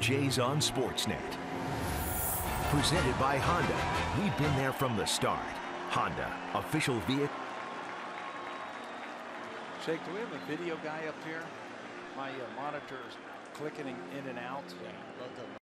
Jays on Sportsnet. Presented by Honda. We've been there from the start. Honda, official vehicle. Shake, do we have a video guy up here? My monitor is clicking in and out. Yeah, love that.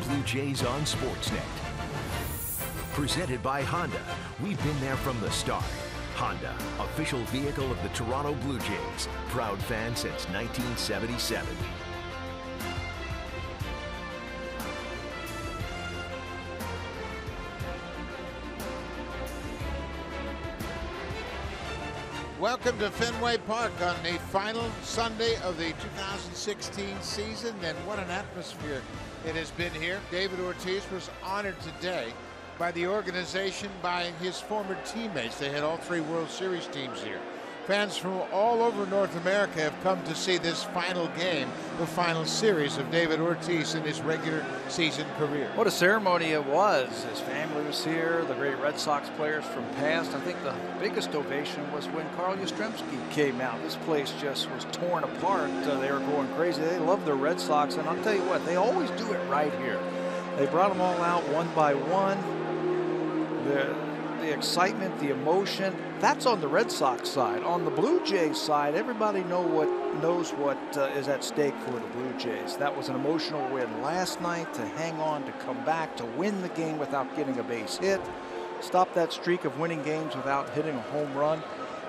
Blue Jays on Sportsnet. Presented by Honda. We've been there from the start. Honda, official vehicle of the Toronto Blue Jays. Proud fan since 1977. Welcome to Fenway Park on the final Sunday of the 2016 season, and what an atmosphere it has been here. David Ortiz was honored today by the organization, by his former teammates. They had all three World Series teams here. Fans from all over North America have come to see this final game, the final series of David Ortiz in his regular season career. What a ceremony it was. His family was here, the great Red Sox players from past. I think the biggest ovation was when Carl Yastrzemski came out. This place just was torn apart. They were going crazy. They love the Red Sox, and I'll tell you what, they always do it right here. They brought them all out one by one. The excitement, the emotion, that's on the Red Sox side. On the Blue Jays side, everybody knows what is at stake for the Blue Jays. That was an emotional win last night, to hang on, to come back, to win the game without getting a base hit, stop that streak of winning games without hitting a home run.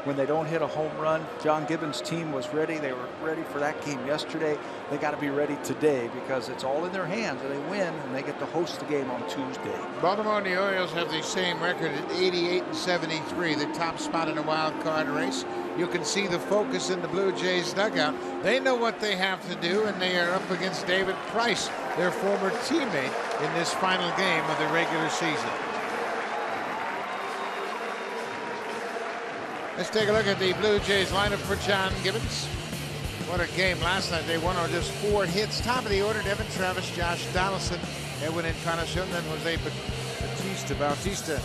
When they don't hit a home run, John Gibbons' team was ready. They were ready for that game yesterday. They got to be ready today, because it's all in their hands, and they win, and they get to host the game on Tuesday. Baltimore and the Orioles have the same record at 88-73, the top spot in the wild card race. You can see the focus in the Blue Jays dugout. They know what they have to do, and they are up against David Price, their former teammate, in this final game of the regular season. Let's take a look at the Blue Jays lineup for John Gibbons. What a game last night. They won on just 4 hits. Top of the order, Devin Travis, Josh Donaldson, Edwin Encarnacion, then Jose Bautista.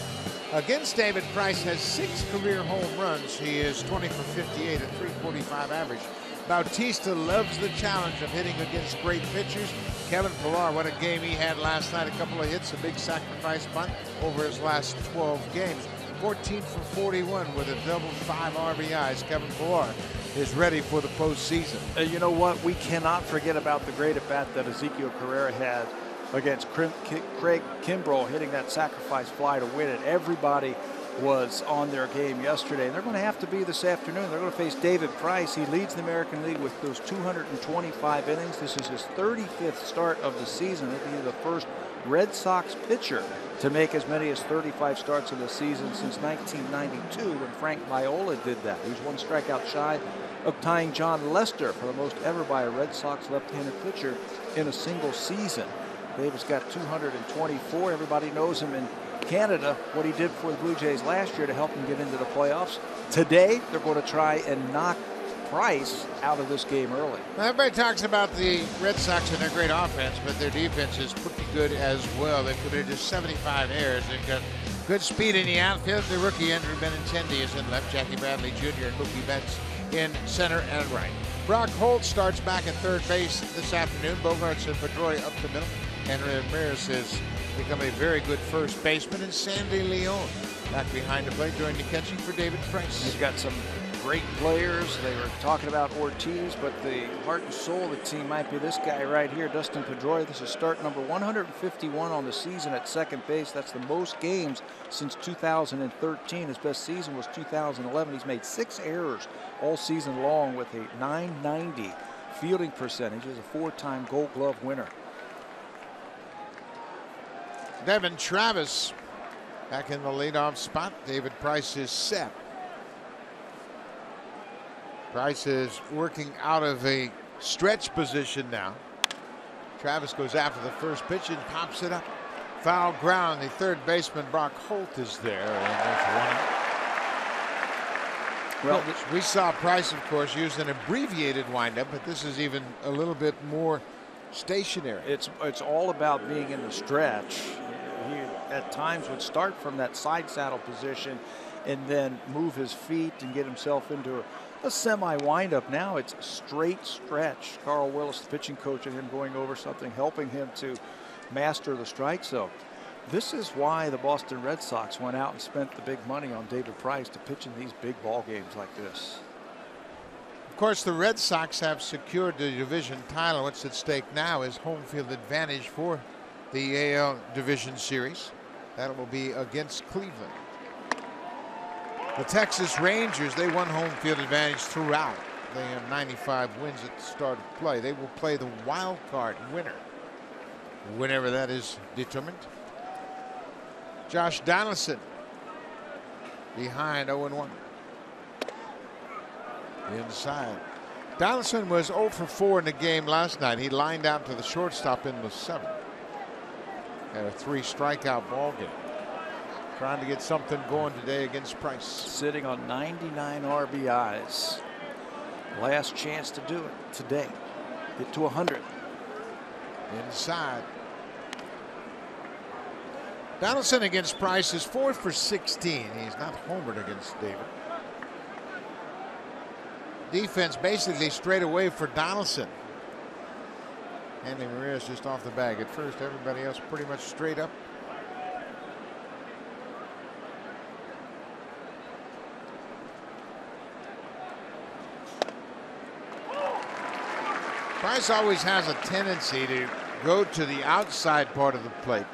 Against David Price has 6 career home runs. He is 20 for 58 at .345 average. Bautista loves the challenge of hitting against great pitchers. Kevin Pillar, what a game he had last night. A couple of hits, a big sacrifice bunt over his last 12 games. 14 for 41 with a double, 5 RBIs. Kevin Pillar is ready for the postseason. You know what? We cannot forget about the great at-bat that Ezekiel Carrera had against Craig Kimbrell, hitting that sacrifice fly to win it. Everybody was on their game yesterday, and they're going to have to be this afternoon. They're going to face David Price. He leads the American League with those 225 innings. This is his 35th start of the season. He'll be the first Red Sox pitcher to make as many as 35 starts in the season since 1992, when Frank Viola did that. He's 1 strikeout shy of tying John Lester for the most ever by a Red Sox left-handed pitcher in a single season. David's got 224. Everybody knows him in Canada, what he did for the Blue Jays last year to help them get into the playoffs. Today, they're going to try and knock Price out of this game early. Now, everybody talks about the Red Sox and their great offense, but their defense is pretty good as well. They've committed just 75 errors. They've got good speed in the outfield. The rookie Andrew Benintendi is in left, Jackie Bradley Jr. and Mookie Betts in center and right. Brock Holt starts back at third base this afternoon. Bogarts and Pedroia up the middle. Henry Ramirez has become a very good first baseman, and Sandy Leon back behind the plate doing the catching for David Price. He's got some great players. They were talking about Ortiz, but the heart and soul of the team might be this guy right here, Dustin Pedroia. This is start number 151 on the season at second base. That's the most games since 2013. His best season was 2011. He's made 6 errors all season long with a .990 fielding percentage. He's a 4-time Gold Glove winner. Devin Travis back in the leadoff spot. David Price is set. Price is working out of a stretch position now. Travis goes after the first pitch and pops it up. Foul ground. The third baseman Brock Holt is there, and that's one. Well, we saw Price, of course, use an abbreviated windup, but this is even a little bit more stationary. It's all about being in the stretch. He at times would start from that side saddle position and then move his feet and get himself into a semi windup. Now it's a straight stretch. Carl Willis, the pitching coach, and him going over something, helping him to master the strike zone. This is why the Boston Red Sox went out and spent the big money on David Price to pitch in these big ball games like this. Of course, the Red Sox have secured the division title. What's at stake now is home field advantage for the AL Division Series. That will be against Cleveland. The Texas Rangers, they won home field advantage throughout. They have 95 wins at the start of play. They will play the wild card winner, whenever that is determined. Josh Donaldson behind 0-1. Inside. Donaldson was 0 for 4 in the game last night. He lined out to the shortstop in the 7th. Had a 3 strikeout ball game. Trying to get something going today against Price. Sitting on 99 RBIs. Last chance to do it today. Get to 100. Inside. Donaldson against Price is 4 for 16. He's not homered against David. Defense basically straight away for Donaldson. Andy Ramirez just off the bag at first. Everybody else pretty much straight up. Price always has a tendency to go to the outside part of the plate.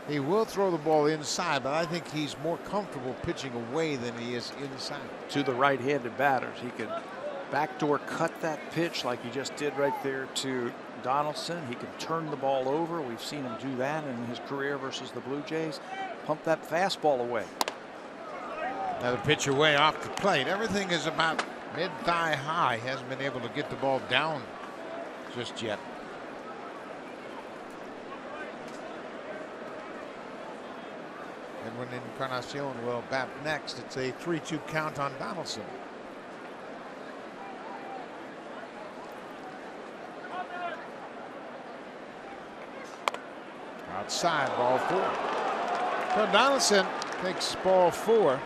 He will throw the ball inside, but I think he's more comfortable pitching away than he is inside. To the right-handed batters, he can backdoor cut that pitch like he just did right there to Donaldson. He can turn the ball over. We've seen him do that in his career versus the Blue Jays. Pump that fastball away. Another pitch away off the plate. Everything is about mid-thigh high. He hasn't been able to get the ball down just yet. Edwin Encarnacion will bat next. It's a 3-2 count on Donaldson. Outside, ball 4. So Donaldson takes ball 4.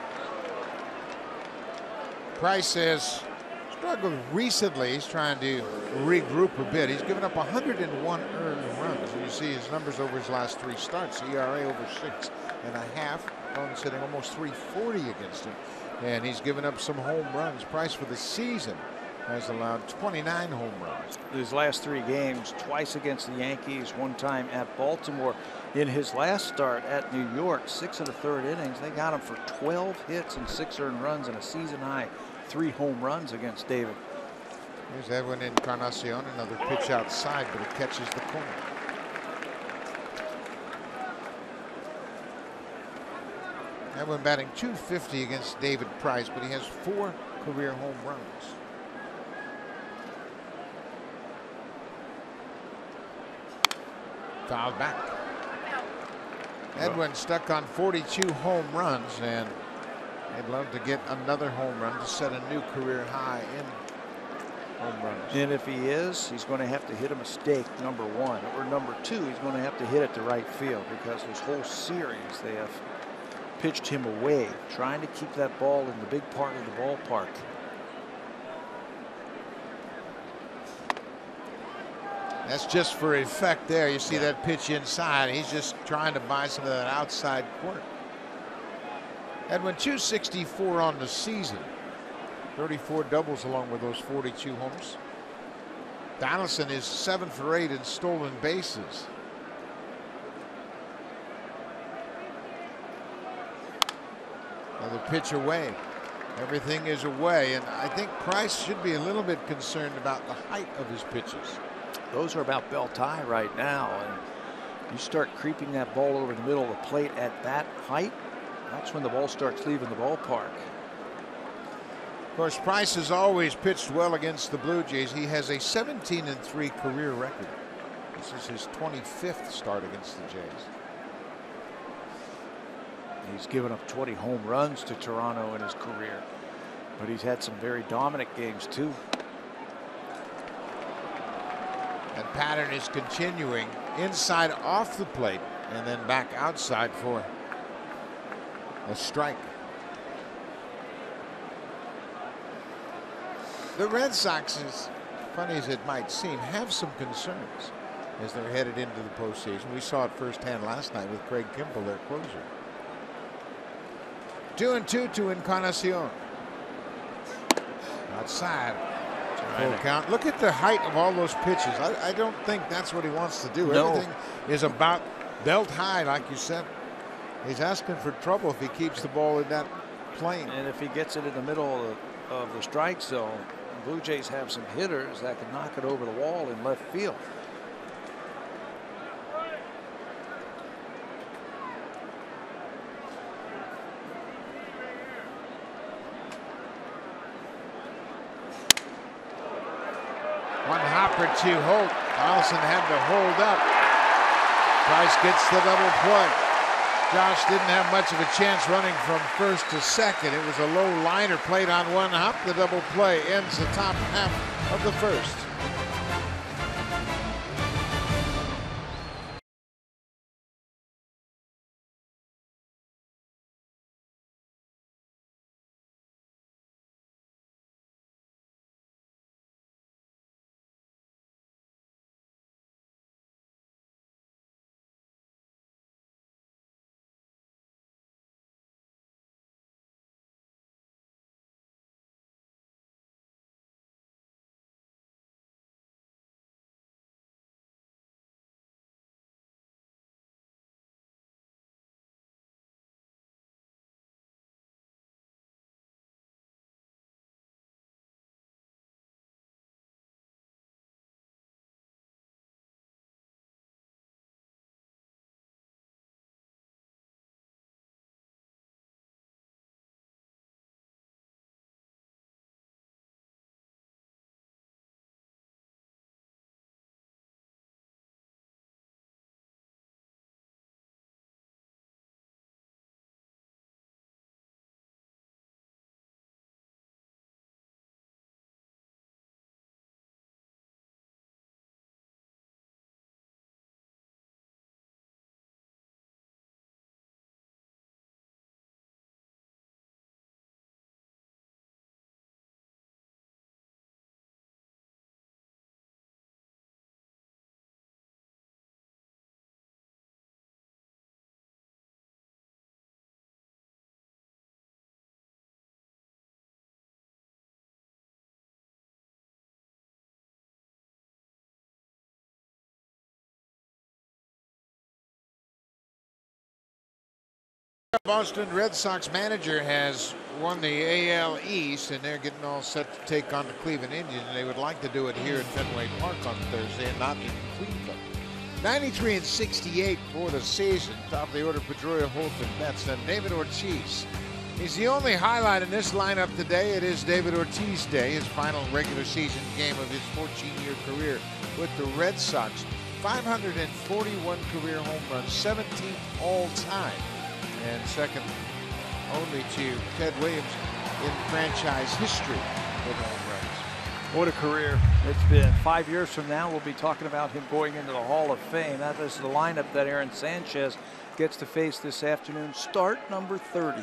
Price has struggled recently. He's trying to regroup a bit. He's given up 101 earned runs. And you see his numbers over his last 3 starts. ERA over 6.5. Runs hitting almost 340 against him. And he's given up some home runs. Price for the season has allowed 29 home runs. His last 3 games, twice against the Yankees, 1 time at Baltimore. In his last start at New York, 6 1/3 innings, they got him for 12 hits and 6 earned runs and a season high 3 home runs against David. Here's Edwin Encarnacion, another pitch outside, but it catches the corner. Edwin batting .250 against David Price, but he has 4 career home runs. Fouled back. Edwin stuck on 42 home runs, and they'd love to get another home run to set a new career high in home runs. And if he is, he's going to have to hit a mistake, number 1. Or number 2, he's going to have to hit it to right field, because this whole series they have pitched him away, trying to keep that ball in the big part of the ballpark. That's just for effect there. You see that pitch inside. He's just trying to buy some of that outside court. Edwin, .264 on the season. 34 doubles along with those 42 homers. Donaldson is 7 for 8 in stolen bases. Another pitch away. Everything is away, and I think Price should be a little bit concerned about the height of his pitches. Those are about belt high right now, and you start creeping that ball over the middle of the plate at that height, that's when the ball starts leaving the ballpark. Of course, Price has always pitched well against the Blue Jays. He has a 17-3 career record. This is his 25th start against the Jays. He's given up 20 home runs to Toronto in his career, but he's had some very dominant games too. That pattern is continuing. Inside off the plate and then back outside for a strike. The Red Sox, as funny as it might seem, have some concerns as they're headed into the postseason. We saw it firsthand last night with Craig Kimbrell, their closer. 2-2 to Encarnacion. Outside. Full count. Look at the height of all those pitches. I don't think that's what he wants to do. No. Everything is about belt high, like you said. He's asking for trouble if he keeps the ball in that plane. And if he gets it in the middle of the strike zone, the Blue Jays have some hitters that can knock it over the wall in left field. One hopper to Holt. Donaldson had to hold up. Price gets the double play. Josh didn't have much of a chance running from first to second. It was a low liner played on one hop. The double play ends the top half of the first. Boston Red Sox manager has won the AL East, and they're getting all set to take on the Cleveland Indians. They would like to do it here at Fenway Park on Thursday and not in Cleveland. 93-68 for the season. Top of the order, Pedroia, Holt, and Betts. Then David Ortiz. He's the only highlight in this lineup today. It is David Ortiz Day, his final regular season game of his 14-year career with the Red Sox. 541 career home runs, 17th all time. And second only to Ted Williams in franchise history with home runs. What a career it's been. 5 years from now, we'll be talking about him going into the Hall of Fame. That is the lineup that Aaron Sanchez gets to face this afternoon. Start number 30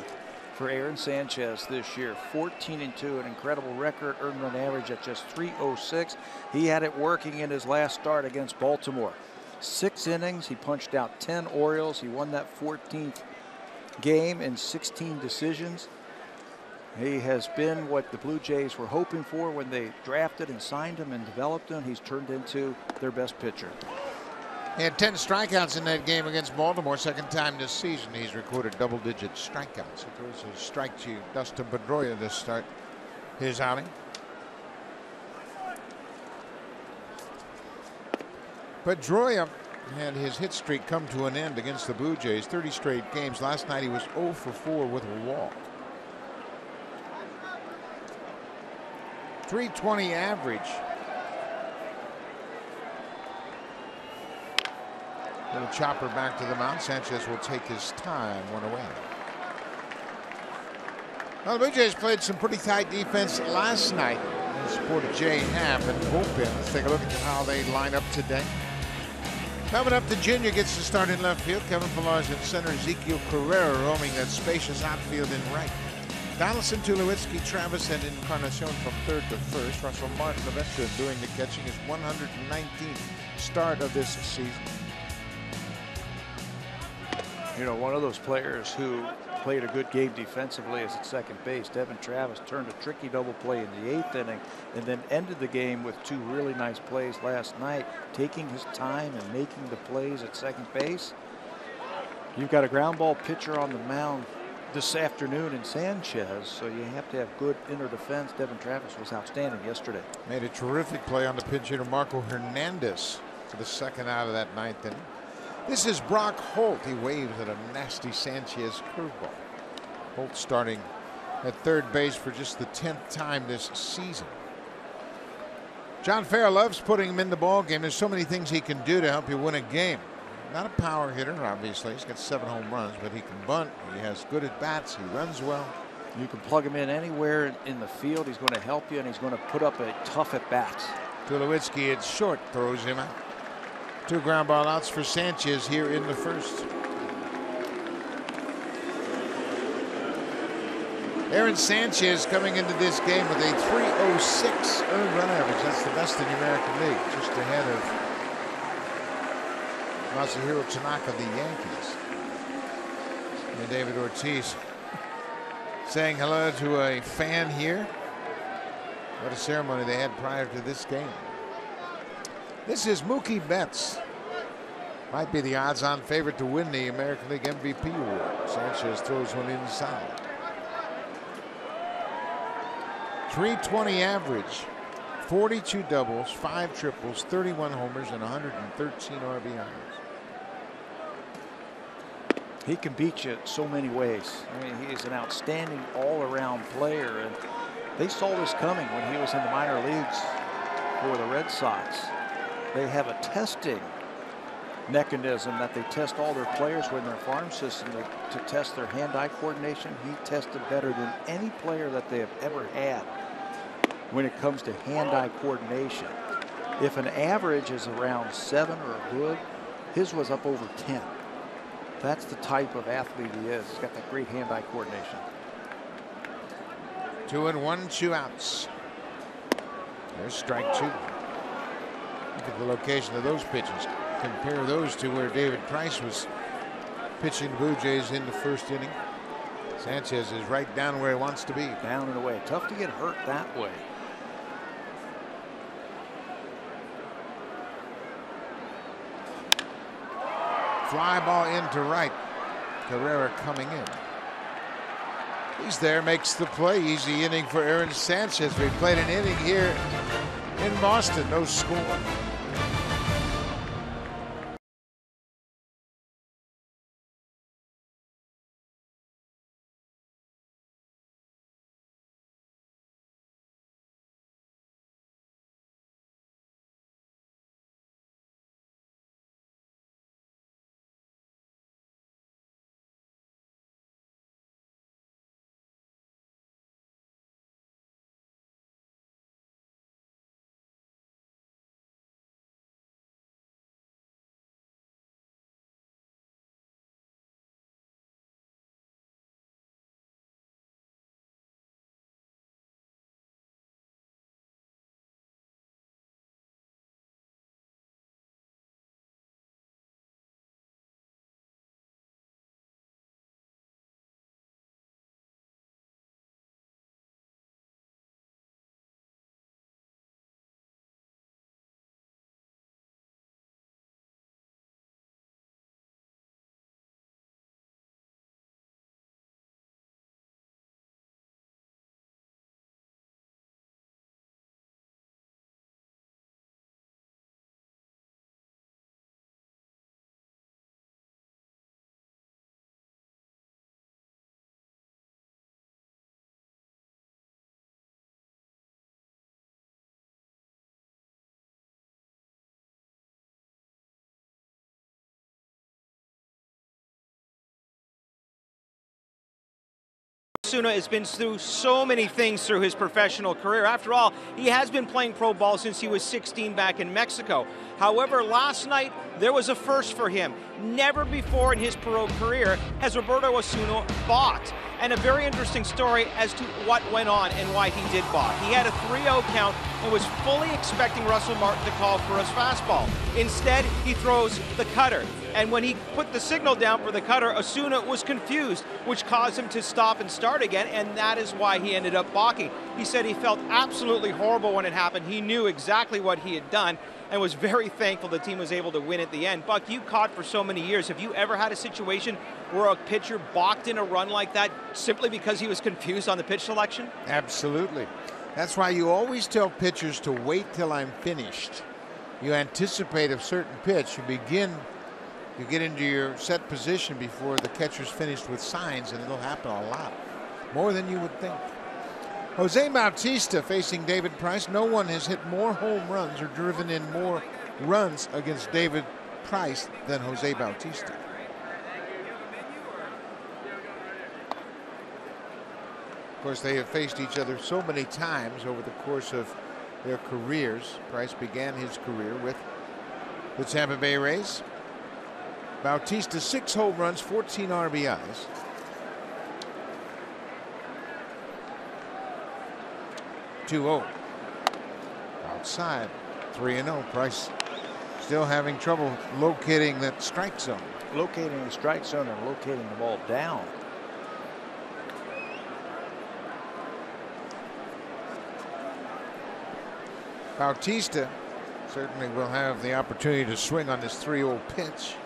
for Aaron Sanchez this year. 14-2, an incredible record, earned an average at just .306. He had it working in his last start against Baltimore. 6 innings, he punched out 10 Orioles. He won that 14th game in 16 decisions. He has been what the Blue Jays were hoping for when they drafted and signed him and developed him. He's turned into their best pitcher. He had 10 strikeouts in that game against Baltimore. Second time this season he's recorded double-digit strikeouts. It was a strike to Dustin Pedroia to start his outing. Pedroia had his hit streak come to an end against the Blue Jays. 30 straight games. Last night he was 0 for 4 with a walk. .320 average. Little chopper back to the mound. Sanchez will take his time, one away. Well, the Blue Jays played some pretty tight defense last night in support of Jay Happ and bullpen. Let's take a look at how they line up today. Coming up, the junior gets to start in left field. Kevin Pillar's in center. Ezekiel Carrera roaming that spacious outfield in right. Donaldson, Tulowitzki, Travis, and Encarnacion from third to first. Russell Martin, the veteran, doing the catching, his 119th start of this season. You know, one of those players who played a good game defensively is at second base. Devin Travis turned a tricky double play in the 8th inning and then ended the game with 2 really nice plays last night, taking his time and making the plays at second base. You've got a ground ball pitcher on the mound this afternoon in Sanchez, so you have to have good inner defense. Devin Travis was outstanding yesterday. Made a terrific play on the pinch hitter Marco Hernandez for the second out of that 9th inning. This is Brock Holt. He waves at a nasty Sanchez curveball. Holt starting at third base for just the 10th time this season. John Farrell loves putting him in the ball game. There's so many things he can do to help you win a game. Not a power hitter, obviously. He's got 7 home runs, but he can bunt. He has good at bats. He runs well. You can plug him in anywhere in the field. He's going to help you, and he's going to put up a tough at bats. Tulowitzki at short throws him out. 2 ground ball outs for Sanchez here in the first. Aaron Sanchez coming into this game with a .306 earned run average. That's the best in the American League, just ahead of Masahiro Tanaka of the Yankees. And David Ortiz saying hello to a fan here. What a ceremony they had prior to this game. This is Mookie Betts. Might be the odds-on favorite to win the American League MVP award. Sanchez throws one inside. .320 average, 42 doubles, 5 triples, 31 homers, and 113 RBIs. He can beat you so many ways. I mean, he is an outstanding all-around player, and they saw this coming when he was in the minor leagues for the Red Sox. They have a testing mechanism that they test all their players when their farm system to test their hand-eye coordination. He tested better than any player that they have ever had when it comes to hand-eye coordination. If an average is around 7 or good, his was up over 10. That's the type of athlete he is. He's got that great hand-eye coordination. 2-1, 2 outs. There's strike 2. Look at the location of those pitches. Compare those to where David Price was pitching the Blue Jays in the first inning. Sanchez is right down where he wants to be. Down and away. Tough to get hurt that way. Fly ball into right. Carrera coming in. He's there, makes the play. Easy inning for Aaron Sanchez. We played an inning here in Boston. No score. Osuna has been through so many things through his professional career. After all, he has been playing pro ball since he was 16 back in Mexico. However, last night, there was a first for him. Never before in his pro career has Roberto Osuna balked. And a very interesting story as to what went on and why he did balk. He had a 3-0 count and was fully expecting Russell Martin to call for his fastball. Instead, he throws the cutter. And when he put the signal down for the cutter, Osuna was confused, which caused him to stop and start again, and that is why he ended up balking. He said he felt absolutely horrible when it happened. He knew exactly what he had done and was very thankful the team was able to win at the end. Buck, you caught for so many years. Have you ever had a situation where a pitcher balked in a run like that simply because he was confused on the pitch selection? Absolutely. That's why you always tell pitchers to wait till I'm finished. You anticipate a certain pitch. You get into your set position before the catcher's finished with signs, and it'll happen a lot. More than you would think. Jose Bautista facing David Price. No one has hit more home runs or driven in more runs against David Price than Jose Bautista. Of course, they have faced each other so many times over the course of their careers. Price began his career with the Tampa Bay Rays. Bautista 6 home runs, 14 RBIs. (2-0) outside. 3-0. Price still having trouble locating that strike zone. Locating the strike zone and locating the ball down. Bautista certainly will have the opportunity to swing on this 3-0 pitch.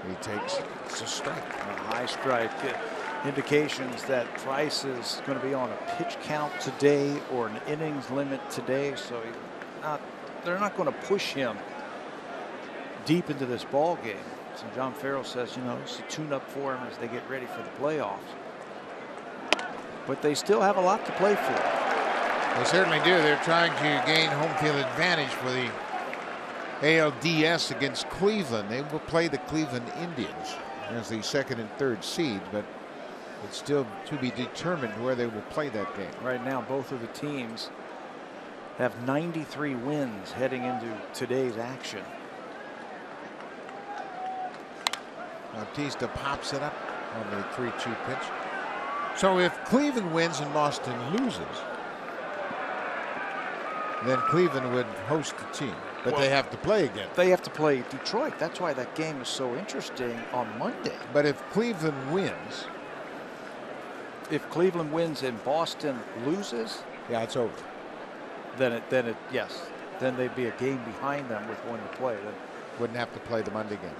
He takes it's a strike. A high strike. Indications that Price is going to be on a pitch count today or an innings limit today, so they're not going to push him deep into this ball game. So John Farrell says, you know, it's a tune-up for him as they get ready for the playoffs. But they still have a lot to play for. They certainly do. They're trying to gain home field advantage for the ALDS against Cleveland. They will play the Cleveland Indians as the 2nd and 3rd seed, but it's still to be determined where they will play that game. Right now, both of the teams have 93 wins heading into today's action. Bautista pops it up on the 3-2 pitch. So if Cleveland wins and Boston loses, then Cleveland would host the team. But well, they have to play again. They have to play Detroit. That's why that game is so interesting on Monday. But if Cleveland wins. If Cleveland wins and Boston loses. Yeah, it's over. Yes. Then they'd be a game behind them with one to play. Then wouldn't have to play the Monday game.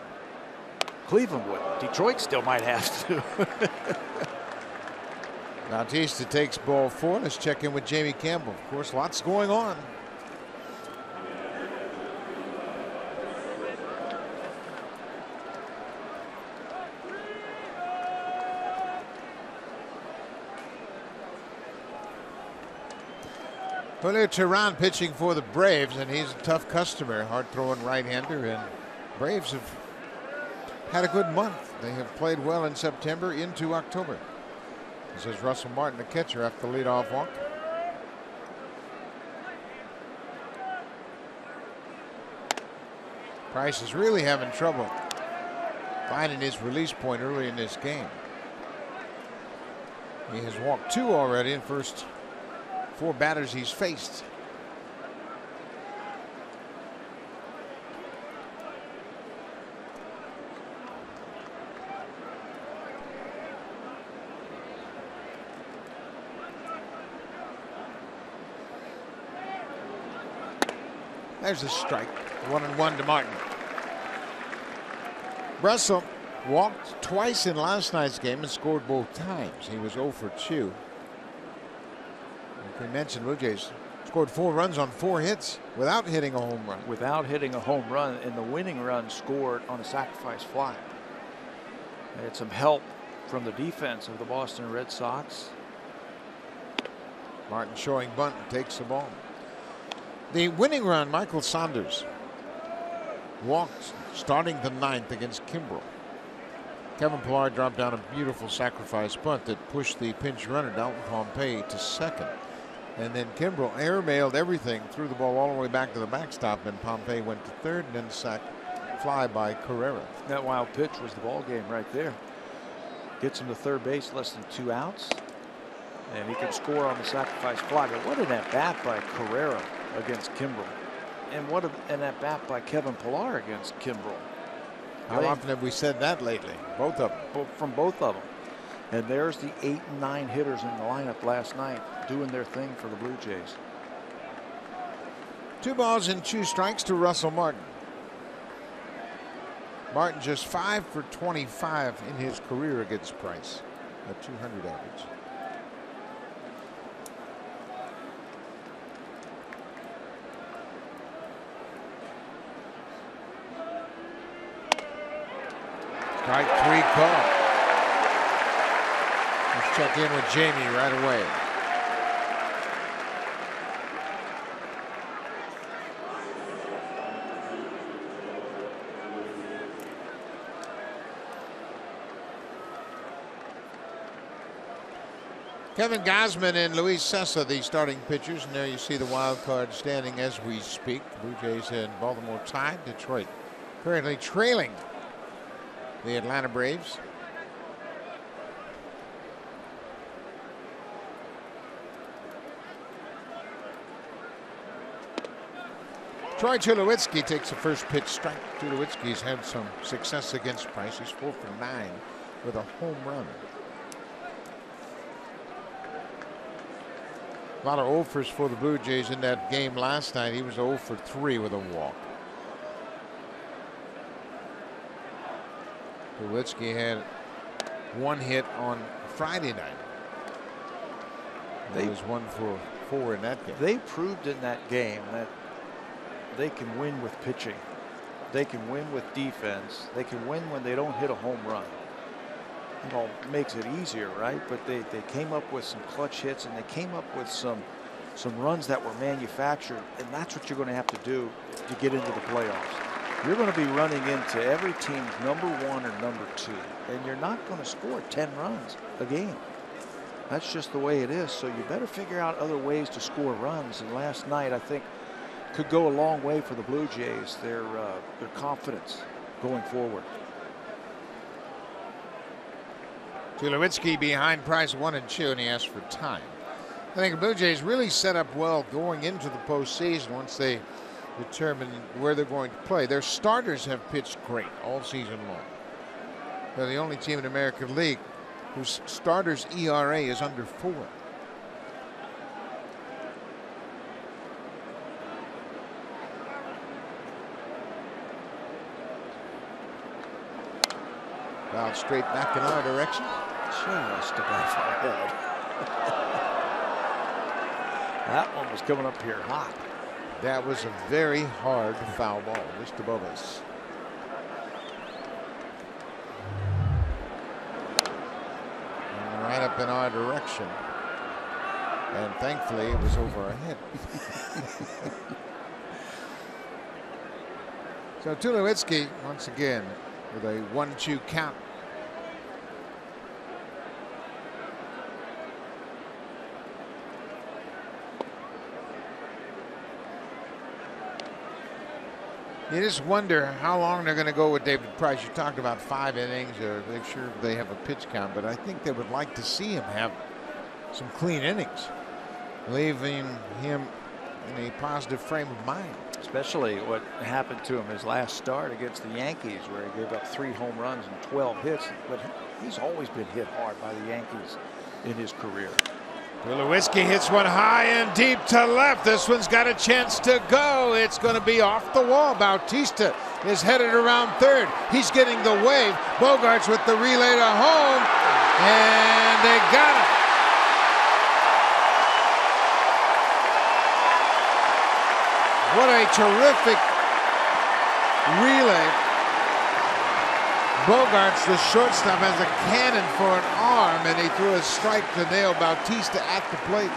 Cleveland would. Detroit still might have to. Bautista takes ball 4. Let's check in with Jamie Campbell. Of course, lots going on. Julio Teheran pitching for the Braves, and he's a tough customer, hard-throwing right-hander, and Braves have had a good month. They have played well in September into October. This is Russell Martin, the catcher, after the leadoff walk. Price is really having trouble finding his release point early in this game. He has walked 2 already in first 4 batters he's faced. There's a strike. 1-1 to Martin. Russell walked twice in last night's game and scored both times. He was 0 for 2. Like we mentioned, Blue Jays scored 4 runs on 4 hits without hitting a home run. Without hitting a home run, and the winning run scored on a sacrifice fly. They had some help from the defense of the Boston Red Sox. Martin showing bunt and takes the ball. The winning run, Michael Saunders walked starting the 9th against Kimbrel. Kevin Pillar dropped down a beautiful sacrifice bunt that pushed the pinch runner, Dalton Pompey, to second. And then Kimbrel airmailed everything, threw the ball all the way back to the backstop, and Pompey went to third, and then sacked fly by Carrera. That wild pitch was the ball game right there. Gets him to third base, less than 2 outs. And he can score on the sacrifice fly. But what an at-bat by Carrera against Kimbrel. And what an at-bat by Kevin Pillar against Kimbrel. How often have we said that lately? Both of them. From both of them. And there's the 8 and 9 hitters in the lineup last night doing their thing for the Blue Jays. 2 balls and 2 strikes to Russell Martin. Martin just 5 for 25 in his career against Price, a 200 average. Strike 3 call. Let's check in with Jamie right away. Kevin Gausman and Luis Cessa, the starting pitchers, and there you see the wild card standing as we speak. Blue Jays and Baltimore tied. Detroit currently trailing the Atlanta Braves. Troy Tulowitzki takes the first pitch strike. Tulowitzki's had some success against Price. He's 4 for 9 with a home run. A lot of offers for the Blue Jays in that game last night. He was 0 for 3 with a walk. Tulowitzki had 1 hit on Friday night. He was 1 for 4 in that game. They proved in that game that they can win with pitching. They can win with defense. They can win when they don't hit a home run. You know, makes it easier, right? But they came up with some clutch hits, and they came up with some runs that were manufactured, and that's what you're going to have to do to get into the playoffs. You're going to be running into every team's number 1 or number 2, and you're not going to score 10 runs a game. That's just the way it is. So you better figure out other ways to score runs. And last night, I think, could go a long way for the Blue Jays, their confidence going forward. Tulowitzki behind Price 1 and 2, and he asked for time. I think the Blue Jays really set up well going into the postseason once they determine where they're going to play. Their starters have pitched great all season long. They're the only team in the American League whose starters' ERA is under 4. Foul straight back in our direction. Just above our head. That one was coming up here hot. That was a very hard foul ball, just above us. And right up in our direction. And thankfully it was over our head. So Tulowitzki once again with a 1-2 count. You just wonder how long they're going to go with David Price. You talked about 5 innings, or they're sure they have a pitch count, but I think they would like to see him have some clean innings, leaving him in a positive frame of mind. Especially what happened to him his last start against the Yankees, where he gave up 3 home runs and 12 hits. But he's always been hit hard by the Yankees in his career. Tulowitzki hits one high and deep to left. This one's got a chance to go. It's going to be off the wall. Bautista is headed around third. He's getting the wave. Bogarts with the relay to home, and they got it. What a terrific relay. Bogarts, the shortstop, has a cannon for an arm, and he threw a strike to nail Bautista at the plate.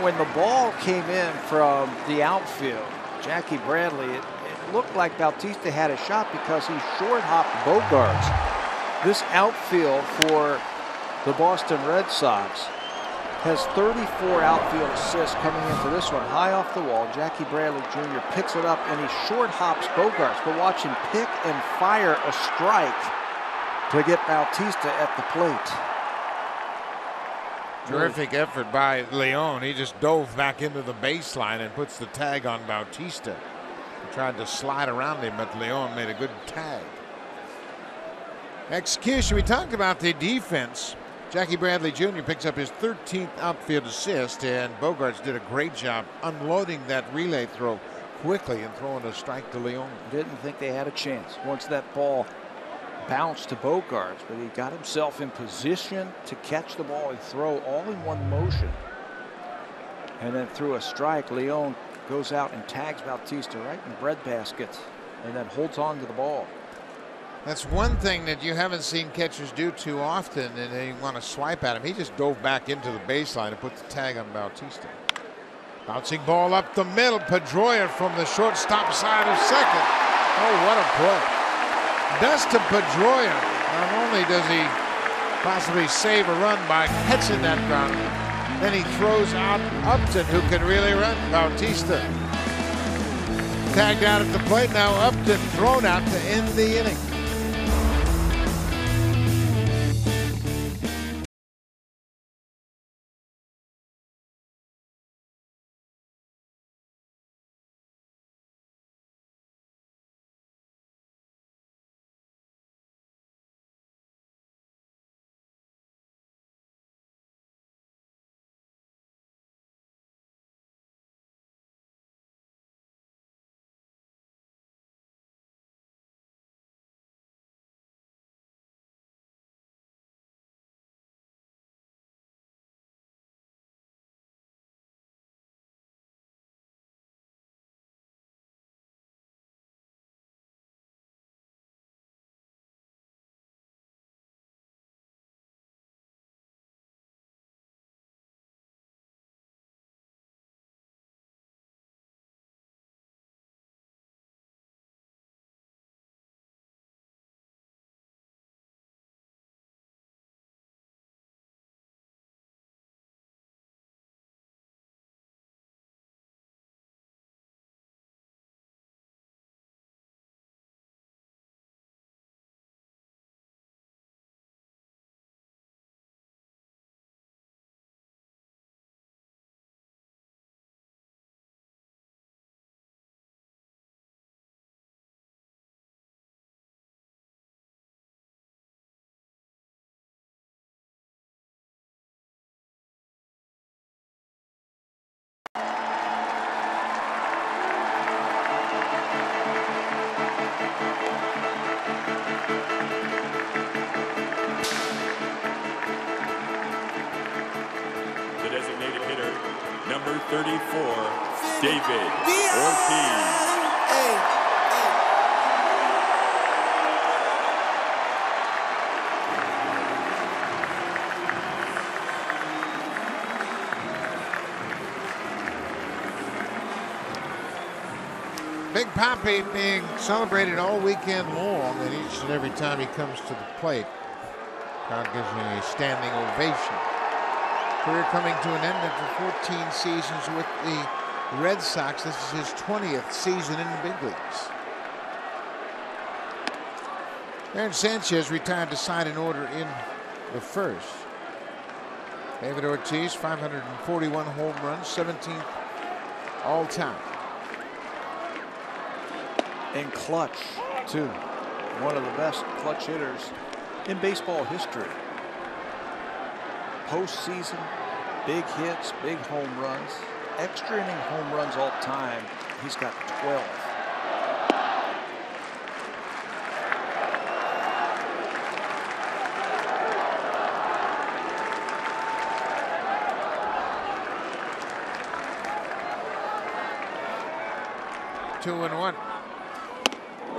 When the ball came in from the outfield, Jackie Bradley, it looked like Bautista had a shot because he short hopped Bogarts. This outfield for the Boston Red Sox has 34 outfield assists coming into this one. High off the wall, Jackie Bradley Jr. picks it up and he short hops Bogaerts, but watch him pick and fire a strike to get Bautista at the plate. Terrific effort by Leon. He just dove back into the baseline and puts the tag on Bautista. He tried to slide around him, but Leon made a good tag. Execution. We talked about the defense. Jackie Bradley Jr. picks up his 13th outfield assist, and Bogaerts did a great job unloading that relay throw quickly and throwing a strike to Leon. Didn't think they had a chance once that ball bounced to Bogaerts, but he got himself in position to catch the ball and throw all in one motion. And then through a strike, Leon goes out and tags Bautista right in the breadbasket and then holds on to the ball. That's one thing that you haven't seen catchers do too often, and they want to swipe at him. He just dove back into the baseline and put the tag on Bautista. Bouncing ball up the middle. Pedroia from the shortstop side of second. Oh, what a play. Dustin Pedroia. Not only does he possibly save a run by catching that ground, then he throws out Upton, who can really run. Bautista tagged out at the plate. Now Upton thrown out to end the inning. Number 34, David Ortiz. Big Papi being celebrated all weekend long, and each and every time he comes to the plate, crowd gives him a standing ovation. Career coming to an end after 14 seasons with the Red Sox. This is his 20th season in the big leagues. Aaron Sanchez retired to side in order in the first. David Ortiz, 541 home runs, 17th all time. And clutch, too. One of the best clutch hitters in baseball history. Postseason, big hits, big home runs, extra inning home runs all time. He's got 12. Two and one.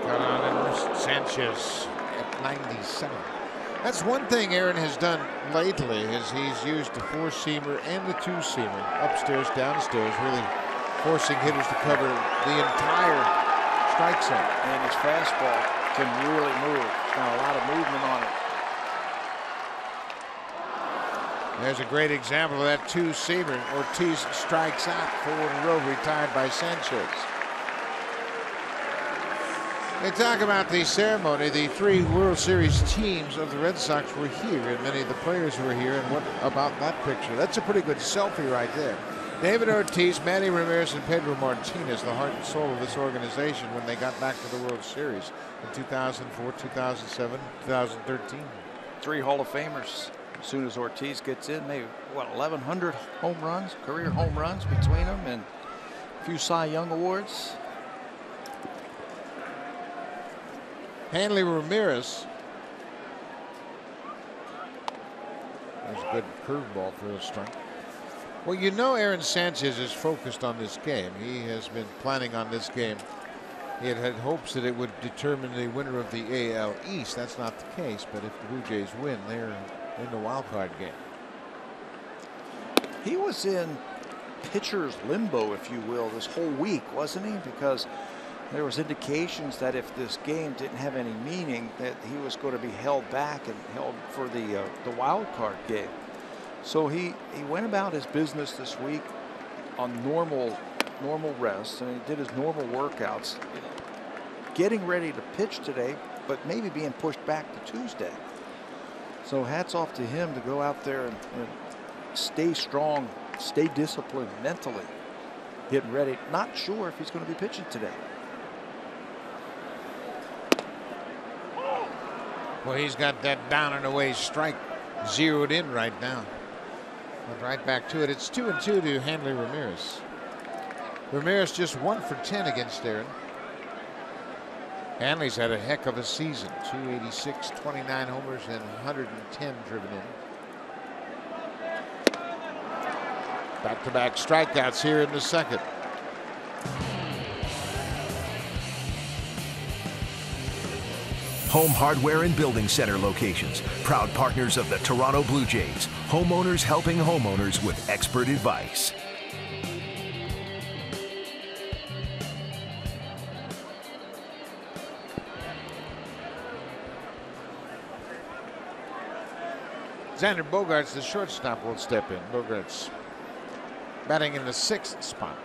Got on and Sanchez at 97. That's one thing Aaron has done lately is he's used the four-seamer and the two-seamer upstairs, downstairs, really forcing hitters to cover the entire strike zone. And his fastball can really move. Got a lot of movement on it. There's a great example of that two-seamer. Ortiz strikes out, 4 in a row, retired by Sanchez. They talk about the ceremony. The 3 World Series teams of the Red Sox were here, and many of the players were here. And what about that picture? That's a pretty good selfie right there. David Ortiz, Manny Ramirez, and Pedro Martinez, the heart and soul of this organization when they got back to the World Series in 2004, 2007, 2013. 3 Hall of Famers. As soon as Ortiz gets in, maybe, what, 1,100 home runs, career home runs between them, and a few Cy Young awards. Hanley Ramirez. There's a good curveball for a strike. Well, you know Aaron Sanchez is focused on this game. He has been planning on this game. He had hopes that it would determine the winner of the AL East. That's not the case, but if the Blue Jays win, they're in the wild card game. He was in pitcher's limbo, if you will, this whole week, wasn't he? Because there was indications that if this game didn't have any meaning, that he was going to be held back and held for the wild card game. So he went about his business this week on normal rest, and he did his normal workouts, getting ready to pitch today, but maybe being pushed back to Tuesday. So hats off to him to go out there and stay strong, stay disciplined mentally, getting ready. Not sure if he's going to be pitching today. Well, he's got that down and away strike zeroed in right now. But right back to it. It's 2-2 to Hanley Ramirez. Ramirez just 1 for 10 against Aaron. Hanley's had a heck of a season. 286, 29 homers, and 110 driven in. Back-to-back strikeouts here in the second. Home Hardware and Building Center locations, proud partners of the Toronto Blue Jays. Homeowners helping homeowners with expert advice. Xander Bogaerts, the shortstop, will step in. Bogaerts batting in the 6th spot.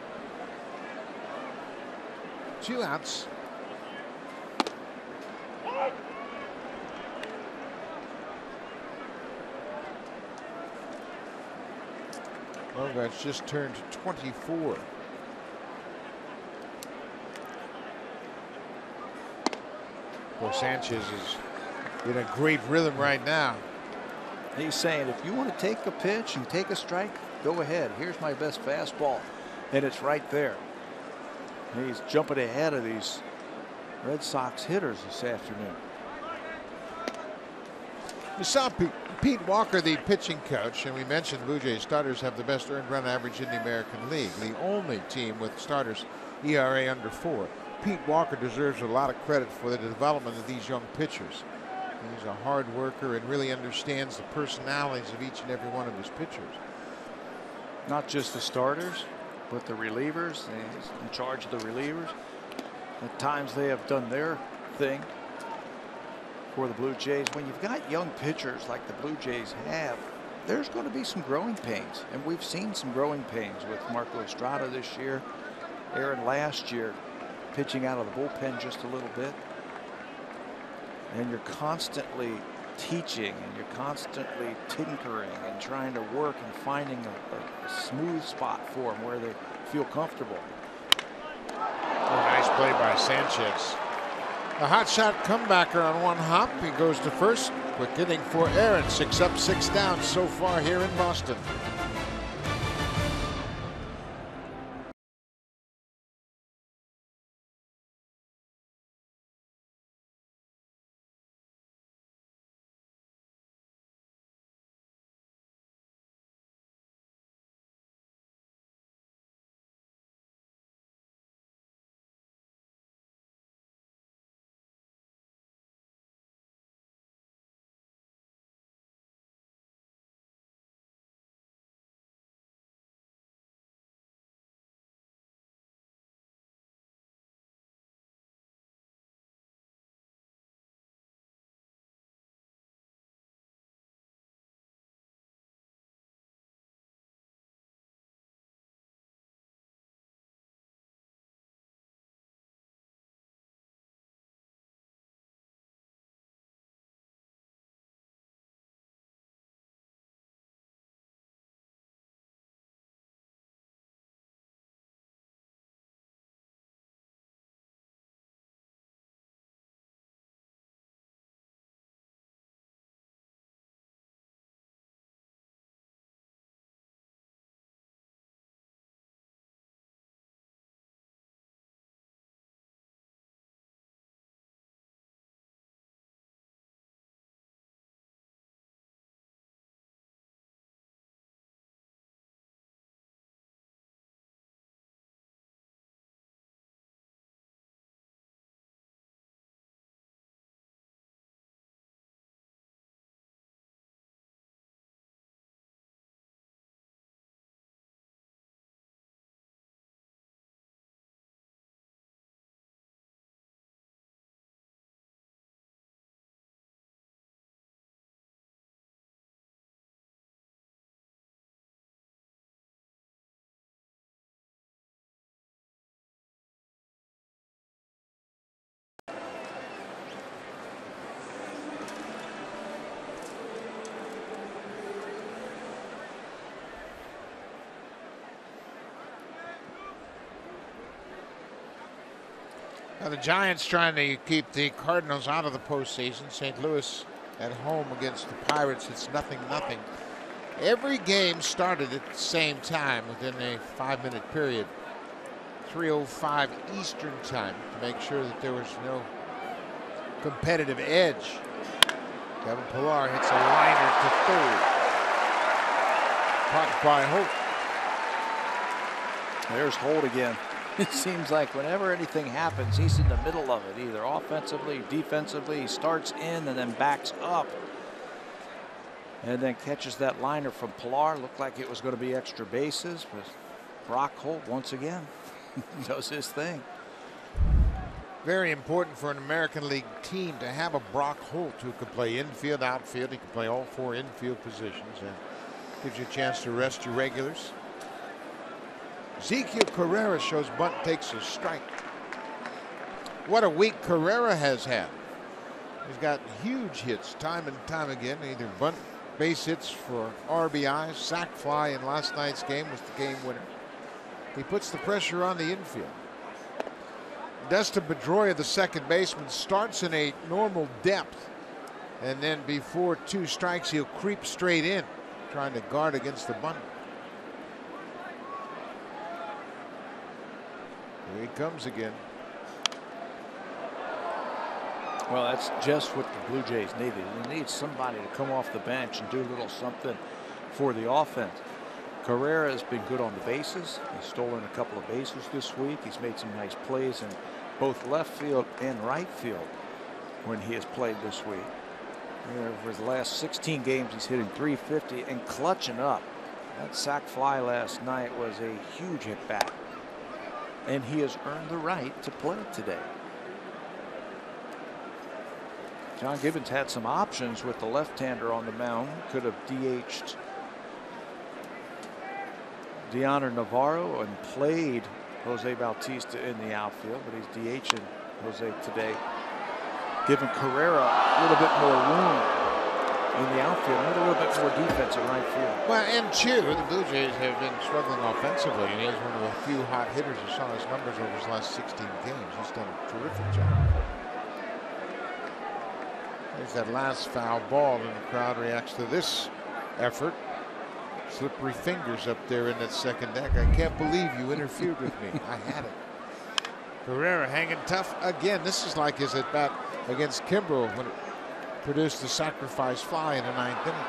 2 outs. Bogaerts just turned 24. Well, Sanchez is in a great rhythm right now. He's saying, if you want to take a pitch and take a strike, go ahead. Here's my best fastball. And it's right there. And he's jumping ahead of these Red Sox hitters this afternoon. You saw Pete Walker, the pitching coach, and we mentioned Blue Jays starters have the best earned run average in the American League. The only team with starters ERA under 4. Pete Walker deserves a lot of credit for the development of these young pitchers. He's a hard worker and really understands the personalities of each and every one of his pitchers. Not just the starters, but the relievers. He's in charge of the relievers. At times they have done their thing for the Blue Jays. When you've got young pitchers like the Blue Jays have, there's going to be some growing pains. And we've seen some growing pains with Marco Estrada this year. Aaron last year pitching out of the bullpen just a little bit. And you're constantly teaching and you're constantly tinkering and trying to work and finding a smooth spot for them where they feel comfortable. Oh, nice play by Sanchez. A hot shot comebacker on 1 hop. He goes to first. Quick inning for Aaron. 6 up, 6 down so far here in Boston. Now the Giants trying to keep the Cardinals out of the postseason. St. Louis at home against the Pirates. It's 0-0. Every game started at the same time within a 5-minute period. 3:05 Eastern time to make sure that there was no competitive edge. Kevin Pillar hits a liner to third. Caught by Holt. There's Holt again. It seems like whenever anything happens, he's in the middle of it, either offensively, defensively. He starts in and then backs up. And then catches that liner from Pillar. Looked like it was going to be extra bases, but Brock Holt once again does his thing. Very important for an American League team to have a Brock Holt who can play infield, outfield. He can play all 4 infield positions and gives you a chance to rest your regulars. Ezequiel Carrera shows bunt takes a strike. What a week Carrera has had. He's got huge hits time and time again, either bunt, base hits for RBIs, sac fly in last night's game was the game winner. He puts the pressure on the infield. Dustin Pedroia, the second baseman, starts in a normal depth, and then before 2 strikes he'll creep straight in trying to guard against the bunt. Here he comes again. Well, that's just what the Blue Jays needed. They need somebody to come off the bench and do a little something for the offense. Carrera has been good on the bases. He's stolen a couple of bases this week. He's made some nice plays in both left field and right field when he has played this week. For the last 16 games, he's hitting .350 and clutching up. That sac fly last night was a huge hit back, and he has earned the right to play today. John Gibbons had some options with the left-hander on the mound. Could have DH'd Deoner Navarro and played Jose Bautista in the outfield, but he's DHing Jose today, giving Carrera a little bit more room in the outfield, and a little bit more defense in right field. Well, and two, the Blue Jays have been struggling offensively, and he's one of the few hot hitters. You saw his numbers over his last 16 games. He's done a terrific job. There's that last foul ball, and the crowd reacts to this effort. Slippery fingers up there in that second deck. I can't believe you interfered with me. I had it. Carrera hanging tough again. This is like his at bat against Kimbrel when it produced the sacrifice fly in the 9th inning.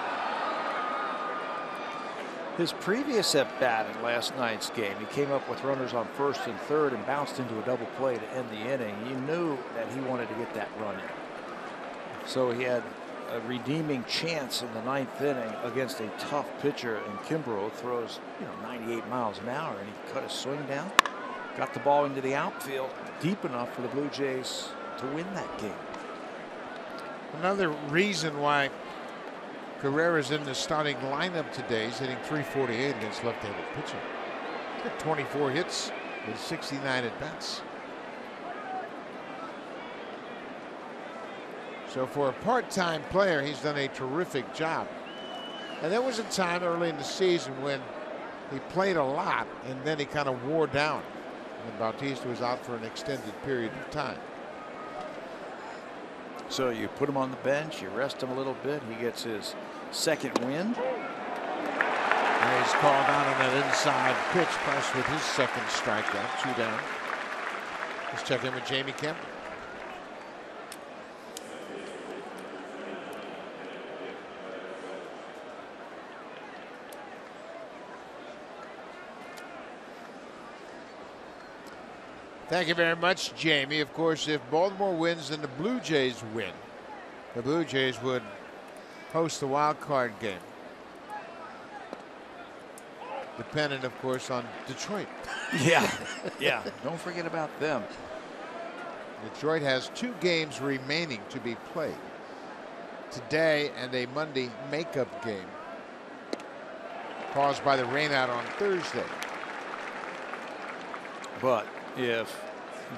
His previous at bat in last night's game, he came up with runners on first and third and bounced into a double play to end the inning. You knew that he wanted to get that run in. So he had a redeeming chance in the 9th inning against a tough pitcher, and Kimbrel throws 98 miles an hour, and he cut his swing down, got the ball into the outfield deep enough for the Blue Jays to win that game. Another reason why Carrera's in the starting lineup today is hitting .348 against left-handed pitching. He's got 24 hits with 69 at bats. So for a part-time player, he's done a terrific job. And there was a time early in the season when he played a lot, and then he kind of wore down when Bautista was out for an extended period of time. So you put him on the bench, you rest him a little bit, he gets his second win. And he's called out on that inside pitch, plus with his second strikeout, 2 down. Let's check in with Jamie Kemp. Thank you very much, Jamie. Of course, if Baltimore wins, then the Blue Jays win. The Blue Jays would host the wild card game. Dependent, of course, on Detroit. Yeah, yeah. Don't forget about them. Detroit has 2 games remaining to be played. Today and a Monday makeup game caused by the rainout on Thursday. But if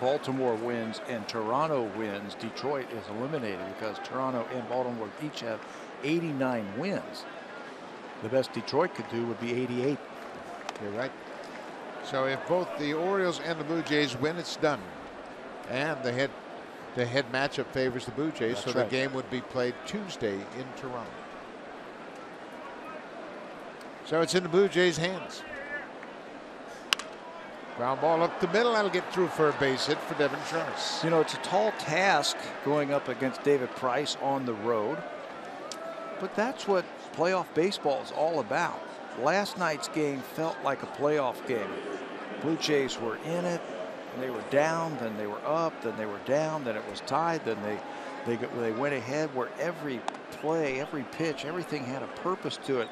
Baltimore wins and Toronto wins, Detroit is eliminated because Toronto and Baltimore each have 89 wins. The best Detroit could do would be 88. You're right. So if both the Orioles and the Blue Jays win, it's done. And the head matchup favors the Blue Jays, so the game would be played Tuesday in Toronto. So it's in the Blue Jays' hands. Ground ball up the middle. That'll get through for a base hit for Devin Truss. You know, it's a tall task going up against David Price on the road, but that's what playoff baseball is all about. Last night's game felt like a playoff game. Blue Jays were in it, and they were down, then they were up, then they were down, then it was tied, then they went ahead, where every play, every pitch, everything had a purpose to it.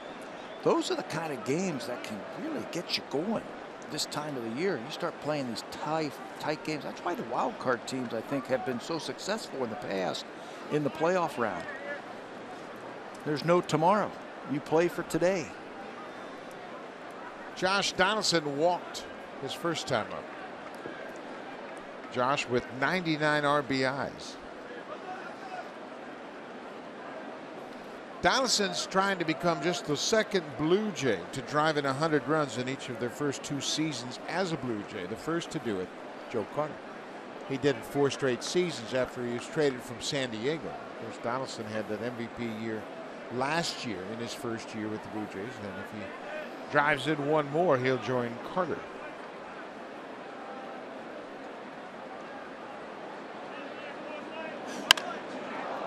Those are the kind of games that can really get you going this time of the year. You start playing these tight games. That's why the wild card teams, I think, have been so successful in the past in the playoff round. There's no tomorrow. You play for today. Josh Donaldson walked his first time up. Josh with 99 RBIs. Donaldson's trying to become just the second Blue Jay to drive in 100 runs in each of their first 2 seasons as a Blue Jay. The first to do it, Joe Carter. He did it 4 straight seasons after he was traded from San Diego. Of course, Donaldson had that MVP year last year in his first year with the Blue Jays, and if he drives in 1 more, he'll join Carter.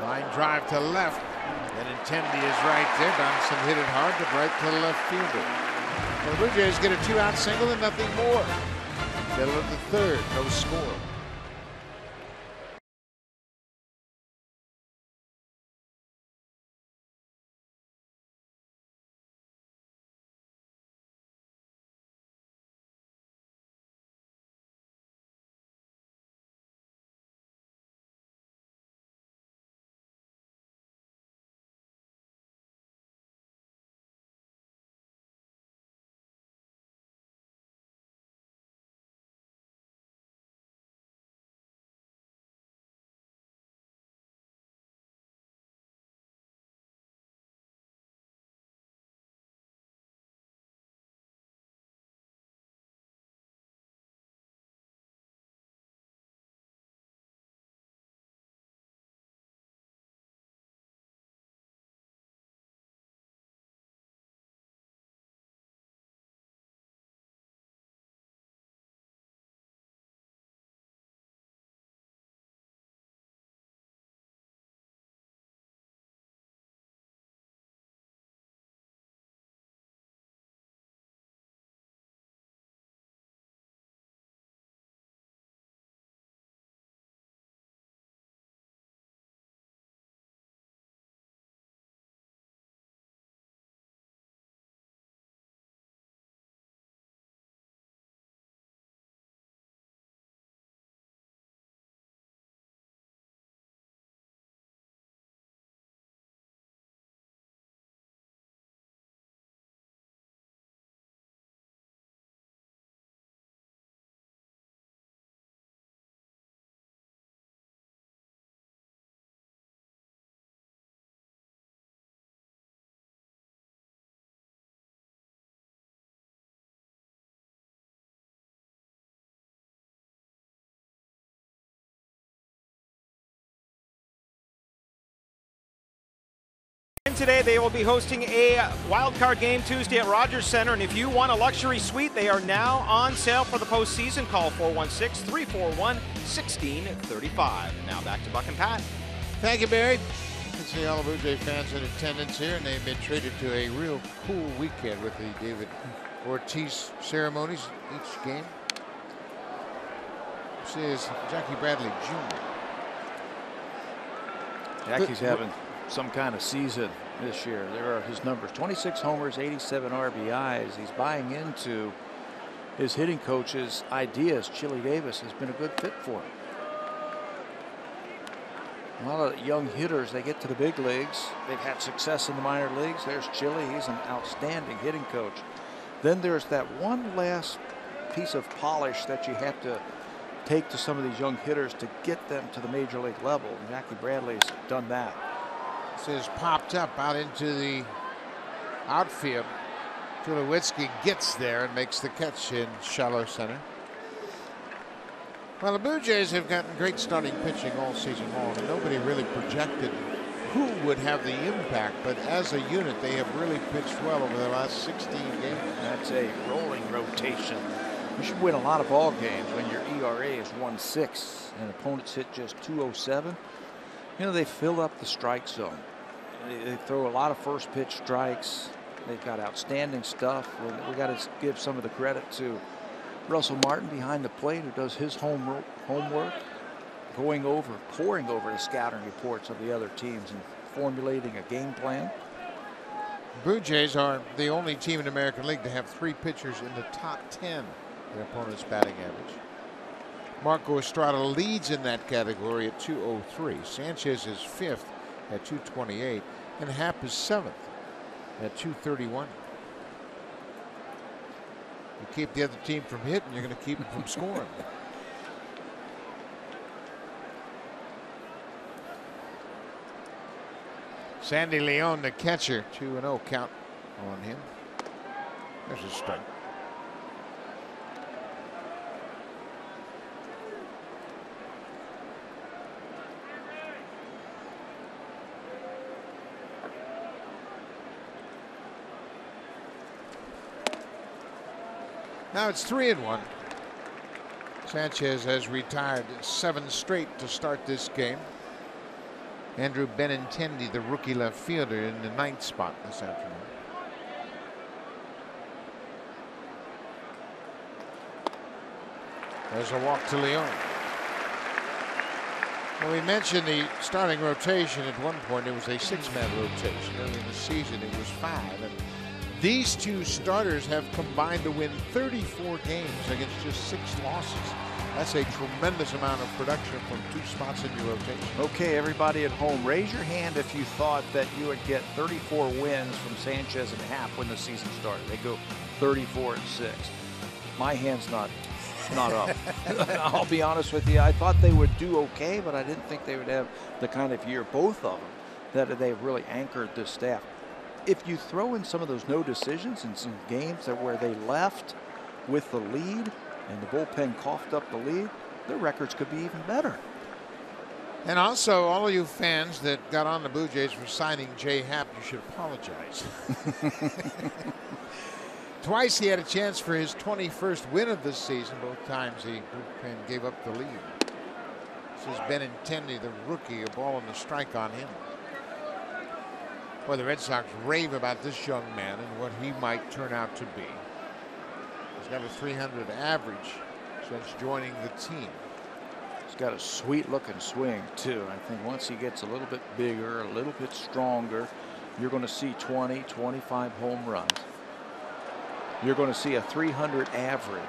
Line drive to left. Benintendi is right there. Donaldson hit it hard, but right to the left fielder. Well, the Blue Jays get a 2-out single and nothing more. Middle of the third, no score. Today they will be hosting a wild card game Tuesday at Rogers Center, and if you want a luxury suite, they are now on sale for the postseason. Call 416-341-1635. Now back to Buck and Pat. Thank you, Barry. You can see all the Blue Jay fans in attendance here, and they've been treated to a real cool weekend with the David Ortiz ceremonies each game. This is Jackie Bradley Jr. Jackie's having some kind of season this year. There are his numbers: 26 homers, 87 RBIs. He's buying into his hitting coach's ideas. Chili Davis has been a good fit for him. A lot of young hitters, they get to the big leagues. They've had success in the minor leagues. There's Chili. He's an outstanding hitting coach. Then there's that one last piece of polish that you have to take to some of these young hitters to get them to the major league level. And Jackie Bradley's done that. This is popped up out into the outfield. Tulowitzki gets there and makes the catch in shallow center. Well, the Blue Jays have gotten great starting pitching all season long, and nobody really projected who would have the impact, but as a unit, they have really pitched well over the last 16 games. That's a rolling rotation. You should win a lot of ball games when your ERA is 1.6 and opponents hit just 2.07. You know, they fill up the strike zone. They throw a lot of first pitch strikes. They've got outstanding stuff. We got to give some of the credit to Russell Martin behind the plate, who does his homework, poring over the scouting reports of the other teams and formulating a game plan. Blue Jays are the only team in the American League to have 3 pitchers in the top 10 in opponent's batting average. Marco Estrada leads in that category at 203. Sanchez is 5th at 228, and Happ is 7th at 231. You keep the other team from hitting, you're going to keep them from scoring. Sandy Leon, the catcher, 2-0 count on him. There's a strike. Now it's 3-1. Sanchez has retired 7 straight to start this game. Andrew Benintendi, the rookie left fielder, in the 9th spot this afternoon. There's a walk to Leon. Well, we mentioned the starting rotation at one point. It was a 6-man rotation. Early in the season, it was 5. And these 2 starters have combined to win 34 games against just 6 losses. That's a tremendous amount of production from 2 spots in your rotation. Okay, everybody at home, raise your hand if you thought that you would get 34 wins from Sanchez and Happ when the season started. They go 34-6. My hand's not up. I'll be honest with you. I thought they would do okay, but I didn't think they would have the kind of year, both of them, that they've really anchored this staff. If you throw in some of those no decisions in some games where they left with the lead and the bullpen coughed up the lead, their records could be even better. And also, all of you fans that got on the Blue Jays for signing Jay Happ, you should apologize. Twice he had a chance for his 21st win of this season. Both times the bullpen gave up the lead. This is Benintendi, the rookie, a ball on the strike on him. Boy, the Red Sox rave about this young man and what he might turn out to be. He's got a 300 average since joining the team. He's got a sweet looking swing too. I think once he gets a little bit bigger, a little bit stronger, you're going to see 20, 25 home runs. You're going to see a 300 average.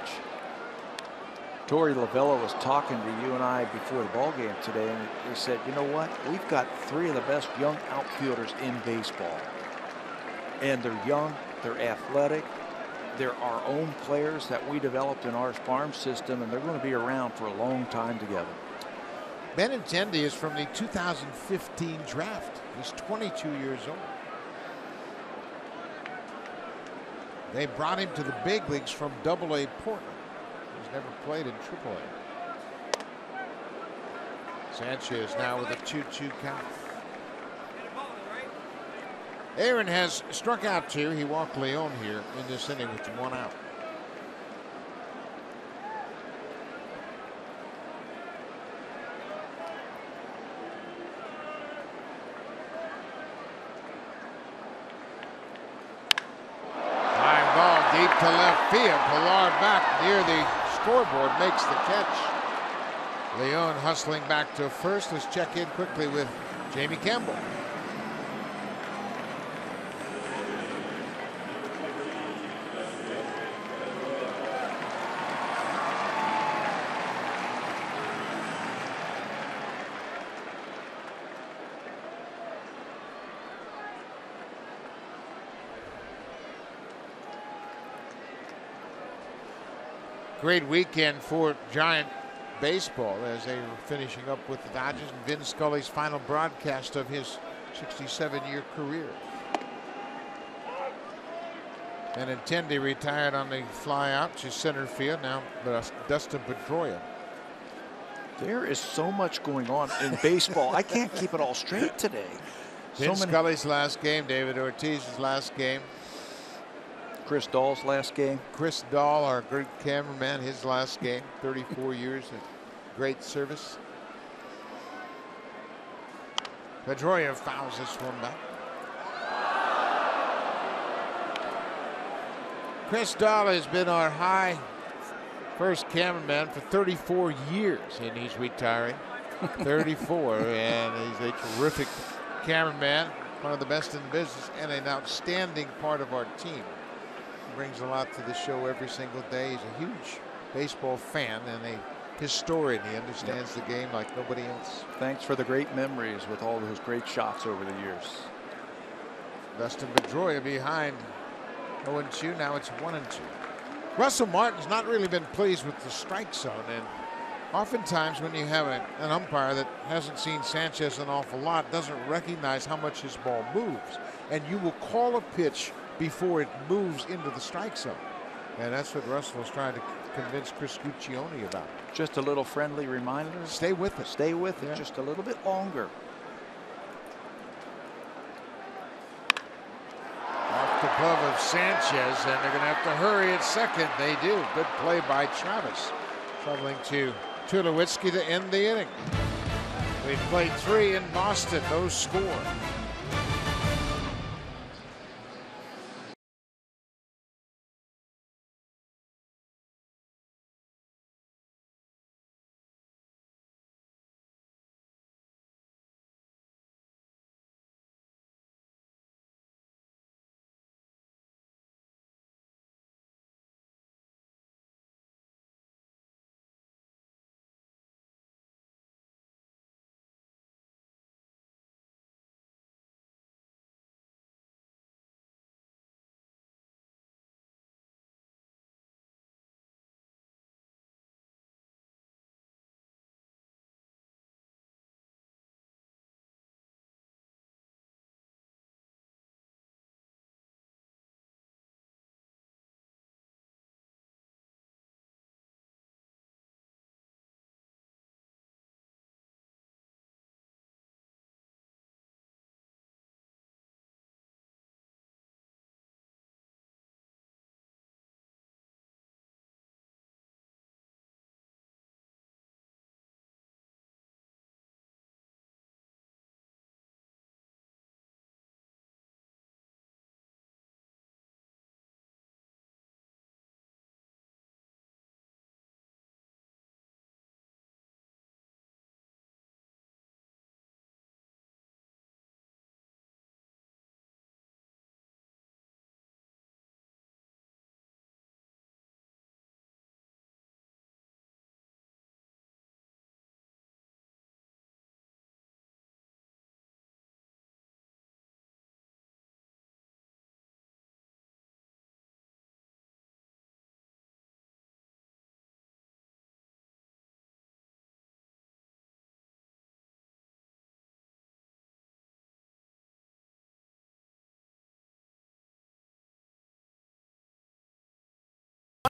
Torey Lovullo was talking to you and I before the ball game today, and he said, you know what? We've got 3 of the best young outfielders in baseball. And they're young, they're athletic, they're our own players that we developed in our farm system, and they're going to be around for a long time together. Benintendi is from the 2015 draft. He's 22 years old. They brought him to the big leagues from AA Portland. He's never played in AAA. Sanchez now with a 2-2 count. Aaron has struck out 2. He walked Leon here in this inning with 1 out. Flying ball deep to left field. Pilar back near the scoreboard makes the catch. Leon hustling back to first. Let's check in quickly with Jamie Campbell. Great weekend for Giant baseball as they were finishing up with the Dodgers and Vin Scully's final broadcast of his 67-year career. Benintendi retired on the fly out to center field. Now Dustin Pedroia There is so much going on in baseball. I can't keep it all straight today. Vin Scully's last game, David Ortiz's last game. Chris Dahl's last game. Chris Dahl, our great cameraman, his last game. 34 years of great service. Pedroia fouls this one back. Chris Dahl has been our high first cameraman for 34 years, and he's retiring. 34, and he's a terrific cameraman, one of the best in the business, and an outstanding part of our team. He brings a lot to the show every single day. He's a huge baseball fan and a historian. He understands the game like nobody else. Thanks for the great memories with all those great shots over the years. Dustin Pedroia behind 0-2. Now it's 1-2. Russell Martin's not really been pleased with the strike zone, and oftentimes when you have an umpire that hasn't seen Sanchez an awful lot, doesn't recognize how much his ball moves, and you will call a pitch before it moves into the strike zone. And that's what Russell is trying to convince Chris Guccione about. Just a little friendly reminder. Stay with it. Stay with it just a little bit longer. Off the glove of Sanchez, and they're going to have to hurry at second. They do. Good play by Travis. Traveling to Tulowitzki to end the inning. We've played 3 in Boston. Those score.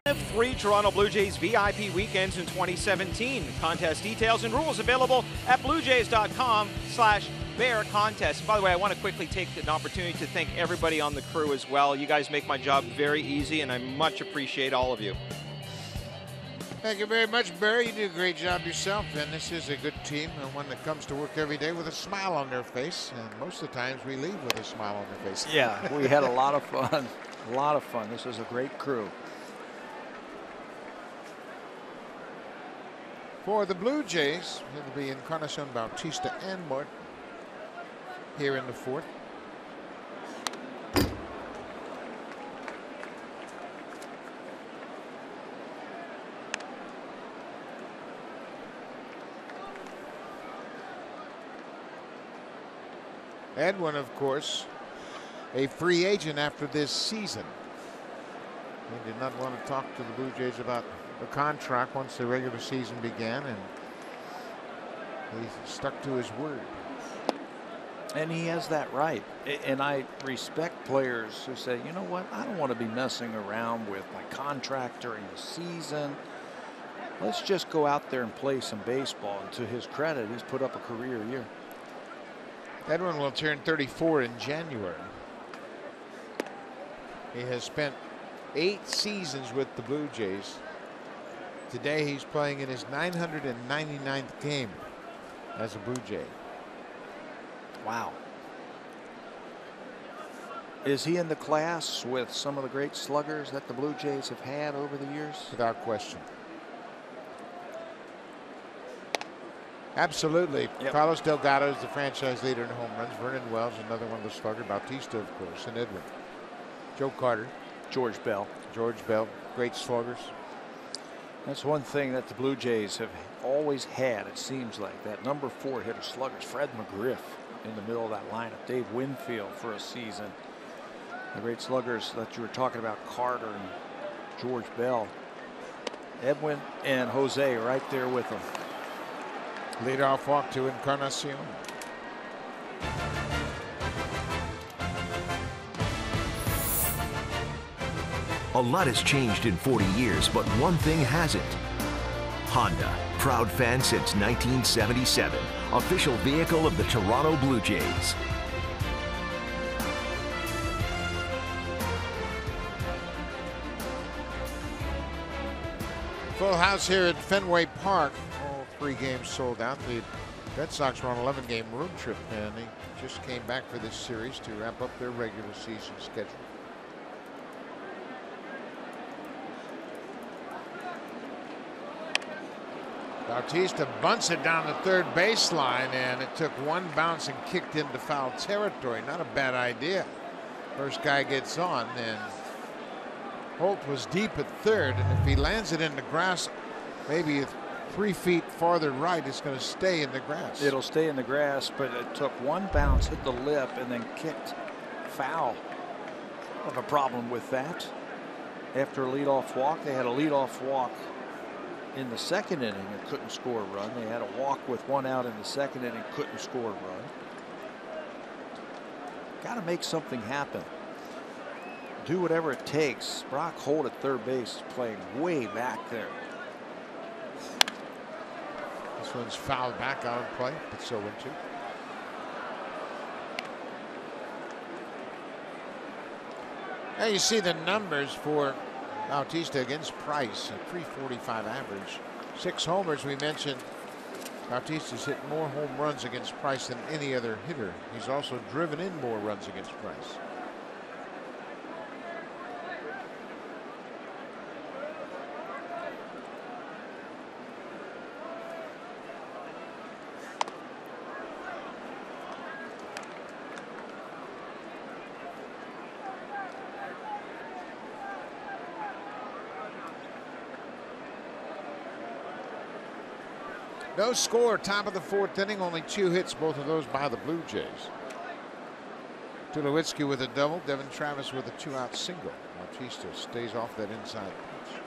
One of 3 Toronto Blue Jays VIP weekends in 2017. Contest details and rules available at bluejays.com/bear contest. By the way, I want to quickly take an opportunity to thank everybody on the crew as well. You guys make my job very easy, and I much appreciate all of you. Thank you very much, Barry. You do a great job yourself, and this is a good team, and one that comes to work every day with a smile on their face, and most of the times we leave with a smile on their face. Yeah, we had a lot of fun. A lot of fun. This is a great crew. For the Blue Jays, it'll be Encarnacion, Bautista, and Martin here in the 4th. Edwin, of course, a free agent after this season. He did not want to talk to the Blue Jays about the contract once the regular season began, and he stuck to his word. And he has that right. And I respect players who say, you know what, I don't want to be messing around with my contract during the season. let's just go out there and play some baseball. And to his credit, he's put up a career year. Edwin will turn 34 in January. He has spent 8 seasons with the Blue Jays. Today he's playing in his 999th game as a Blue Jay. Wow. Is he in the class with some of the great sluggers that the Blue Jays have had over the years? Without question. Absolutely. Yep. Carlos Delgado is the franchise leader in home runs. Vernon Wells, another one of the sluggers. Bautista, of course, and Edwin. Joe Carter. George Bell. George Bell, great sluggers. That's one thing that the Blue Jays have always had, it seems like, that number 4 hitter sluggers. Fred McGriff in the middle of that lineup. Dave Winfield for a season. The great sluggers that you were talking about, Carter and George Bell. Edwin and Jose right there with them. Leadoff walk to Encarnacion. A lot has changed in 40 years, but one thing hasn't. Honda, proud fan since 1977, official vehicle of the Toronto Blue Jays. Full house here at Fenway Park. All 3 games sold out. The Red Sox were on an 11-game road trip, and they just came back for this series to wrap up their regular season schedule. Bautista bunts it down the third baseline, and it took one bounce and kicked into foul territory. Not a bad idea. First guy gets on, and Holt was deep at third, and if he lands it in the grass, maybe 3 feet farther right, it's going to stay in the grass. It'll stay in the grass, but it took one bounce, hit the lip, and then kicked foul. I have a problem with that. After a leadoff walk, they had a leadoff walk in the second inning and couldn't score a run. They had a walk with 1 out in the second inning, couldn't score a run. Got to make something happen. Do whatever it takes. Brock Holt at third base is playing way back there. This one's fouled back out of play. It's 0-2. Now you see the numbers for Bautista against Price, a .345 average. 6 homers. We mentioned Bautista's hit more home runs against Price than any other hitter. He's also driven in more runs against Price. No score, top of the 4th inning, only 2 hits, both of those by the Blue Jays. Tulowitzki with a double, Devin Travis with a 2-out single. Bautista stays off that inside pitch.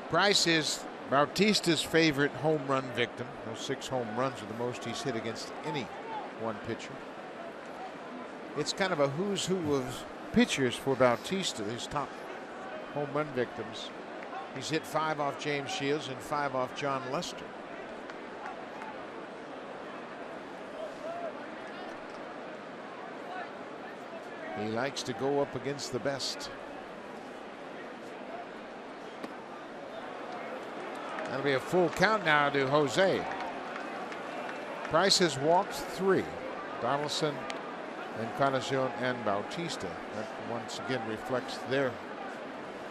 Price is Bautista's favorite home run victim. Those 6 home runs are the most he's hit against any one pitcher. It's kind of a who's who of pitchers for Bautista, his top home run victims. He's hit 5 off James Shields and 5 off John Lester. He likes to go up against the best. That'll be a full count now to Jose. Price has walked 3. Donaldson, Encarnacion, and Bautista. That once again reflects their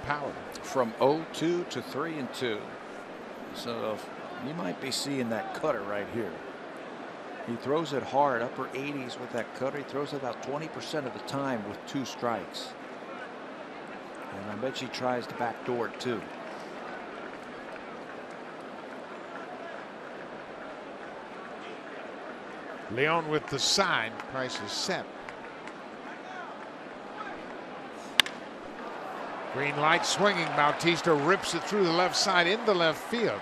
power. From 0-2 to 3-2. So you might be seeing that cutter right here. He throws it hard, upper 80s with that cutter. He throws it about 20% of the time with 2 strikes. And I bet he tries to backdoor it too. Leon with the sign. Price is set. Green light swinging. Bautista rips it through the left side into left field.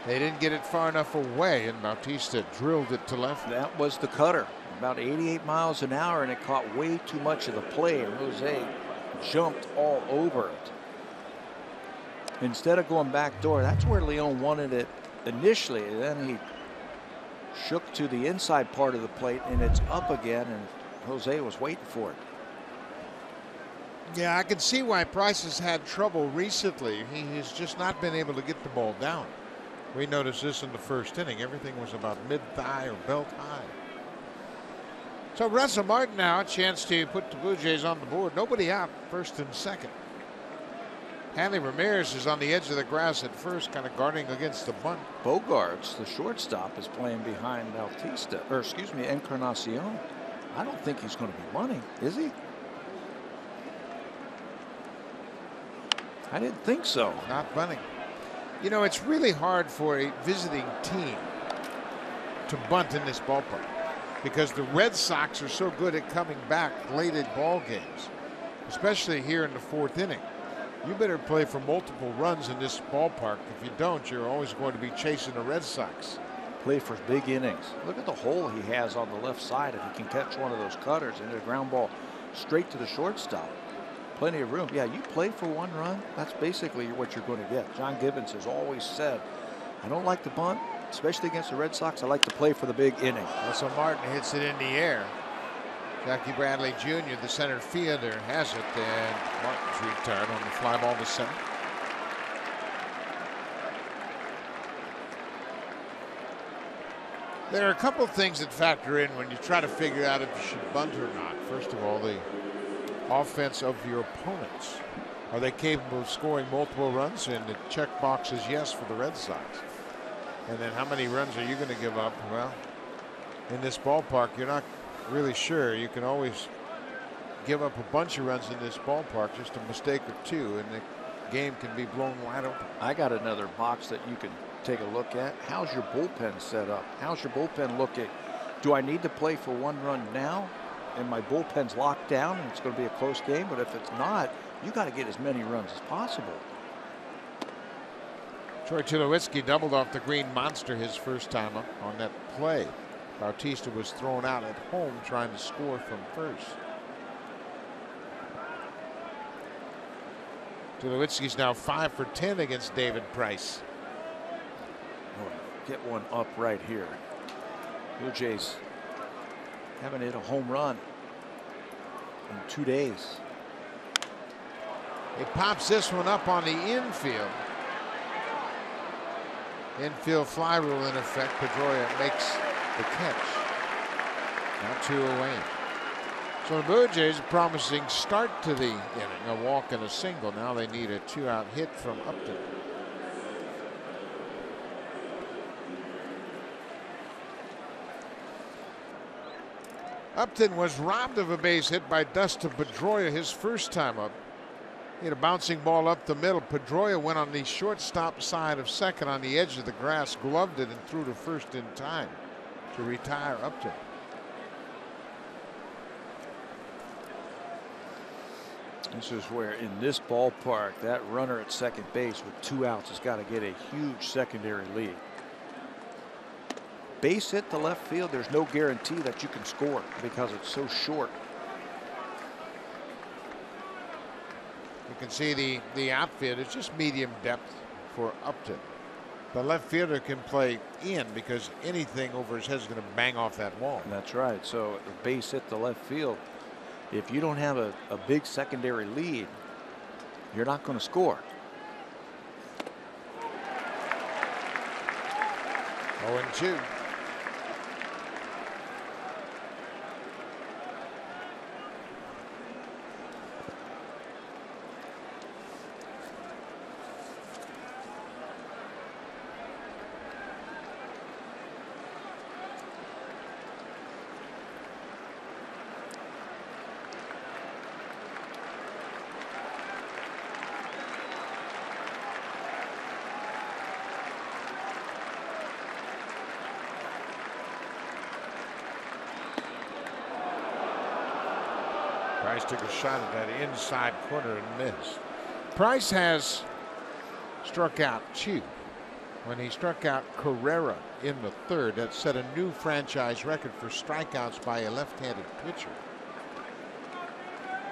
They didn't get it far enough away, and Bautista drilled it to left. That was the cutter. about 88 miles an hour, and it caught way too much of the plate. And Jose jumped all over it. Instead of going backdoor, that's where Leon wanted it initially. And then he shook to the inside part of the plate, and it's up again, and Jose was waiting for it. Yeah, I can see why Price has had trouble recently. He has just not been able to get the ball down. We noticed this in the first inning. Everything was about mid-thigh or belt high. So Russell Martin now a chance to put the Blue Jays on the board. Nobody out, first and second. Hanley Ramirez is on the edge of the grass at first, kind of guarding against the bunt. Bogarts, the shortstop, is playing behind Encarnacion. I don't think he's going to be bunting, is he? I didn't think so. Not bunting. You know, it's really hard for a visiting team to bunt in this ballpark because the Red Sox are so good at coming back late in ball games, especially here in the fourth inning. You better play for multiple runs in this ballpark. If you don't, you're always going to be chasing the Red Sox. Play for big innings. Look at the hole he has on the left side. If he can catch one of those cutters and a ground ball straight to the shortstop. Plenty of room. Yeah, you play for one run, that's basically what you're going to get. John Gibbons has always said, I don't like to bunt, especially against the Red Sox. I like to play for the big inning. So Martin hits it in the air. Jackie Bradley Jr., the center fielder, has it, and Martin's retired on the fly ball to center. There are a couple of things that factor in when you try to figure out if you should bunt or not. First of all, the offense of your opponents. Are they capable of scoring multiple runs? And the checkbox is yes for the Red Sox. And then how many runs are you going to give up? Well, in this ballpark, you're not really sure. You can always give up a bunch of runs in this ballpark, just a mistake or two, and the game can be blown wide open. I got another box that you can take a look at. How's your bullpen set up? How's your bullpen looking? Do I need to play for one run now? And my bullpen's locked down and it's going to be a close game, but if it's not, you got to get as many runs as possible. Troy Tulowitzki doubled off the Green Monster his first time up on that play. Bautista was thrown out at home trying to score from first. Tulowitzki's now 5 for 10 against David Price. Oh, get one up right here. Blue Jays haven't hit a home run in 2 days. He pops this one up on the infield. Infield fly rule in effect. Pedroia makes the catch. Now 2 away. So the Blue Jays a promising start to the inning. A walk and a single. Now they need a 2-out hit from Upton. Upton was robbed of a base hit by Dustin Pedroia his first time up. He had a bouncing ball up the middle. Pedroia went on the shortstop side of second on the edge of the grass, gloved it, and threw to first in time to retire Upton. This is where, in this ballpark, that runner at second base with 2 outs has got to get a huge secondary lead. Base hit to left field, there's no guarantee that you can score because it's so short. You can see the outfield is just medium depth for Upton. The left fielder can play in because anything over his head is going to bang off that wall. That's right. So the base hit to left field. If you don't have a big secondary lead, you're not going to score. 0-2. Price took a shot at that inside corner and missed. Price has struck out 2. when he struck out Carrera in the third. That set a new franchise record for strikeouts by a left-handed pitcher.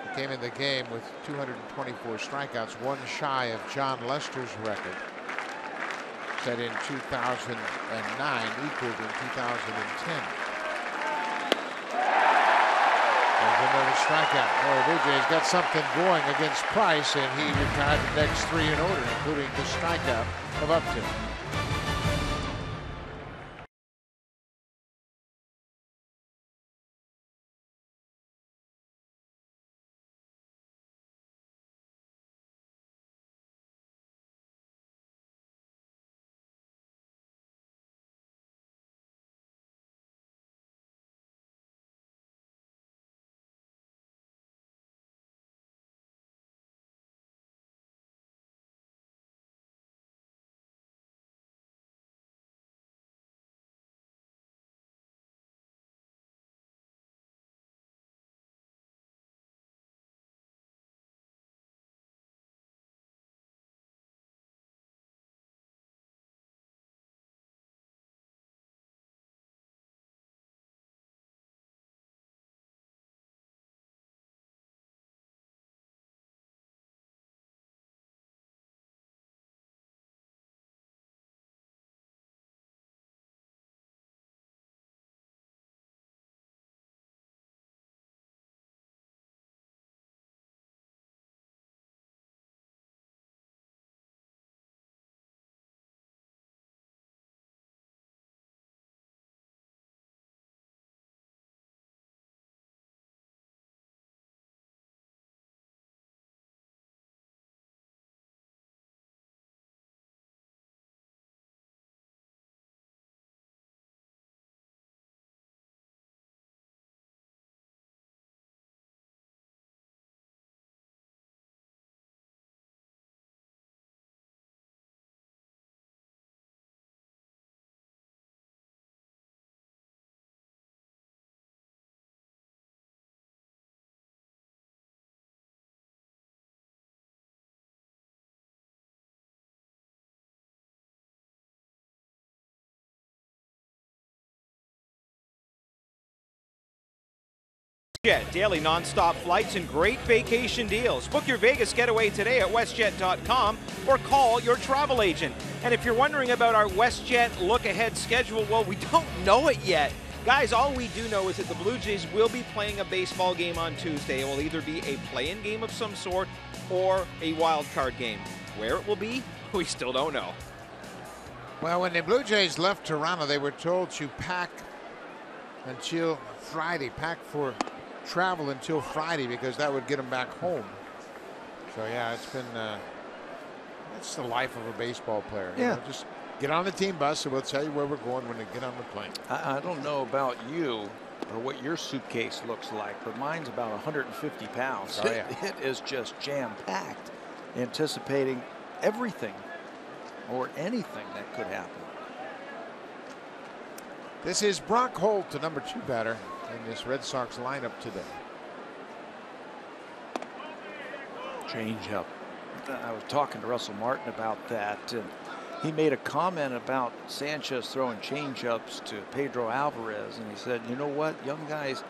He came in the game with 224 strikeouts, one shy of John Lester's record, set in 2009, equaled in 2010. There's another strikeout. Oh, the Blue Jays got something going against Price, and he retired the next three in order, including the strikeout of Upton. WestJet, daily nonstop flights and great vacation deals. Book your Vegas getaway today at WestJet.com or call your travel agent. And if you're wondering about our WestJet look-ahead schedule, well, we don't know it yet. Guys, all we do know is that the Blue Jays will be playing a baseball game on Tuesday. It will either be a play-in game of some sort or a wild card game. Where it will be, we still don't know. Well, when the Blue Jays left Toronto, they were told to pack until Friday, pack for travel until Friday, because that would get them back home. So yeah, it's been it's the life of a baseball player. Yeah. You know, just get on the team bus and we'll tell you where we're going when they get on the plane. I don't know about you or what your suitcase looks like, but mine's about 150 pounds. Oh, yeah. It is just jam-packed, anticipating everything or anything that could happen. This is Brock Holt, the number 2 batter in this Red Sox lineup today. Change up. I was talking to Russell Martin about that, and he made a comment about Sanchez throwing change-ups to Pedro Alvarez, and he said, you know what, young guys,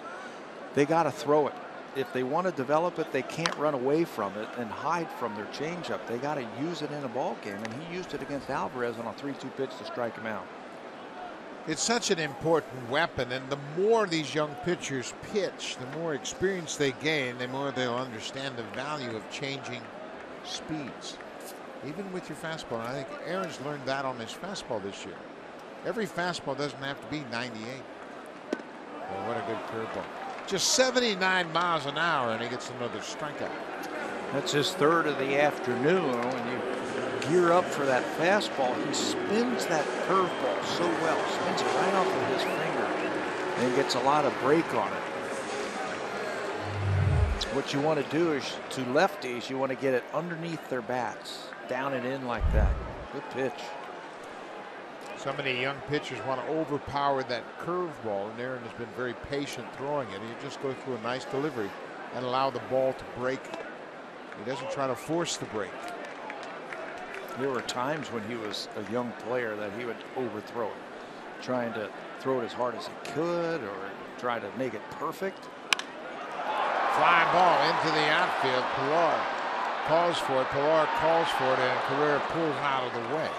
they got to throw it. If they want to develop it, they can't run away from it and hide from their change-up. They got to use it in a ball game, and he used it against Alvarez on a 3-2 pitch to strike him out. It's such an important weapon, and the more these young pitchers pitch, the more experience they gain, the more they'll understand the value of changing speeds, even with your fastball. And I think Aaron's learned that on his fastball this year. Every fastball doesn't have to be 98. Well, what a good curveball. Just 79 miles an hour, and he gets another strikeout. That's his third of the afternoon. When you gear up for that fastball, he spins that curveball so well, spins it right off of his finger, and gets a lot of break on it. What you want to do is, to lefties, you want to get it underneath their bats, down and in like that. Good pitch. So many young pitchers want to overpower that curveball, and Aaron has been very patient throwing it. He just goes through a nice delivery and allow the ball to break. He doesn't try to force the break. There were times when he was a young player that he would overthrow it, trying to throw it as hard as he could or try to make it perfect. Fly ball into the outfield. Pilar calls for it. Pilar calls for it, and Carrera pulls out of the way.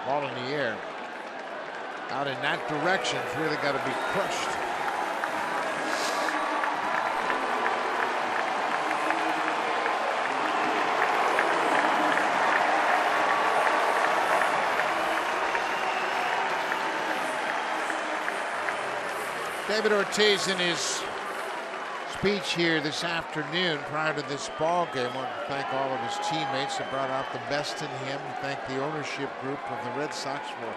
Ball in the air. Out in that direction. It's really got to be crushed. David Ortiz in his speech here this afternoon prior to this ball game wanted to thank all of his teammates that brought out the best in him, and thank the ownership group of the Red Sox for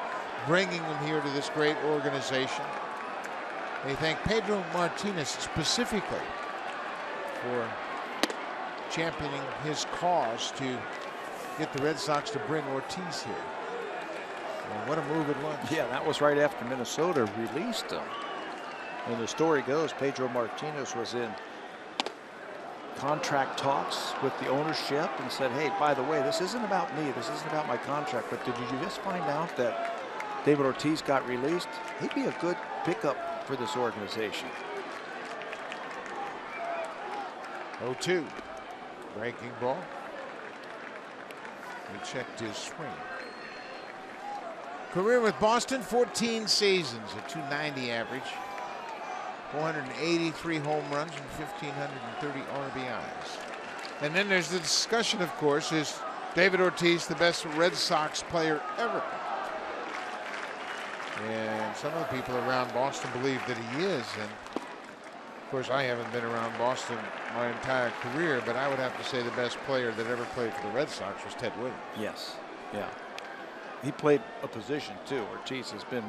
bringing him here to this great organization. They thank Pedro Martinez specifically for championing his cause to get the Red Sox to bring Ortiz here. And what a move it was. Yeah, that was right after Minnesota released him. And the story goes, Pedro Martinez was in contract talks with the ownership and said, hey, by the way, this isn't about me. This isn't about my contract. But did you just find out that David Ortiz got released? He'd be a good pickup for this organization. 0-2. Breaking ball. He checked his swing. Career with Boston, 14 seasons, a .290 average. 483 home runs and 1,530 RBIs. And then there's the discussion, of course, is David Ortiz the best Red Sox player ever? And some of the people around Boston believe that he is. And of course, I haven't been around Boston my entire career, but I would have to say the best player that ever played for the Red Sox was Ted Williams. Yes, yeah. He played a position too. Ortiz has been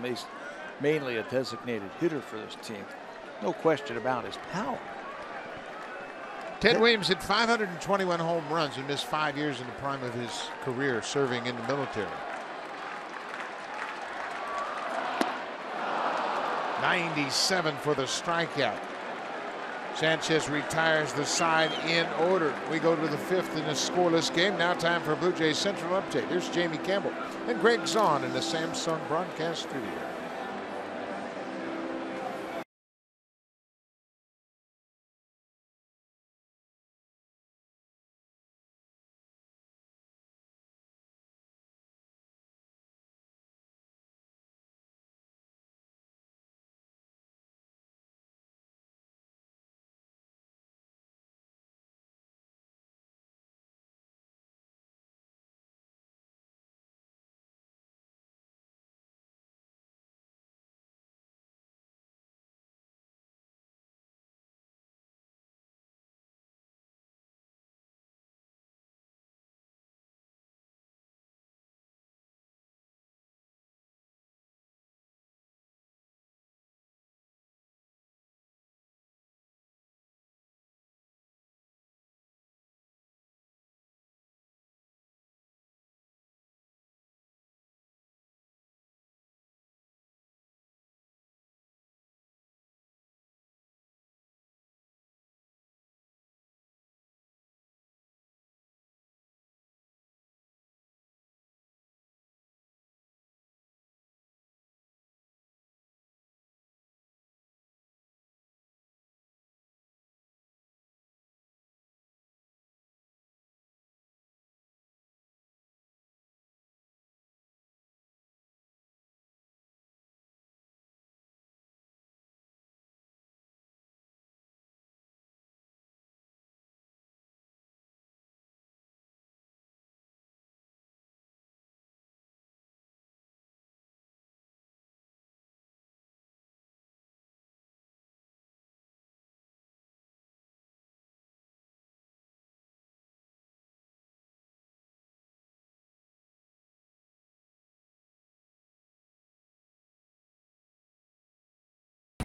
mainly a designated hitter for this team. No question about his power. Ted Williams hit 521 home runs and missed 5 years in the prime of his career serving in the military. 97 for the strikeout. Sanchez retires the side in order. We go to the 5th in a scoreless game. Now time for a Blue Jays Central update. Here's Jamie Campbell and Greg Zahn in the Samsung broadcast studio.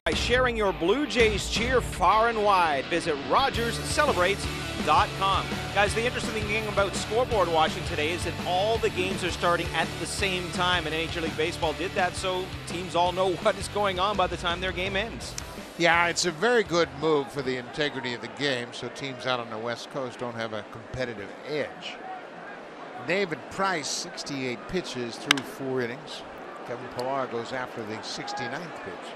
By sharing your Blue Jays cheer far and wide, visit RogersCelebrates.com. Guys, the interesting thing about scoreboard watching today is that all the games are starting at the same time, and Major League Baseball did that so teams all know what is going on by the time their game ends. Yeah, it's a very good move for the integrity of the game, so teams out on the West Coast don't have a competitive edge. David Price, 68 pitches through 4 innings. Kevin Pillar goes after the 69th pitch.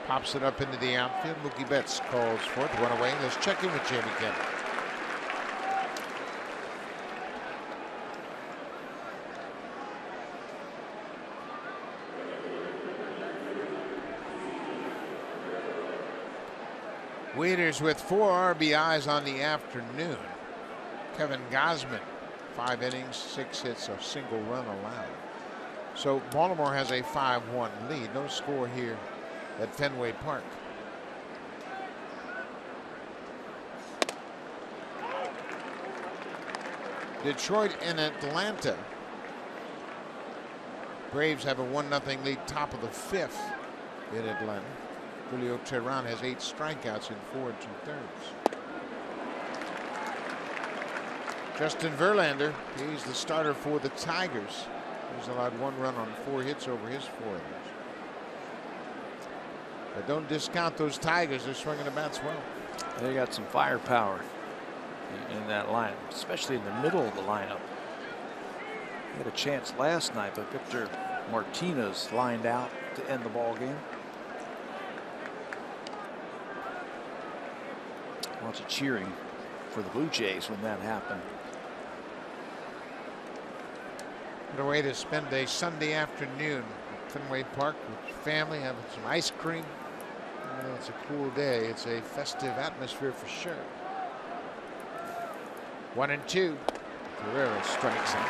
Pops it up into the outfield. Mookie Betts calls for it. 1 away. Let's check in with Jamie Kemp. Waiters with 4 RBIs on the afternoon. Kevin Gausman, 5 innings, 6 hits, a single run allowed. So Baltimore has a 5-1 lead. No score here at Fenway Park. Detroit and Atlanta. Braves have a 1-0 lead, top of the 5th in Atlanta. Julio Teheran has 8 strikeouts in 4 2/3. Justin Verlander, he's the starter for the Tigers. He's allowed 1 run on 4 hits over his 4 innings. But don't discount those Tigers. They're swinging the bats well. They got some firepower in that lineup, especially in the middle of the lineup. They had a chance last night, but Victor Martinez lined out to end the ball game. Lots of cheering for the Blue Jays when that happened. What a way to spend a Sunday afternoon at Fenway Park with family, having some ice cream. You know, it's a cool day. It's a festive atmosphere for sure. 1-2. Guerrero strikes out.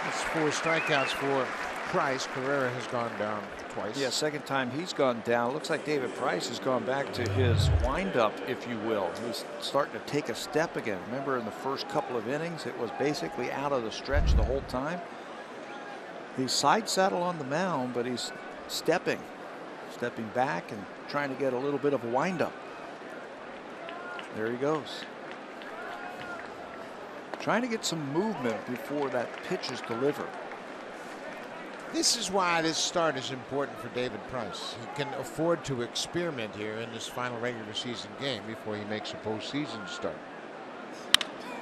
That's 4 strikeouts for Price. Carrera has gone down twice. Yeah, second time he's gone down. Looks like David Price has gone back to his windup, if you will. He's starting to take a step again. Remember in the first couple of innings, it was basically out of the stretch the whole time. He's side saddle on the mound, but he's stepping back and trying to get a little bit of a windup. There he goes. Trying to get some movement before that pitch is delivered. This is why this start is important for David Price. He can afford to experiment here in this final regular season game before he makes a postseason start.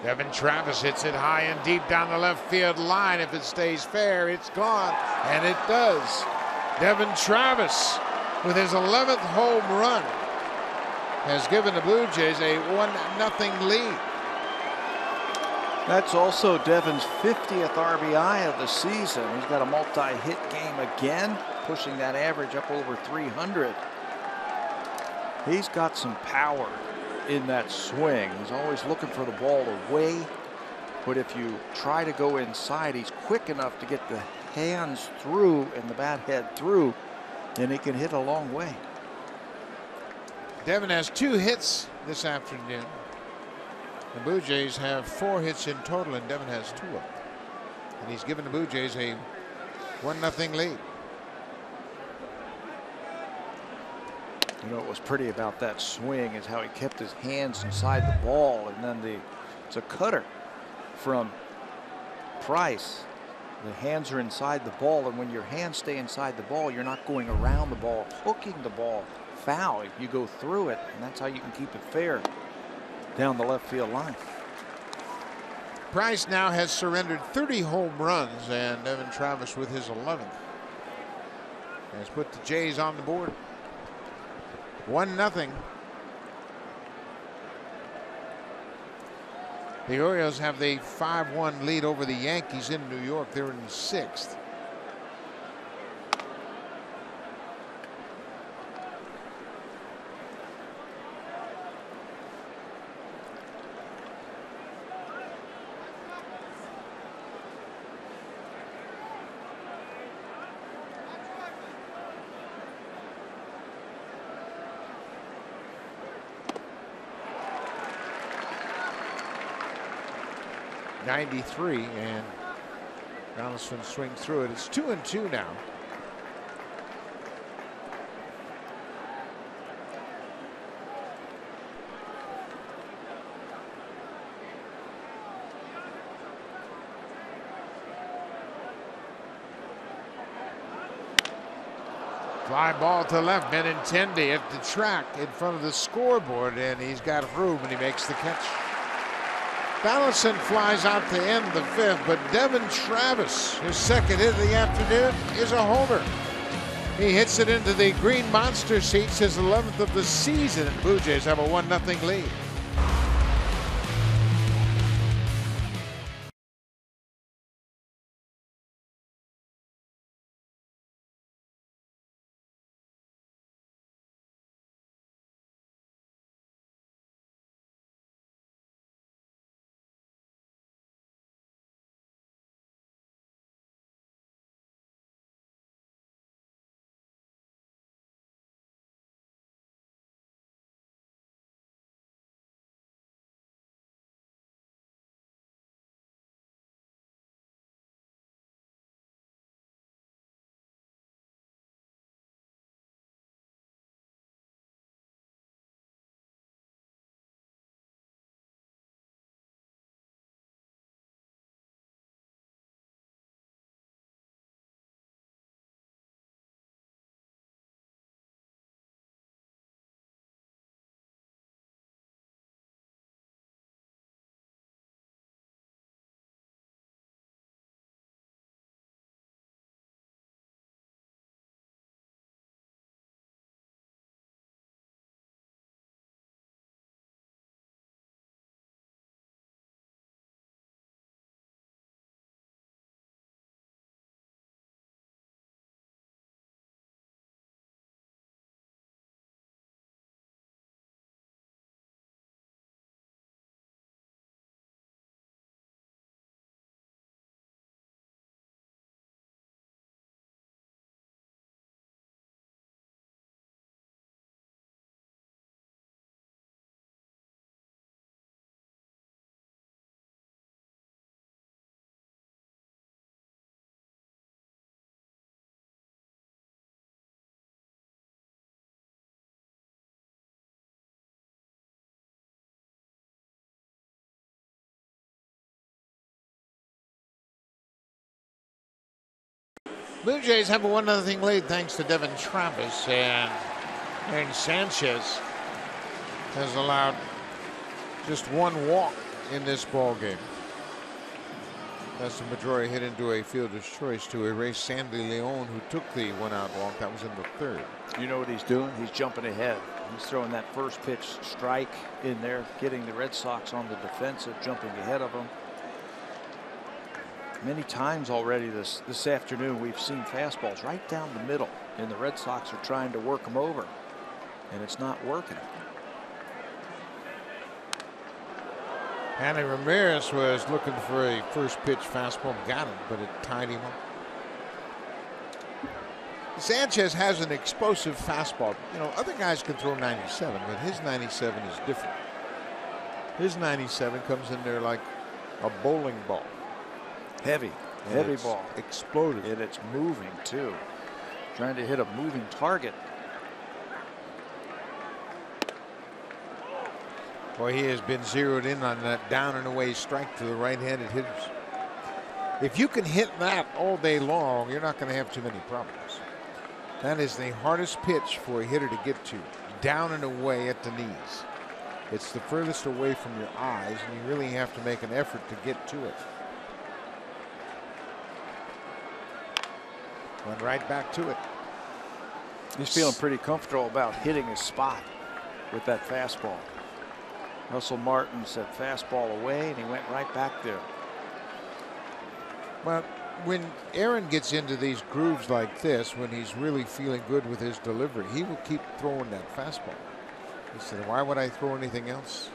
Devin Travis hits it high and deep down the left field line. If it stays fair, it's gone, and it does. Devin Travis, with his 11th home run, has given the Blue Jays a 1-0 lead. That's also Devin's 50th RBI of the season. He's got a multi-hit game again, pushing that average up over 300. He's got some power in that swing. He's always looking for the ball away, but if you try to go inside, he's quick enough to get the hands through and the bat head through, and he can hit a long way. Devin has 2 hits this afternoon. The Blue Jays have 4 hits in total, and Devin has 2 of them. And he's given the Blue Jays a 1-0 lead. You know what was pretty about that swing is how he kept his hands inside the ball, and then it's a cutter from Price. The hands are inside the ball, and when your hands stay inside the ball, you're not going around the ball, hooking the ball foul. You go through it, and that's how you can keep it fair down the left field line. Price now has surrendered 30 home runs, and Devin Travis with his 11th has put the Jays on the board. 1-0. The Orioles have the 5-1 lead over the Yankees in New York. They're in 6th. .93, and Donaldson swings through it. It's 2-2 now. Fly ball to left. Benintendi at the track in front of the scoreboard, and he's got room, and he makes the catch. Donaldson flies out to end the 5th, but Devin Travis, his second hit of the afternoon, is a homer. He hits it into the green monster seats, his 11th of the season, and Blue Jays have a 1-0 lead. Blue Jays have a 1-0 lead thanks to Devin Travis, and Aaron Sanchez has allowed just one walk in this ball game. That's the majority hit into a fielder's choice to erase Sandy Leon, who took the one-out walk. That was in the 3rd. You know what he's doing? He's jumping ahead. He's throwing that first pitch strike in there, getting the Red Sox on the defensive, jumping ahead of them. Many times already this afternoon we've seen fastballs right down the middle, and the Red Sox are trying to work them over, and it's not working. Hanley Ramirez was looking for a first pitch fastball, got it, but it tied him up. Sanchez has an explosive fastball. You know, other guys can throw 97, but his 97 is different. His 97 comes in there like a bowling ball. Heavy ball. Exploded. And it's moving too. Trying to hit a moving target. Boy, he has been zeroed in on that down and away strike to the right-handed hitters. If you can hit that all day long, you're not going to have too many problems. That is the hardest pitch for a hitter to get to. Down and away at the knees. It's the furthest away from your eyes, and you really have to make an effort to get to it. Went right back to it. He's feeling pretty comfortable about hitting his spot with that fastball. Russell Martin said fastball away, and he went right back there. Well, when Aaron gets into these grooves like this, when he's really feeling good with his delivery, he will keep throwing that fastball. He said, why would I throw anything else?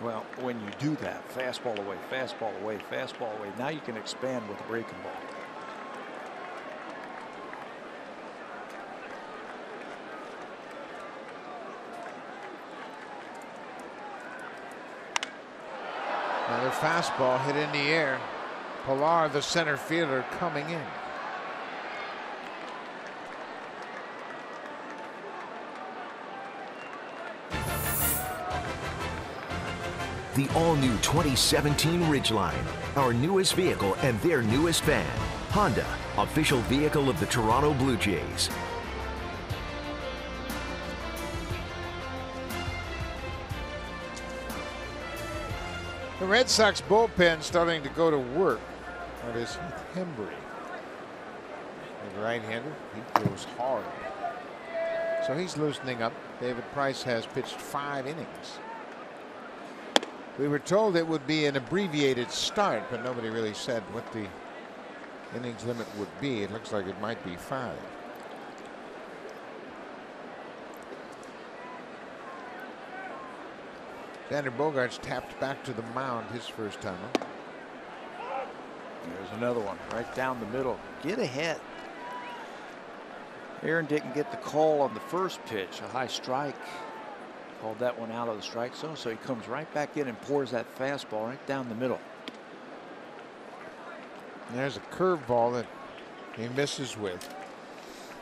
Well, when you do that, fastball away, fastball away, fastball away, now you can expand with the breaking ball. Another fastball hit in the air. Pilar, the center fielder, coming in. The all-new 2017 Ridgeline, our newest vehicle and their newest fan. Honda, official vehicle of the Toronto Blue Jays. The Red Sox bullpen starting to go to work. That is Heath Hembree. The right-hander, he throws hard. So he's loosening up. David Price has pitched 5 innings. We were told it would be an abbreviated start, but nobody really said what the innings limit would be. It looks like it might be 5. Xander Bogaerts tapped back to the mound his first time up. There's another one right down the middle. Get ahead. Aaron didn't get the call on the first pitch, a high strike. Called that one out of the strike zone, so he comes right back in and pours that fastball right down the middle. There's a curveball that he misses with.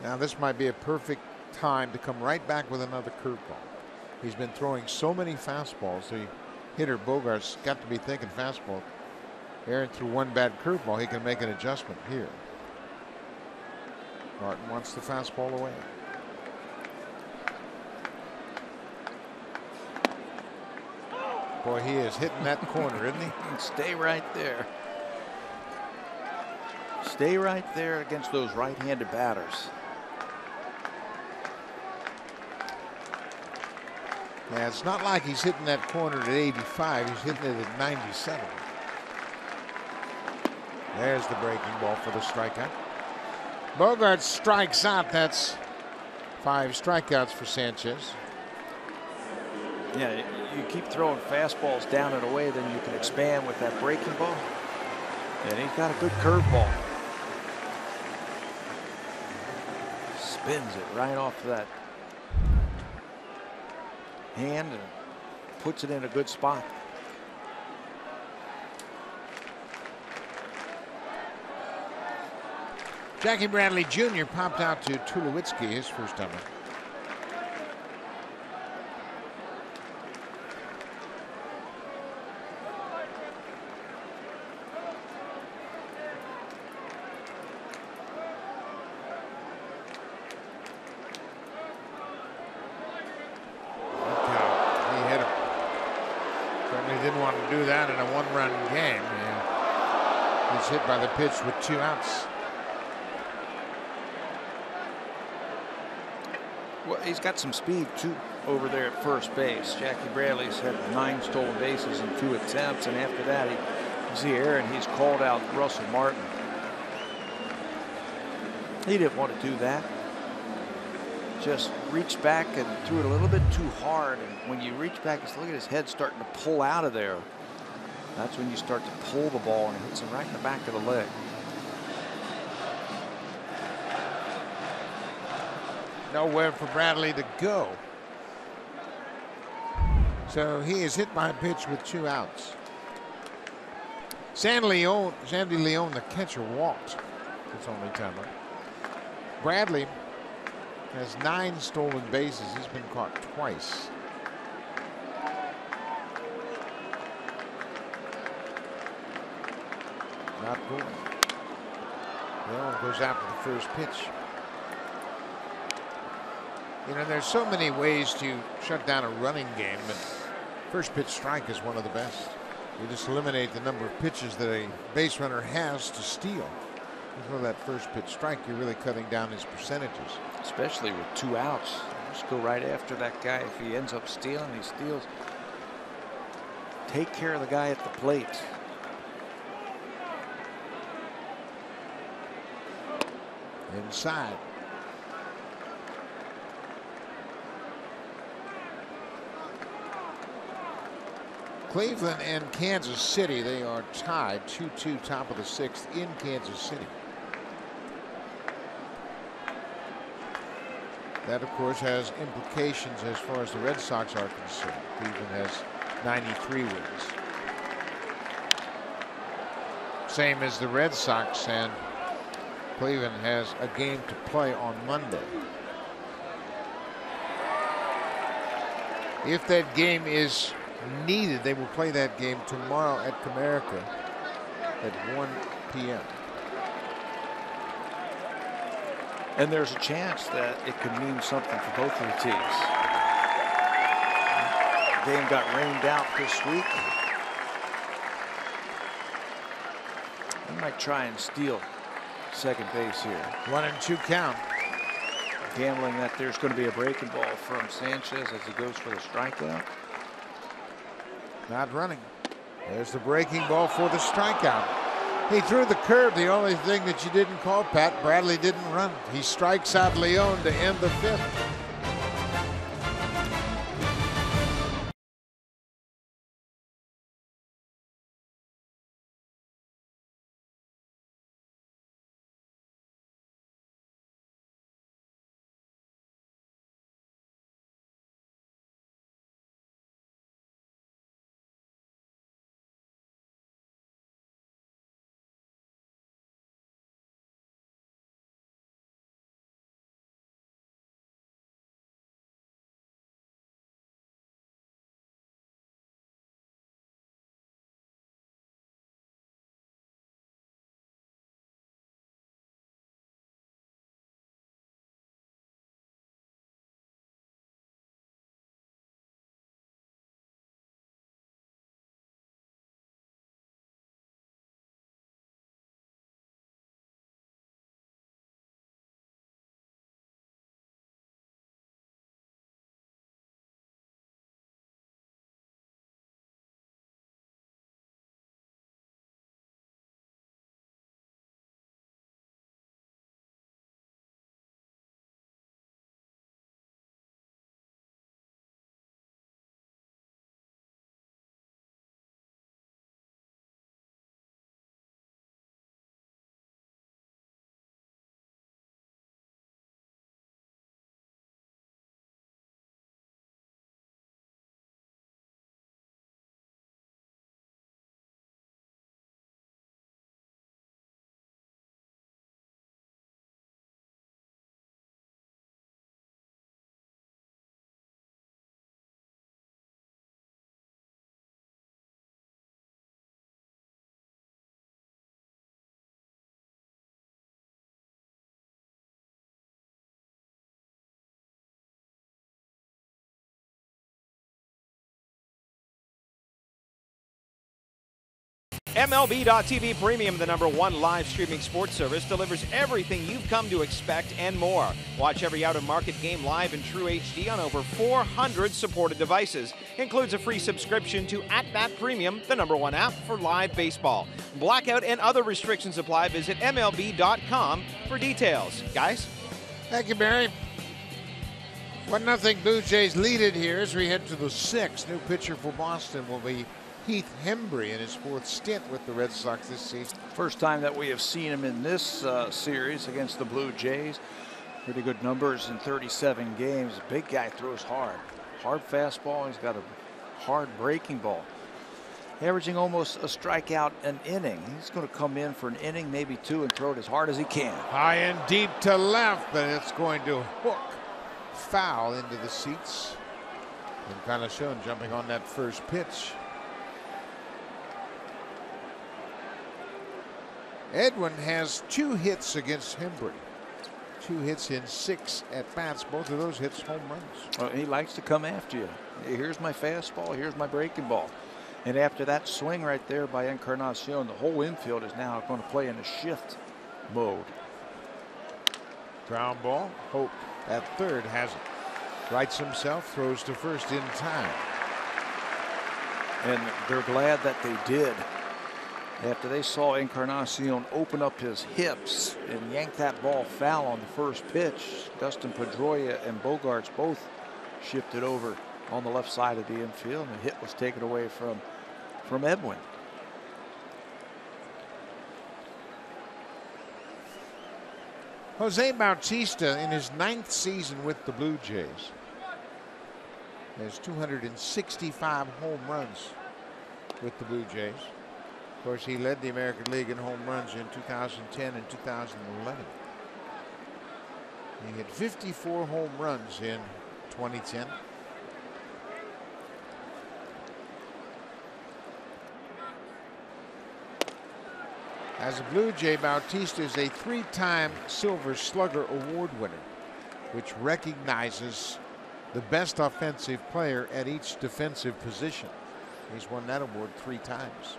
Now this might be a perfect time to come right back with another curveball. He's been throwing so many fastballs. The hitter Bogaerts got to be thinking fastball. Aaron threw one bad curveball. He can make an adjustment here. Martin wants the fastball away. Boy, he is hitting that corner, isn't he? Stay right there. Stay right there against those right-handed batters. Yeah, it's not like he's hitting that corner at 85. He's hitting it at 97. There's the breaking ball for the strikeout. Bogaerts strikes out. That's 5 strikeouts for Sanchez. Yeah, you keep throwing fastballs down and away, then you can expand with that breaking ball. And he's got a good curveball. Spins it right off that hand and puts it in a good spot. Jackie Bradley Jr. popped out to Tulowitzki his first time up. Do that in a 1-run game. Yeah. He's hit by the pitch with 2 outs. Well, he's got some speed too over there at first base. Jackie Bradley's had 9 stolen bases in 2 attempts, and after that, you see Aaron, he's called out Russell Martin. He didn't want to do that. Just reached back and threw it a little bit too hard. And when you reach back, just look at his head starting to pull out of there. That's when you start to pull the ball, and it hits him right in the back of the leg. Nowhere for Bradley to go. So he is hit by a pitch with 2 outs. Sandy Leon, the catcher, walked. It's only time up. Bradley has 9 stolen bases. He's been caught twice. Not going. Leon goes after the first pitch. You know, there's so many ways to shut down a running game, but first pitch strike is one of the best. You just eliminate the number of pitches that a base runner has to steal. With that first pitch strike, you're really cutting down his percentages. Especially with 2 outs. Just go right after that guy. If he ends up stealing, he steals. Take care of the guy at the plate. Inside. Cleveland and Kansas City, they are tied 2-2, top of the 6th in Kansas City. That, of course, has implications as far as the Red Sox are concerned. Cleveland has 93 wins. Same as the Red Sox, and Cleveland has a game to play on Monday. If that game is needed, they will play that game tomorrow at Comerica at 1 p.m. And there's a chance that it could mean something for both of the teams. The game got rained out this week. He might try and steal second base here. 1-2 count. Gambling that there's going to be a breaking ball from Sanchez as he goes for the strikeout. Not running. There's the breaking ball for the strikeout. He threw the curve. The only thing that you didn't call, Pat, Bradley didn't run. He strikes out Leon to end the fifth. MLB.TV Premium, the #1 live streaming sports service, delivers everything you've come to expect and more. Watch every out-of-market game live in true HD on over 400 supported devices. Includes a free subscription to At Bat Premium, the #1 app for live baseball. Blackout and other restrictions apply. Visit MLB.com for details. Guys? Thank you, Barry. 1-0 Blue Jays lead it here as we head to the 6th. New pitcher for Boston will be Heath Hembree in his 4th stint with the Red Sox this season. First time that we have seen him in this series against the Blue Jays. Pretty good numbers in 37 games. Big guy, throws hard. Hard fastball. He's got a hard breaking ball. Averaging almost a strikeout an inning. He's going to come in for an inning, maybe 2, and throw it as hard as he can. High and deep to left, but it's going to hook foul into the seats. And kind of shown jumping on that first pitch. Edwin has 2 hits against Hembree. 2 hits in 6 at-bats. Both of those hits home runs. Well, he likes to come after you. Here's my fastball. Here's my breaking ball. And after that swing right there by Encarnacion, the whole infield is now going to play in a shift mode. Ground ball. Hope at third has it. Rights himself, throws to first in time. And they're glad that they did. After they saw Encarnacion open up his hips and yank that ball foul on the first pitch, Dustin Pedroia and Bogarts both shifted over on the left side of the infield, and the hit was taken away from Edwin. Jose Bautista, in his 9th season with the Blue Jays, has 265 home runs with the Blue Jays. Of course, he led the American League in home runs in 2010 and 2011. He hit 54 home runs in 2010. As a Blue Jay, Bautista is a 3-time Silver Slugger Award winner, which recognizes the best offensive player at each defensive position. He's won that award 3 times.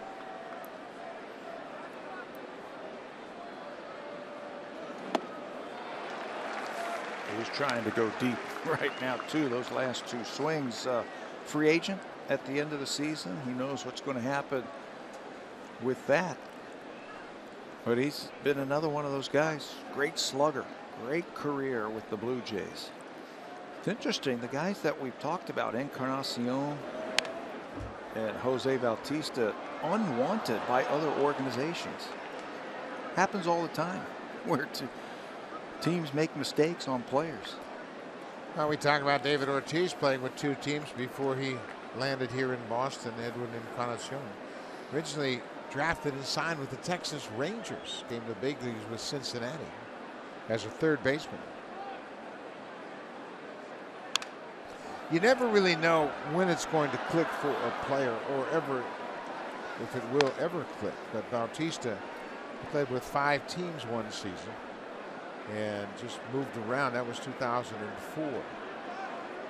He's trying to go deep right now, too. Those last two swings. Free agent at the end of the season. He knows what's going to happen with that. But he's been another one of those guys. Great slugger. Great career with the Blue Jays. It's interesting. The guys that we've talked about, Encarnacion and Jose Bautista, unwanted by other organizations. Happens all the time where teams make mistakes on players. Well, we talk about David Ortiz playing with two teams before he landed here in Boston. Edwin Encarnacion, originally drafted and signed with the Texas Rangers, came to the big leagues with Cincinnati as a third baseman. You never really know when it's going to click for a player, or ever, if it will ever click. But Bautista played with 5 teams one season and just moved around. That was 2004.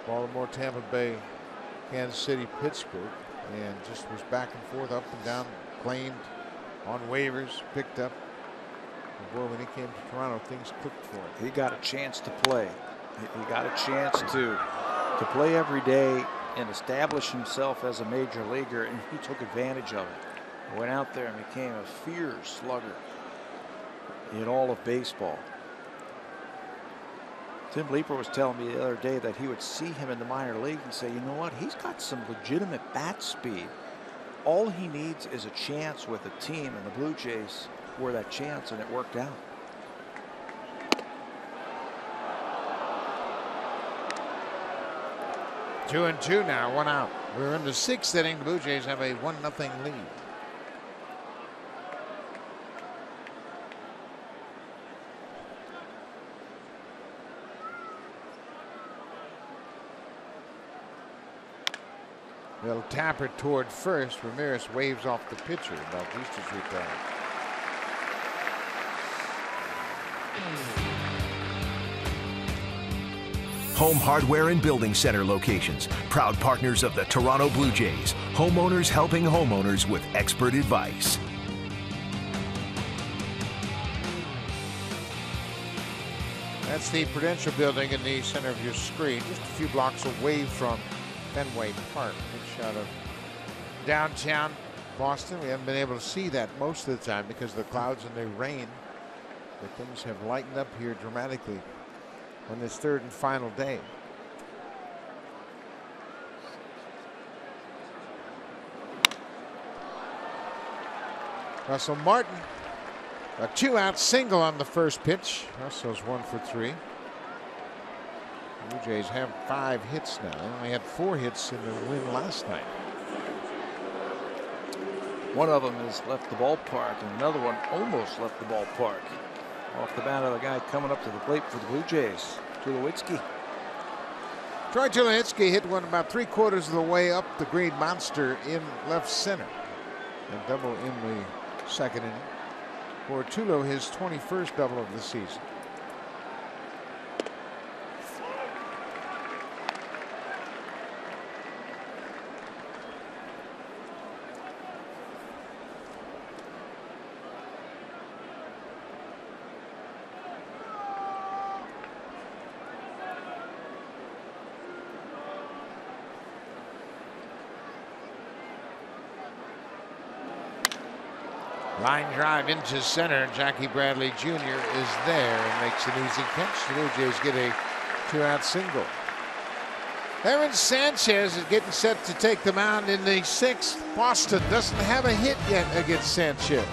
Baltimore, Tampa Bay, Kansas City, Pittsburgh, and just was back and forth, up and down, claimed on waivers, picked up. And boy, when he came to Toronto, things clicked for him. He got a chance to play. He got a chance to play every day and establish himself as a major leaguer, and he took advantage of it. Went out there and became a fierce slugger in all of baseball. Tim Leeper was telling me the other day that he would see him in the minor league and say, you know what, he's got some legitimate bat speed. All he needs is a chance with a team, and the Blue Jays were that chance, and it worked out. Two and two now, 1 out. We're in the 6th inning. The Blue Jays have a 1-0 lead. They'll tap it toward first. Ramirez waves off the pitcher. Bautista's retired. Home Hardware and Building Center locations, proud partners of the Toronto Blue Jays. Homeowners helping homeowners with expert advice. That's the Prudential Building in the center of your screen, just a few blocks away from Fenway Park. Good shot of downtown Boston. We haven't been able to see that most of the time because of the clouds and the rain. But things have lightened up here dramatically on this 3rd and final day. Russell Martin, a 2-out single on the first pitch. Russell's 1 for 3. Blue Jays have 5 hits now. They only had 4 hits in the win last night. One of them has left the ballpark, and another one almost left the ballpark. Off the bat of the guy coming up to the plate for the Blue Jays, Tulowitzki. Troy Tulowitzki hit one about 3/4 of the way up the Green Monster in left center. And double in the 2nd inning. For Tulo, his 21st double of the season. Line drive into center. Jackie Bradley Jr. is there and makes an easy catch. The Blue Jays get a 2-out single. Aaron Sanchez is getting set to take the mound in the 6th. Boston doesn't have a hit yet against Sanchez.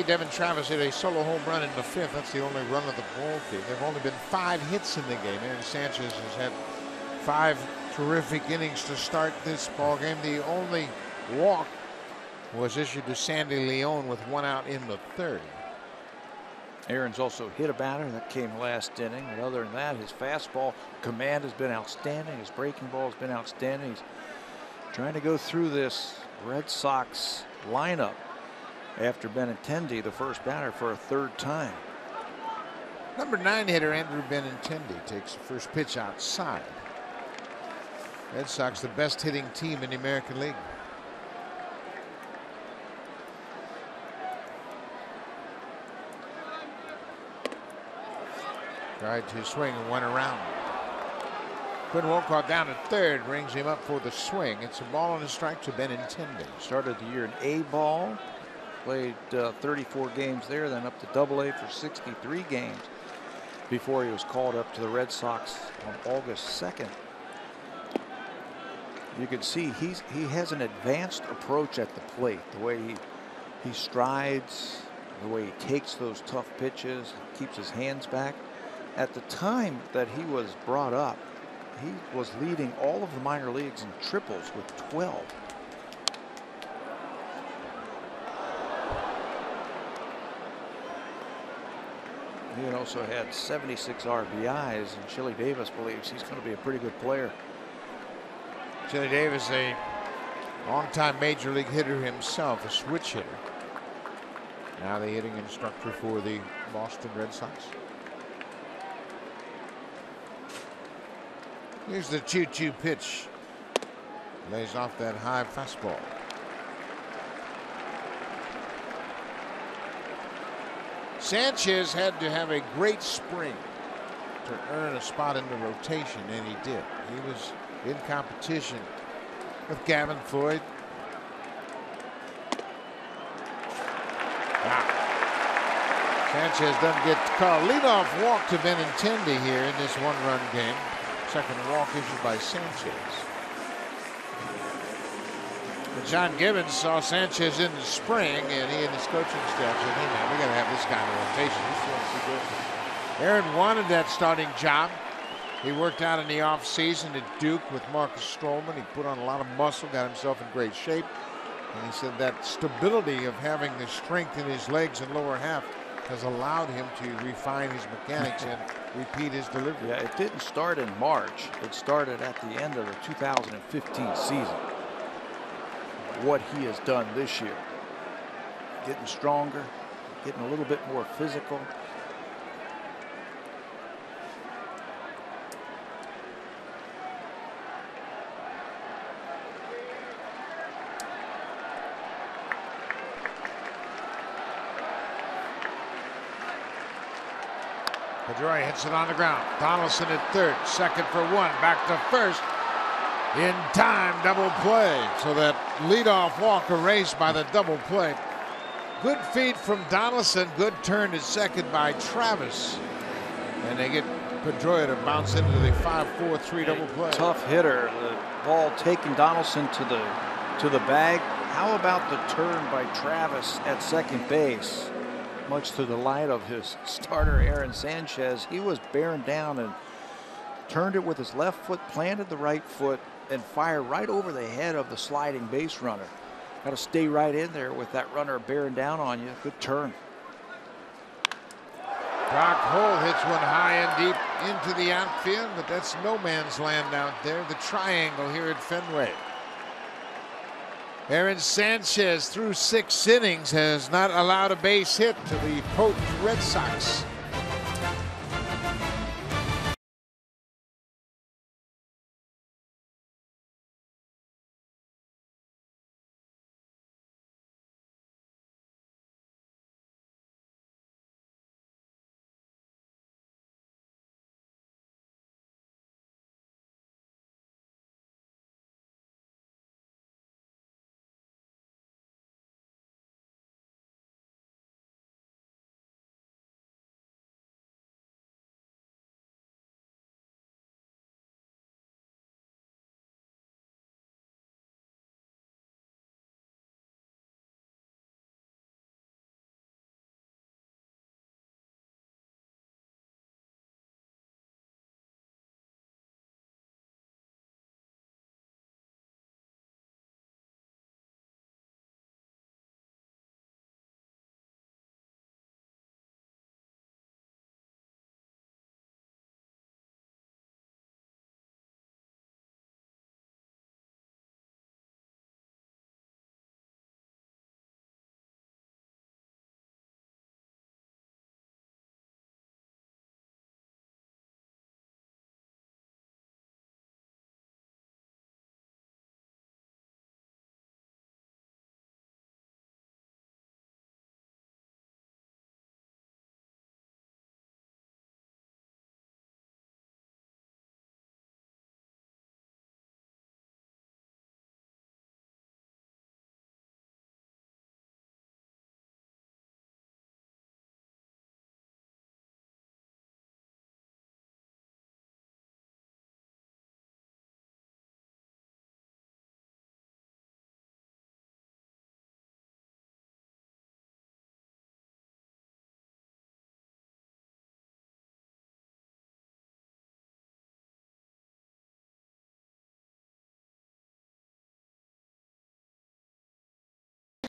Devin Travis hit a solo home run in the 5th. That's the only run of the ball game. There have only been 5 hits in the game. Aaron Sanchez has had 5 terrific innings to start this ball game. The only walk was issued to Sandy Leon with 1 out in the 3rd. Aaron's also hit a batter that came last inning, but other than that, his fastball command has been outstanding. His breaking ball has been outstanding. He's trying to go through this Red Sox lineup after Benintendi, the first batter, for a 3rd time. Number 9 hitter Andrew Benintendi takes the first pitch outside. Red Sox, the best hitting team in the American League. Tried to swing and went around. Quinn Wolcott down to 3rd, brings him up for the swing. It's a ball and a strike to Benintendi. Started the year in A-ball, played 34 games there, then up to Double-A for 63 games before he was called up to the Red Sox on August 2nd. You can see he has an advanced approach at the plate. The way he strides, the way he takes those tough pitches, keeps his hands back. At the time that he was brought up, he was leading all of the minor leagues in triples with 12. He also had 76 RBIs, and Chili Davis believes he's going to be a pretty good player. Chili Davis, a longtime major league hitter himself, a switch hitter. Now the hitting instructor for the Boston Red Sox. Here's the 2-2 pitch. Lays off that high fastball. Sanchez had to have a great spring to earn a spot in the rotation, and he did. He was in competition with Gavin Floyd. Wow. Sanchez doesn't get called. Leadoff walk to Benintendi here in this 1-run game. Second walk issued by Sanchez. But John Gibbons saw Sanchez in the spring, and he and his coaching staff said, hey man, we got to have this guy in the rotation. He's feeling too good. Aaron wanted that starting job. He worked out in the offseason at Duke with Marcus Stroman. He put on a lot of muscle, got himself in great shape. And he said that stability of having the strength in his legs and lower half has allowed him to refine his mechanics and repeat his delivery. Yeah, it didn't start in March. It started at the end of the 2015 season. What he has done this year, getting stronger, getting a little bit more physical. Pedroia hits it on the ground. Donaldson at 3rd, second for 1, back to 1st. In time, double play. So that leadoff walk erased by the double play. Good feed from Donaldson. Good turn to second by Travis. And they get Pedroia to bounce into the 5-4-3 double play. Tough hitter. The ball taking Donaldson to the bag. How about the turn by Travis at second base? Much to the delight of his starter, Aaron Sanchez. He was bearing down and turned it with his left foot, planted the right foot, and fired right over the head of the sliding base runner. Got to stay right in there with that runner bearing down on you. Good turn. Brock Hull hits one high and deep into the outfield, but that's no man's land out there. The triangle here at Fenway. Aaron Sanchez, through 6 innings, has not allowed a base hit to the potent Red Sox.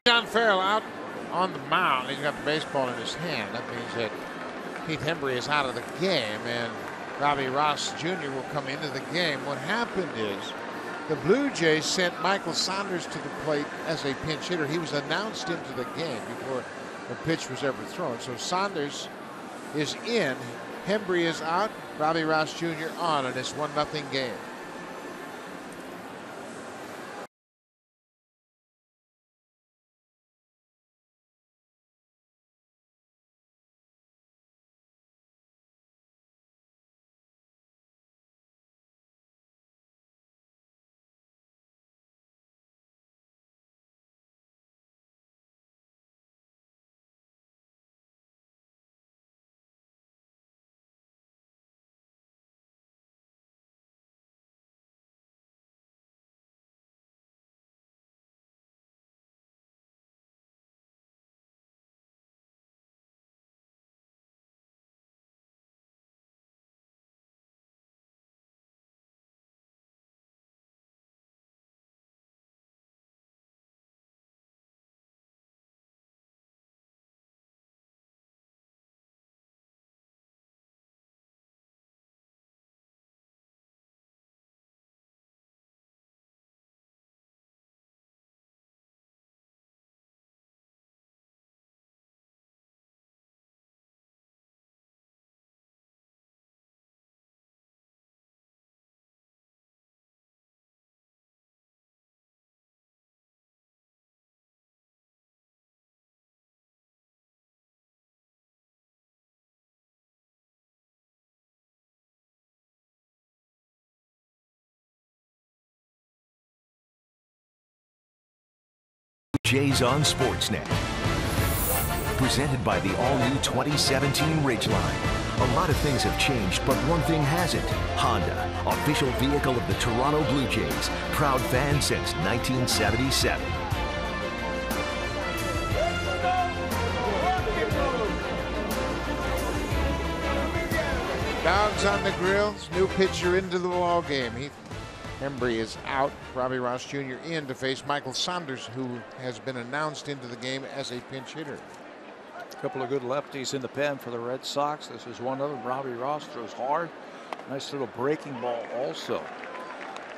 John Farrell out on the mound. He's got the baseball in his hand. That means that Keith Hembree is out of the game, and Robbie Ross Jr. will come into the game. What happened is the Blue Jays sent Michael Saunders to the plate as a pinch hitter. He was announced into the game before the pitch was ever thrown. So Saunders is in, Hembree is out, Robbie Ross Jr. on, and it's 1-0 game. Jays on Sportsnet. Presented by the all-new 2017 Ridgeline. A lot of things have changed, but one thing hasn't. Honda, official vehicle of the Toronto Blue Jays. Proud fan since 1977. Dogs on the grills, new pitcher into the ball game. Hembree is out. Robbie Ross Jr. in to face Michael Saunders, who has been announced into the game as a pinch hitter. A couple of good lefties in the pen for the Red Sox. This is one of them. Robbie Ross throws hard. Nice little breaking ball also.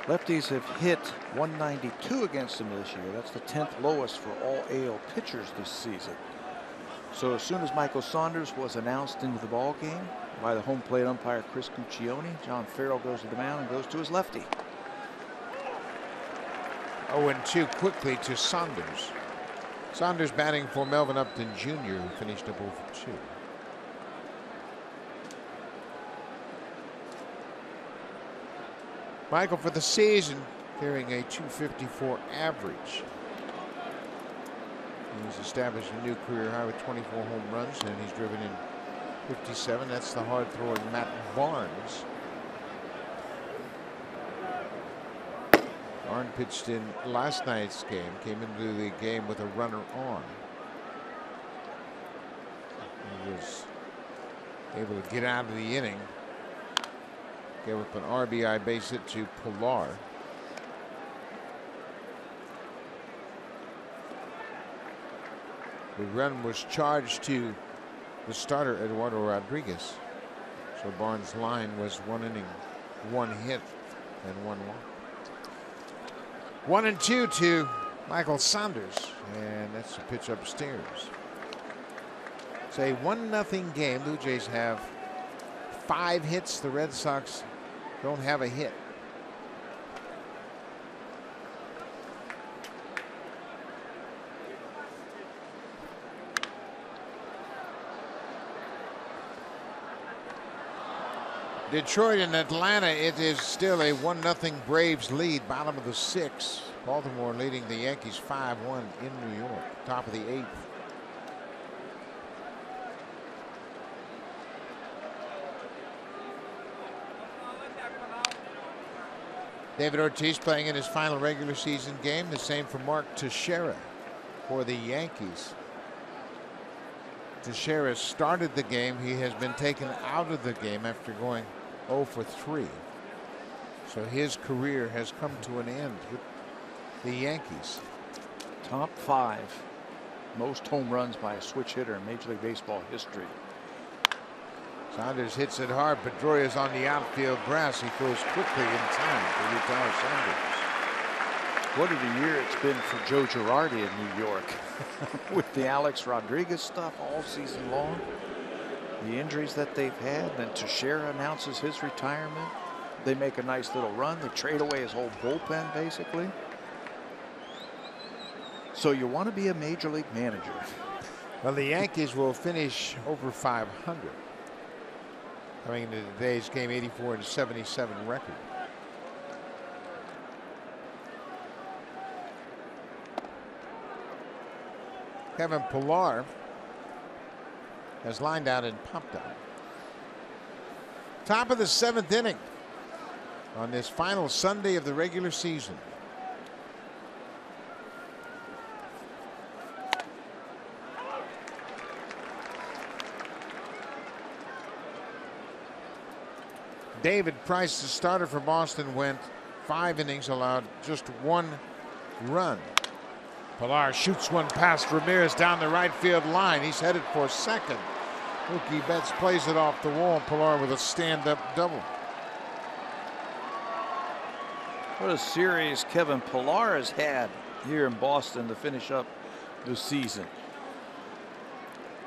Lefties have hit 192 against him this year. That's the 10th lowest for all AL pitchers this season. So as soon as Michael Saunders was announced into the ball game by the home plate umpire Chris Guccione, John Farrell goes to the mound and goes to his lefty. 0-2 quickly to Saunders. Saunders batting for Melvin Upton Jr., who finished up 0-2. Michael for the season carrying a .254 average. He's established a new career high with 24 home runs, and he's driven in 57. That's the hard throwing Matt Barnes. Barnes pitched in last night's game, came into the game with a runner on. He was able to get out of the inning. Gave up an RBI base hit to Pilar. The run was charged to the starter, Eduardo Rodriguez. So Barnes' line was 1 inning, 1 hit, and 1 walk. 1-2 to Michael Saunders, and that's a pitch upstairs. It's a 1-0 game. Blue Jays have 5 hits. The Red Sox don't have a hit. Detroit and Atlanta, it is still a 1-0 Braves lead, bottom of the 6th. Baltimore leading the Yankees 5-1 in New York, top of the 8th. David Ortiz playing in his final regular season game. The same for Mark Teixeira for the Yankees. Teixeira started the game. He has been taken out of the game after going 0 for 3. So his career has come to an end with the Yankees. Top 5 Most home runs by a switch hitter in Major League Baseball history. Saunders hits it hard. Pedroia's on the outfield grass. He throws quickly in time to retire Saunders. What a year it's been for Joe Girardi in New York with the Alex Rodriguez stuff all season long. The injuries that they've had. Then Teixeira announces his retirement. They make a nice little run. They trade away his whole bullpen, basically. So you want to be a major league manager. Well, the Yankees will finish over 500. Coming into today's game, 84-77 record. Kevin Pillar has lined out and popped out. Top of the 7th inning on this final Sunday of the regular season. David Price, the starter for Boston, went 5 innings, allowed just 1 run. Pillar shoots one past Ramirez down the right field line. He's headed for second. Mookie Betts plays it off the wall. Pillar with a stand-up double. What a series Kevin Pillar has had here in Boston to finish up the season.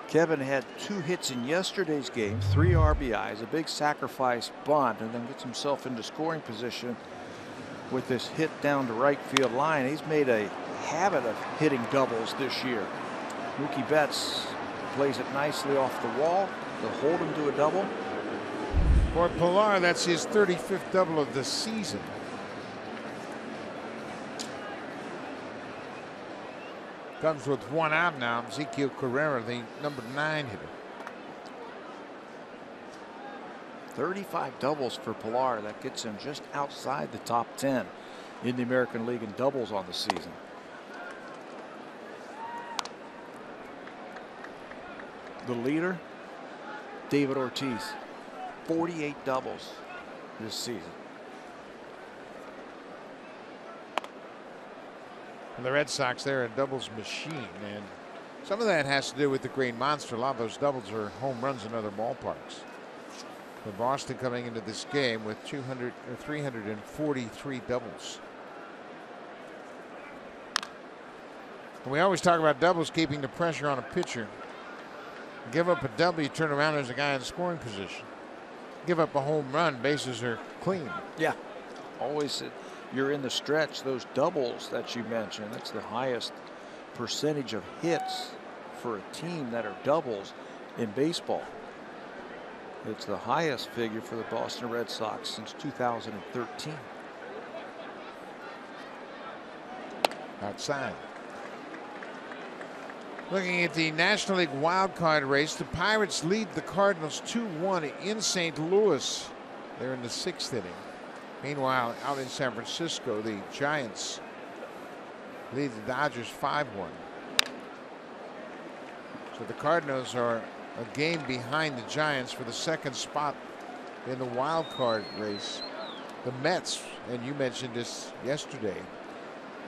Kevin had 2 hits in yesterday's game, 3 RBIs, a big sacrifice bunt, and then gets himself into scoring position with this hit down the right field line. He's made a habit of hitting doubles this year. Mookie Betts plays it nicely off the wall to hold him to a double. For Pillar, that's his 35th double of the season. Comes with 1 out now. Ezequiel Carrera, the number 9 hitter. 35 doubles for Pillar. That gets him just outside the top 10 in the American League in doubles on the season. The leader, David Ortiz, 48 doubles this season. And the Red Sox, they're a doubles machine, and some of that has to do with the Green Monster. A lot of those doubles are home runs in other ballparks. For Boston coming into this game with 343 doubles. And we always talk about doubles keeping the pressure on a pitcher. Give up a double, you turn around, there's a guy in scoring position. Give up a home run, bases are clean. Yeah, always you're in the stretch. Those doubles that you mentioned, that's the highest percentage of hits for a team that are doubles in baseball. It's the highest figure for the Boston Red Sox since 2013. Outside. Looking at the National League wild card race, the Pirates lead the Cardinals 2-1 in St. Louis. They're in the 6th inning. Meanwhile, out in San Francisco, the Giants lead the Dodgers 5-1. So the Cardinals are a game behind the Giants for the 2nd spot in the wild card race. The Mets, and you mentioned this yesterday,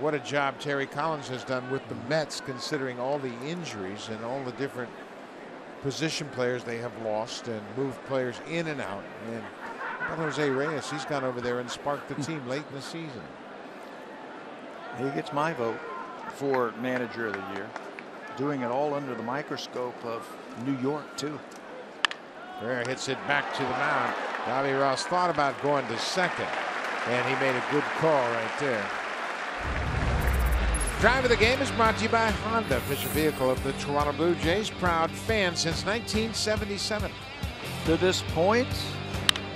what a job Terry Collins has done with the Mets, considering all the injuries and all the different position players they have lost and moved players in and out. And Jose Reyes, he's gone over there and sparked the team late in the season. He gets my vote for manager of the year. Doing it all under the microscope of New York, too. Ferrer hits it back to the mound. Bobby Ross thought about going to second, and he made a good call right there. Drive of the Game is brought to you by Honda, official vehicle of the Toronto Blue Jays, proud fan since 1977. To this point,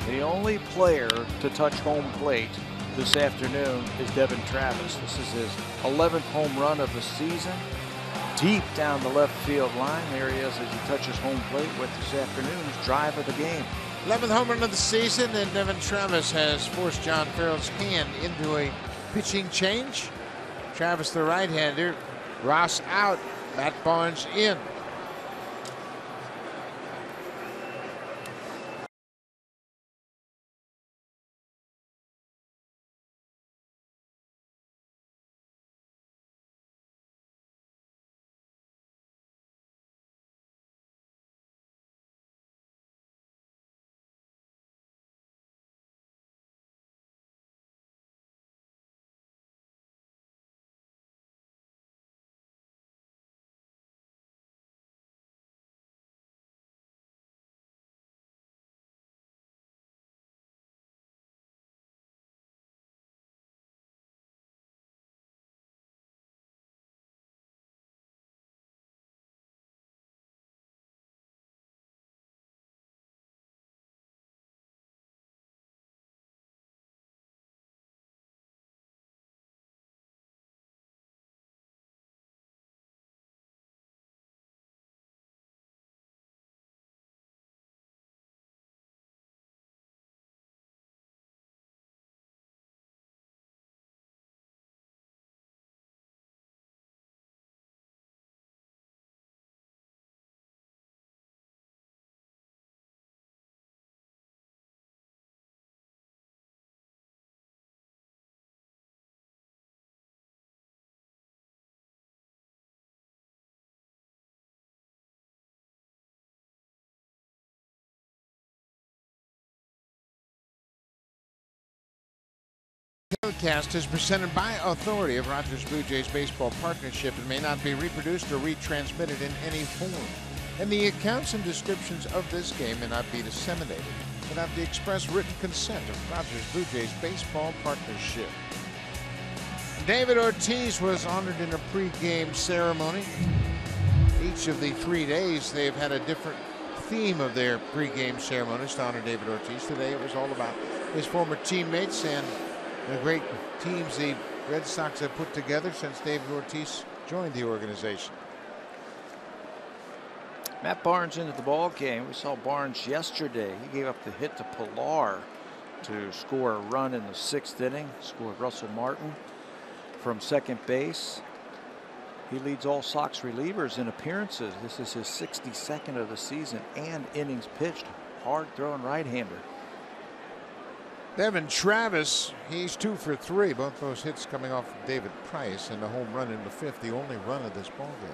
the only player to touch home plate this afternoon is Devin Travis. This is his 11th home run of the season. Deep down the left field line. There he is as he touches home plate with this afternoon's drive of the game. 11th home run of the season, and Devin Travis has forced John Farrell's hand into a pitching change. Travis, the right-hander. Ross out. Matt Barnes in. broadcast is presented by authority of Rogers Blue Jays Baseball Partnership and may not be reproduced or retransmitted in any form. And the accounts and descriptions of this game may not be disseminated without the express written consent of Rogers Blue Jays Baseball Partnership. David Ortiz was honored in a pregame ceremony. Each of the 3 days, they've had a different theme of their pregame ceremonies to honor David Ortiz. Today, it was all about his former teammates and the great teams the Red Sox have put together since David Ortiz joined the organization. Matt Barnes into the ball game. We saw Barnes yesterday. He gave up the hit to Pilar to score a run in the 6th inning. Scored Russell Martin from second base. He leads all Sox relievers in appearances. This is his 62nd of the season and innings pitched. Hard throwing right-hander. Devin Travis, he's 2 for 3. Both those hits coming off of David Price and a home run in the 5th, the only run of this ball game.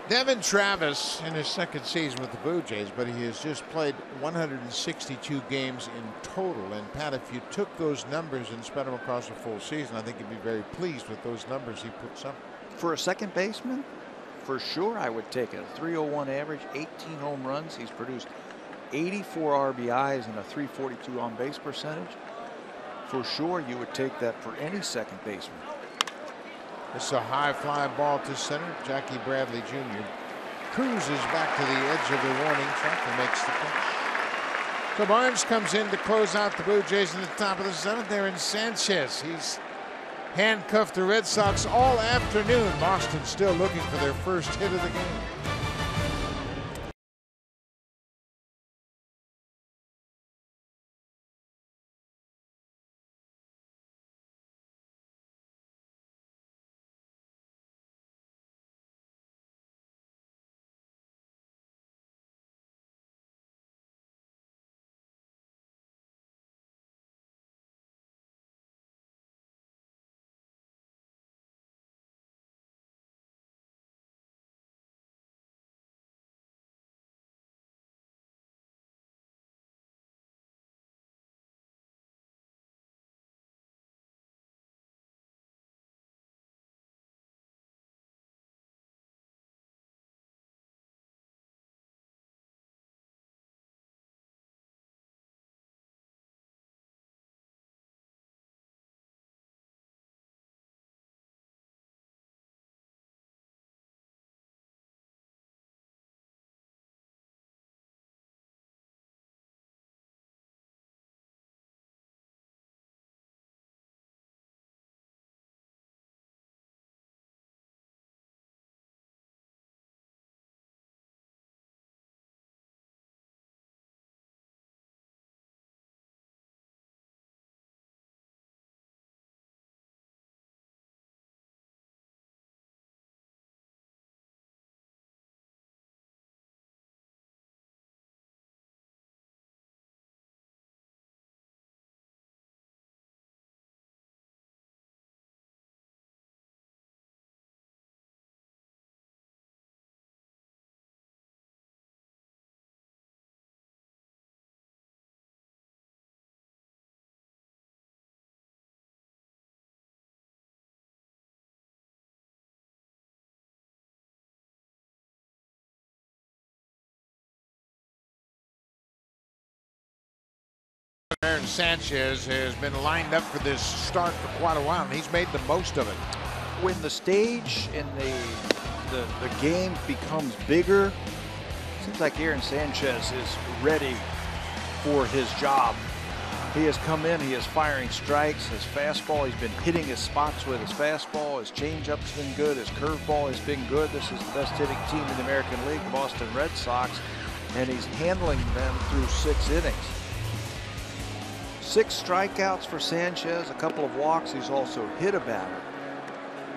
Devin Travis in his 2nd season with the Blue Jays, but he has just played 162 games in total. And Pat, if you took those numbers and spread them across a full season, I think you'd be very pleased with those numbers he puts up. For a second baseman, for sure I would take it. A 301 average, 18 home runs. He's produced 84 RBIs and a 342 on base percentage. For sure you would take that for any second baseman. It's a high fly ball to center. Jackie Bradley Jr. cruises back to the edge of the warning track and makes the catch. So Barnes comes in to close out the Blue Jays in the top of the 7th. Aaron Sanchez, he's handcuffed the Red Sox all afternoon. Boston still looking for their first hit of the game. Aaron Sanchez has been lined up for this start for quite a while, and he's made the most of it. When the stage and the game becomes bigger, it seems like Aaron Sanchez is ready for his job. He has come in, he is firing strikes, his fastball, he's been hitting his spots with his fastball, his changeup's been good, his curveball has been good. This is the best hitting team in the American League, the Boston Red Sox, and he's handling them through 6 innings. 6 strikeouts for Sanchez, a couple of walks. He's also hit a batter.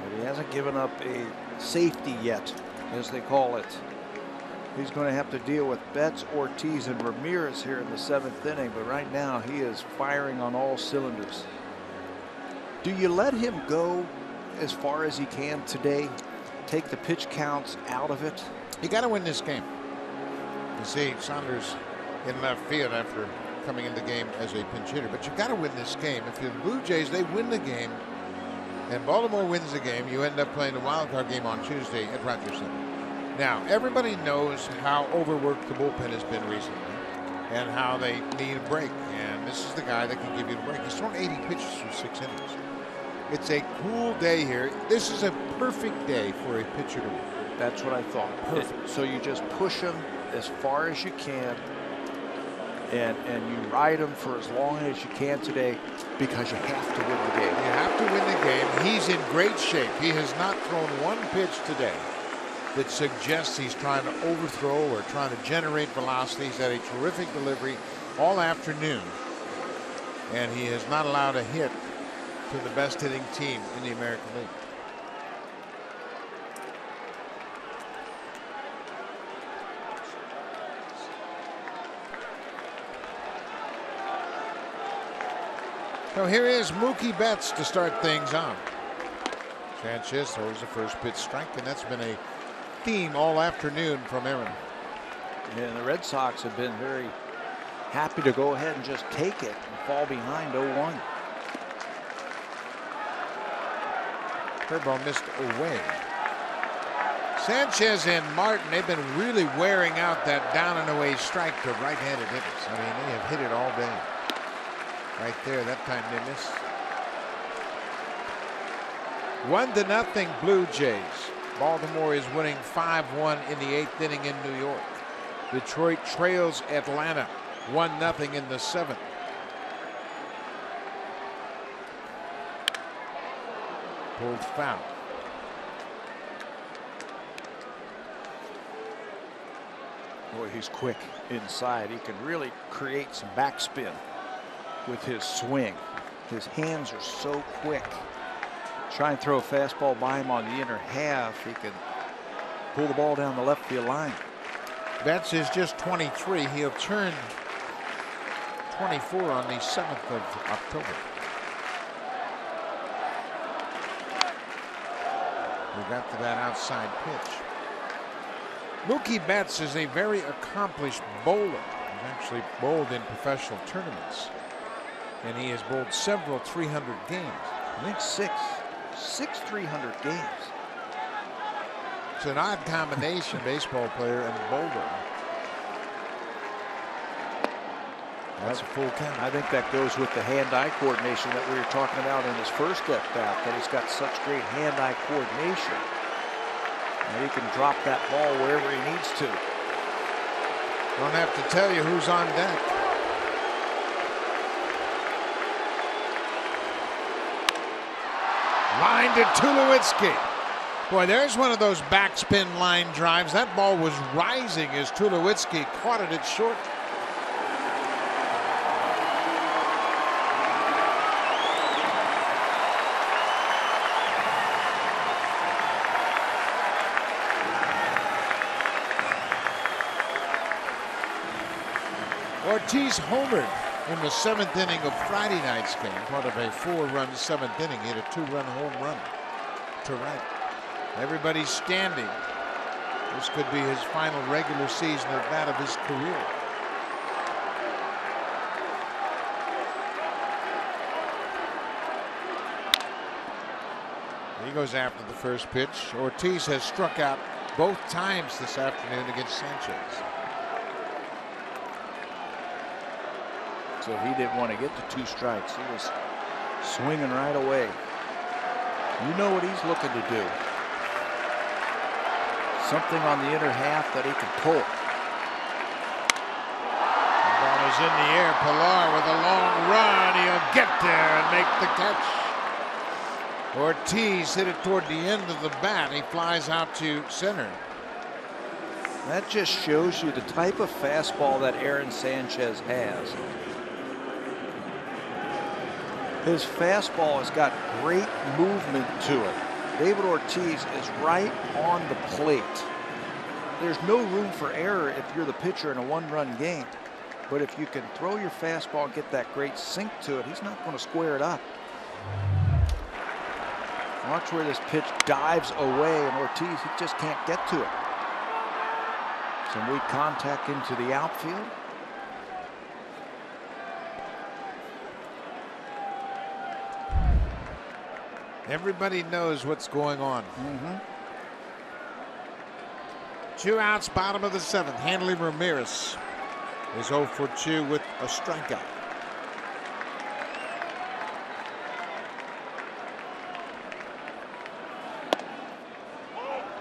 But he hasn't given up a safety yet, as they call it. He's going to have to deal with Betts, Ortiz, and Ramirez here in the 7th inning, but right now he is firing on all cylinders. Do you let him go as far as he can today? Take the pitch counts out of it? You got to win this game. You see Saunders in left field after coming in the game as a pinch hitter, but you got to win this game. If you're the Blue Jays, they win the game, and Baltimore wins the game, you end up playing the wild card game on Tuesday at Rogers Center. Now, everybody knows how overworked the bullpen has been recently and how they need a break. And this is the guy that can give you the break. He's thrown 80 pitches through 6 innings. It's a cool day here. This is a perfect day for a pitcher to win. That's what I thought. Perfect. So you just push him as far as you can, and you ride him for as long as you can today, because you have to win the game. You have to win the game. He's in great shape. He has not thrown one pitch today that suggests he's trying to overthrow or trying to generate velocity. He's had a terrific delivery all afternoon, and he has not allowed a hit to the best hitting team in the American League. So here is Mookie Betts to start things on. Sanchez throws the first pitch strike, and that's been a theme all afternoon from Aaron. And the Red Sox have been very happy to go ahead and just take it and fall behind 0-1. Curveball missed away. Sanchez and Martin, they've been really wearing out that down and away strike to right-handed hitters. I mean, they have hit it all day. Right there, that time they missed. 1-0 Blue Jays. Baltimore is winning 5-1 in the 8th inning in New York. Detroit trails Atlanta 1-0 in the 7th. Pulled foul. Boy, he's quick inside. He can really create some backspin with his swing. His hands are so quick. Try and throw a fastball by him on the inner half. He can pull the ball down the left field line. Betts is just 23. He'll turn 24 on the 7th of October. We got to that outside pitch. Mookie Betts is a very accomplished bowler. He's actually bowled in professional tournaments, and he has bowled several 300 games. I think six 300 games. It's an odd combination, baseball player and bowler. That's a full count. I think that goes with the hand-eye coordination that we were talking about in his first at bat, that he's got such great hand-eye coordination. And he can drop that ball wherever he needs to. Don't have to tell you who's on deck. Line to Tulowitzki. Boy, there's one of those backspin line drives. That ball was rising as Tulowitzki caught it at short. Ortiz homered in the 7th inning of Friday night's game, part of a 4-run 7th inning. He hit a 2-run home run to right. Everybody's standing. This could be his final regular season at bat of his career. He goes after the first pitch. Ortiz has struck out both times this afternoon against Sanchez. So he didn't want to get to 2 strikes. He was swinging right away. You know what he's looking to do. Something on the inner half that he can pull. The ball is in the air. Pilar with a long run. He'll get there and make the catch. Ortiz hit it toward the end of the bat. He flies out to center. That just shows you the type of fastball that Aaron Sanchez has. His fastball has got great movement to it. David Ortiz is right on the plate. there's no room for error if you're the pitcher in a one-run game. But if you can throw your fastball and get that great sink to it, he's not going to square it up. Watch where this pitch dives away, and Ortiz, he just can't get to it. Some weak contact into the outfield. Everybody knows what's going on. 2 outs, bottom of the 7th. Hanley Ramirez is 0 for 2 with a strikeout.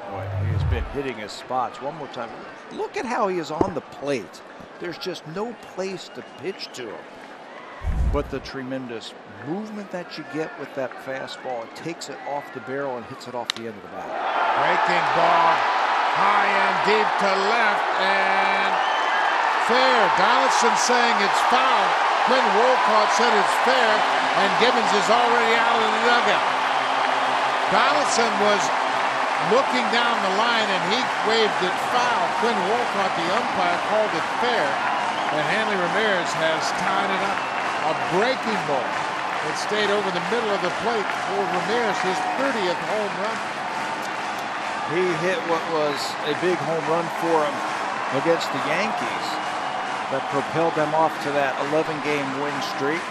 Boy, he has been hitting his spots. One more time. Look at how he is on the plate. There's just no place to pitch to him. But the tremendous movement that you get with that fastball, it takes it off the barrel and hits it off the end of the bat. Breaking ball, high and deep to left, and fair. Donaldson saying it's foul. Quinn Wolcott said it's fair, and Gibbons is already out of the dugout. Donaldson was looking down the line, and he waved it foul. Quinn Wolcott, the umpire, called it fair, and Hanley Ramirez has tied it up. A breaking ball. It stayed over the middle of the plate for Ramirez, his 30th home run. He hit what was a big home run for him against the Yankees that propelled them off to that 11-game win streak.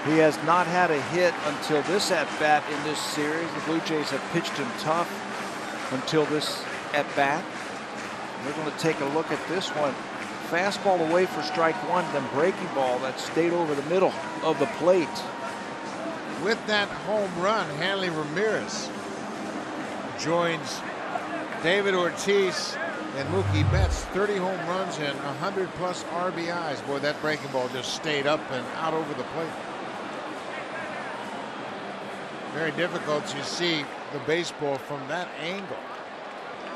He has not had a hit until this at-bat in this series. The Blue Jays have pitched him tough until this at-bat. We're going to take a look at this one. Fastball away for strike one, then breaking ball that stayed over the middle of the plate. With that home run, Hanley Ramirez joins David Ortiz and Mookie Betts, 30 home runs and 100+ RBIs. Boy, that breaking ball just stayed up and out over the plate. Very difficult to see the baseball from that angle.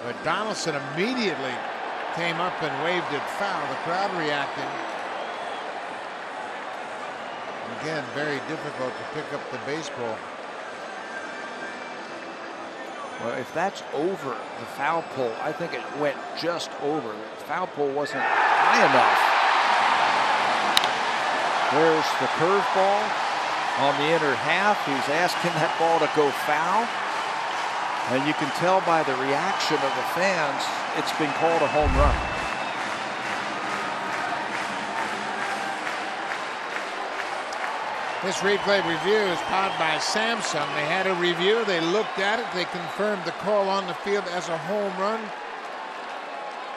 But Donaldson immediately came up and waved it foul. The crowd reacting. Again, very difficult to pick up the baseball. Well, if that's over the foul pole, I think it went just over. The foul pole wasn't high enough. There's the curveball on the inner half. He's asking that ball to go foul. And you can tell by the reaction of the fans, it's been called a home run. This replay review is powered by Samsung. They had a review, they looked at it, they confirmed the call on the field as a home run.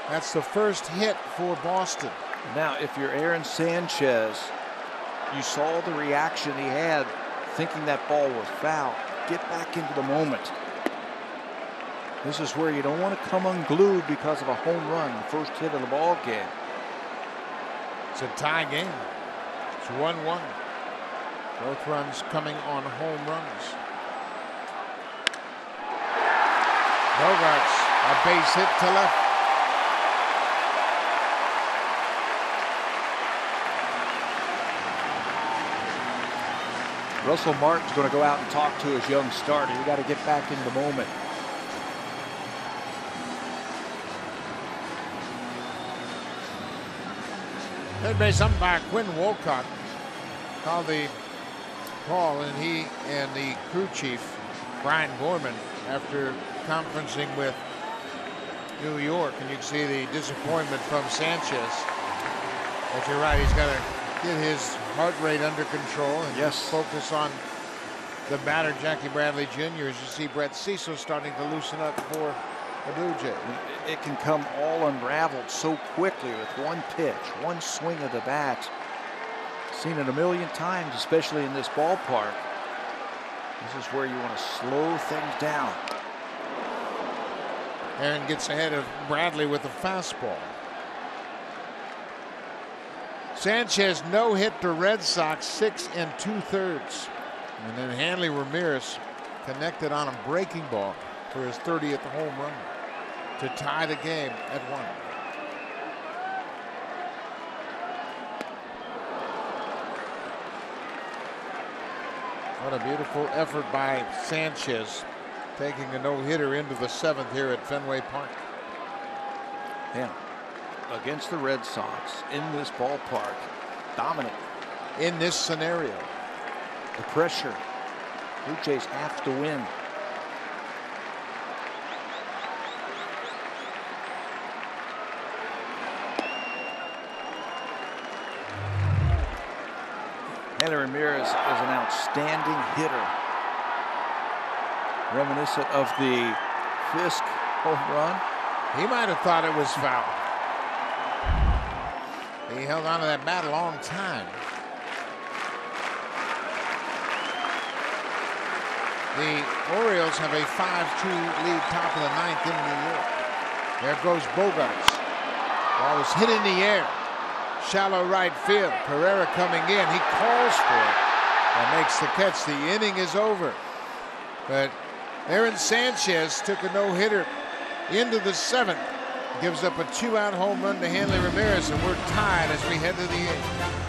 That's the first hit for Boston. Now, if you're Aaron Sanchez, you saw the reaction he had thinking that ball was foul. Get back into the moment. This is where you don't want to come unglued because of a home run, the first hit of the ball game. It's a tie game. It's 1-1. Both runs coming on home runs. Bogarts, a base hit to left. Russell Martin's going to go out and talk to his young starter. You got to get back in the moment. Third base umpire Quinn Wolcott called the call, and he and the crew chief Brian Gorman, after conferencing with New York, and you can see the disappointment from Sanchez. But you're right, he's got to get his heart rate under control and just focus on the batter, Jackie Bradley Jr. As you see Brett Cecil starting to loosen up for the Blue Jays. It can come all unraveled so quickly with one pitch, one swing of the bat. Seen it a million times, especially in this ballpark. This is where you want to slow things down. Aaron gets ahead of Bradley with a fastball. Sanchez no hit to Red Sox, 6 2/3. And then Hanley Ramirez connected on a breaking ball for his 30th home run to tie the game at 1. What a beautiful effort by Sanchez taking a no-hitter into the 7th here at Fenway Park. Yeah, against the Red Sox in this ballpark, dominant in this scenario. The pressure, Blue Jays have to win. Hanley Ramirez is an outstanding hitter. Reminiscent of the Fisk home run. He might have thought it was foul. He held on to that bat a long time. The Orioles have a 5-2 lead, top of the 9th in New York. There goes Bogarts. Ball is hit in the air. Shallow right field. Pereira coming in. He calls for it and makes the catch. The inning is over. But Aaron Sanchez took a no-hitter into the 7th. Gives up a 2-out home run to Hanley Ramirez, and we're tied as we head to the 8th.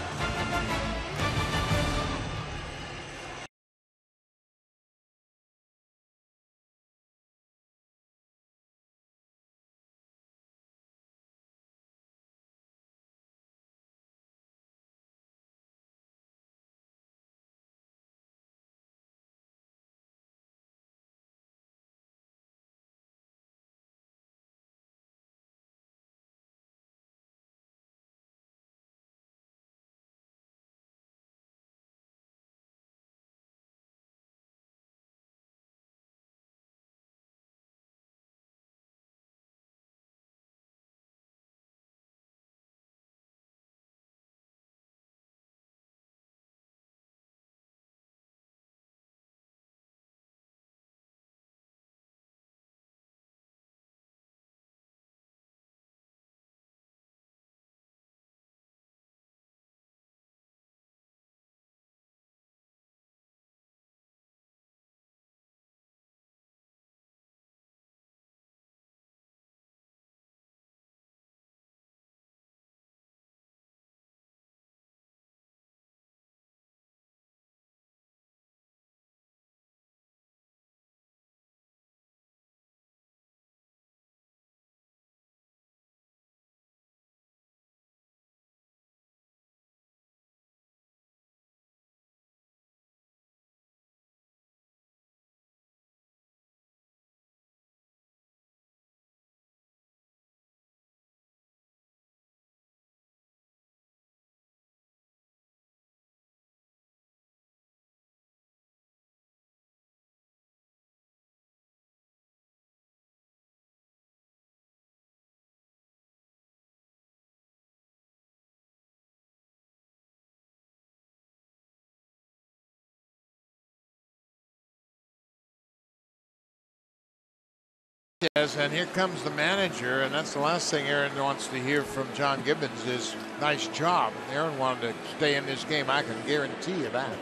Yes, and here comes the manager, and that's the last thing Aaron wants to hear from John Gibbons is nice job. Aaron wanted to stay in this game. I can guarantee you that.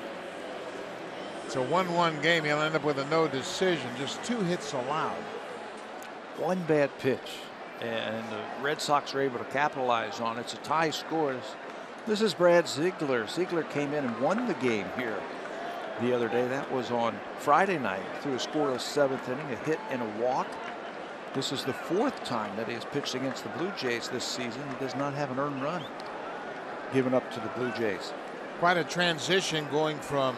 It's a 1-1 game. He'll end up with a no decision. Just 2 hits allowed. One bad pitch, and the Red Sox are able to capitalize on it. It's a tie score. This is Brad Ziegler. Ziegler came in and won the game here the other day. That was on Friday night through a scoreless 7th inning, a hit and a walk. This is the 4th time that he has pitched against the Blue Jays this season. He does not have an earned run given up to the Blue Jays. Quite a transition going from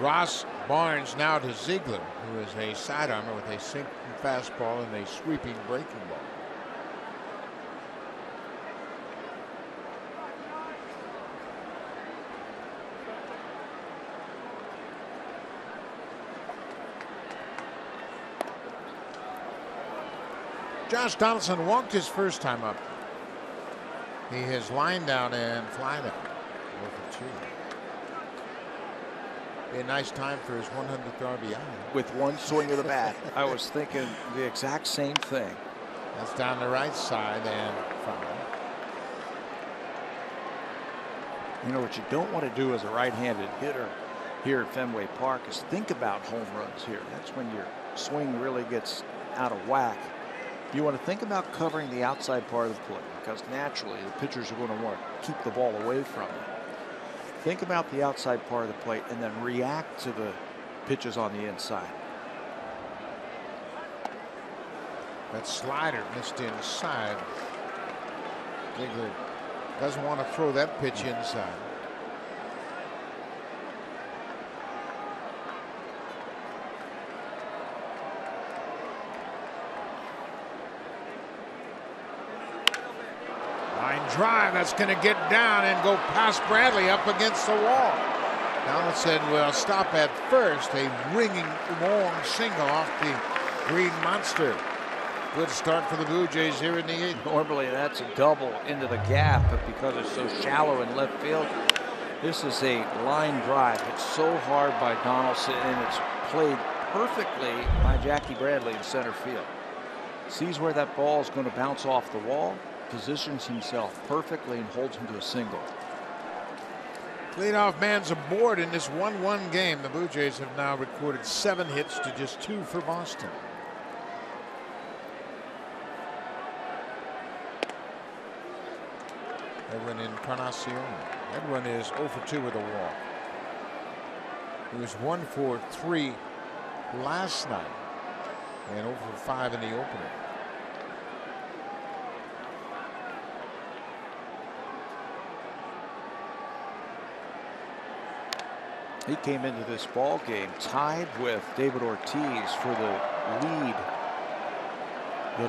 Ross Barnes now to Ziegler, who is a sidearmer with a sinking fastball and a sweeping breaking ball. Josh Donaldson walked his first time up. He has lined down and flied out. 0-for-2. Be a nice time for his 100th RBI. With one swing of the bat. I was thinking the exact same thing. That's down the right side and foul. You know what you don't want to do as a right-handed hitter here at Fenway Park is think about home runs here. That's when your swing really gets out of whack. You want to think about covering the outside part of the plate because naturally the pitchers are going to want to keep the ball away from it. Think about the outside part of the plate and then react to the pitches on the inside. That slider missed inside. Ziegler doesn't want to throw that pitch inside. Line drive, that's going to get down and go past Bradley up against the wall. Donaldson will stop at first. A ringing long single off the Green Monster. Good start for the Blue Jays here in the 8th. Normally that's a double into the gap, but because it's so shallow in left field, this is a line drive. It's so hard by Donaldson, and it's played perfectly by Jackie Bradley in center field. Sees where that ball is going to bounce off the wall, positions himself perfectly, and holds him to a single. Leadoff man's aboard in this 1-1 game. The Blue Jays have now recorded 7 hits to just 2 for Boston. Edwin Encarnacion. Edwin is 0 for 2 with a walk. He was 1 for 3 last night and 0 for 5 in the opener. He came into this ball game tied with David Ortiz for the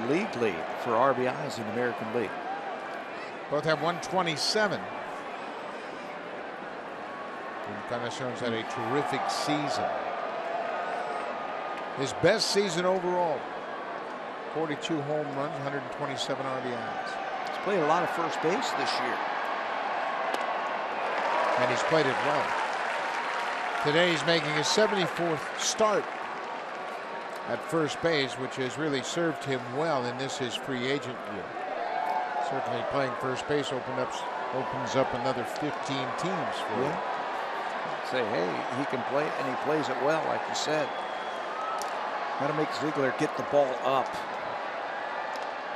league lead for RBIs in the American League. Both have 127. Encarnacion's had a terrific season. His best season overall. 42 home runs, 127 RBIs. He's played a lot of first base this year. And he's played it well. Today he's making his 74th start at first base, which has really served him well in this his free agent year. Certainly playing first base opens up another 15 teams for him. Say, hey, he can play it, and he plays it well, like you said. Got to make Ziegler get the ball up.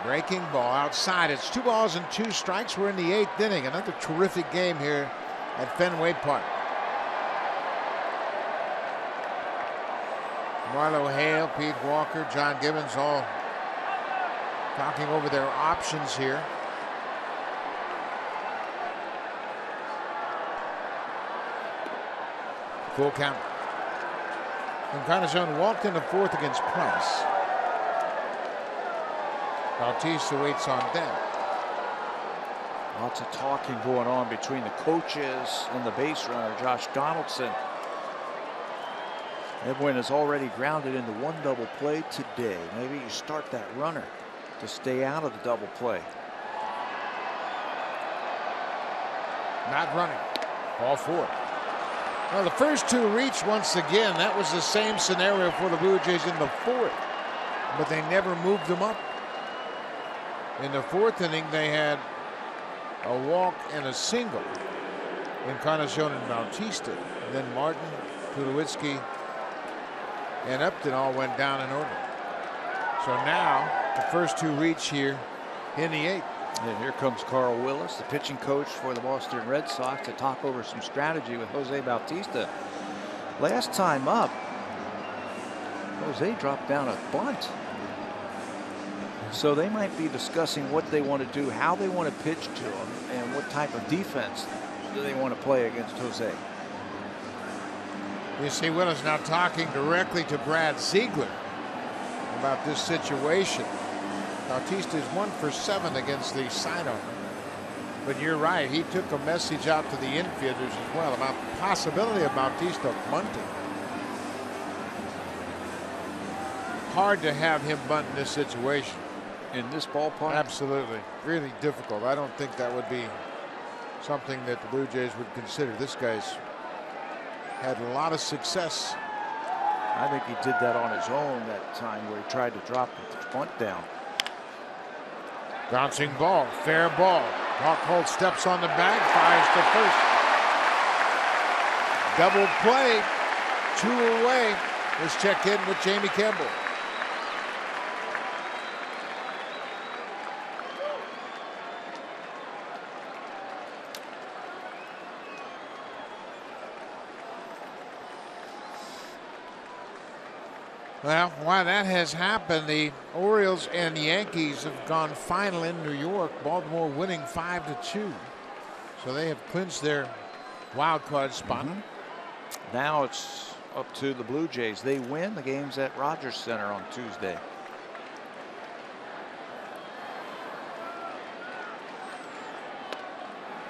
Breaking ball outside. It's 2 balls and 2 strikes. We're in the 8th inning. Another terrific game here at Fenway Park. Marlo Hale, Pete Walker, John Gibbons all talking over their options here. Full count. Encarnacion walked in the 4th against Price. Bautista waits on deck. Lots of talking going on between the coaches and the base runner, Josh Donaldson. Edwin is already grounded into 1 double play today. Maybe you start that runner to stay out of the double play. Not running. Ball 4. Well, the first 2 reached once again. That was the same scenario for the Blue Jays in the 4th, but they never moved them up. In the 4th inning, they had a walk and a single. Encarnacion and Bautista. And then Martin, Tulowitzki, and Upton all went down in order. So now the first 2 reach here in the 8th. And here comes Carl Willis, the pitching coach for the Boston Red Sox, to talk over some strategy with Jose Bautista. Last time up, Jose dropped down a bunt. So they might be discussing what they want to do, how they want to pitch to him, and what type of defense do they want to play against Jose. You see Willis now talking directly to Brad Ziegler about this situation. Bautista is 1 for 7 against the side owner. But you're right, he took a message out to the infielders as well about the possibility of Bautista bunting. Hard to have him bunt in this situation. In this ballpark? Absolutely. Really difficult. I don't think that would be something that the Blue Jays would consider. This guy's had a lot of success. I think he did that on his own that time where he tried to drop the bunt down. Bouncing ball, fair ball. Rockhold steps on the bag, fires to first. Double play, 2 away. Let's check in with Jamie Campbell. Well, while that has happened, the Orioles and Yankees have gone final in New York. Baltimore winning 5-2. So they have clinched their wild card spot. Now it's up to the Blue Jays. They win. The game's at Rogers Center on Tuesday.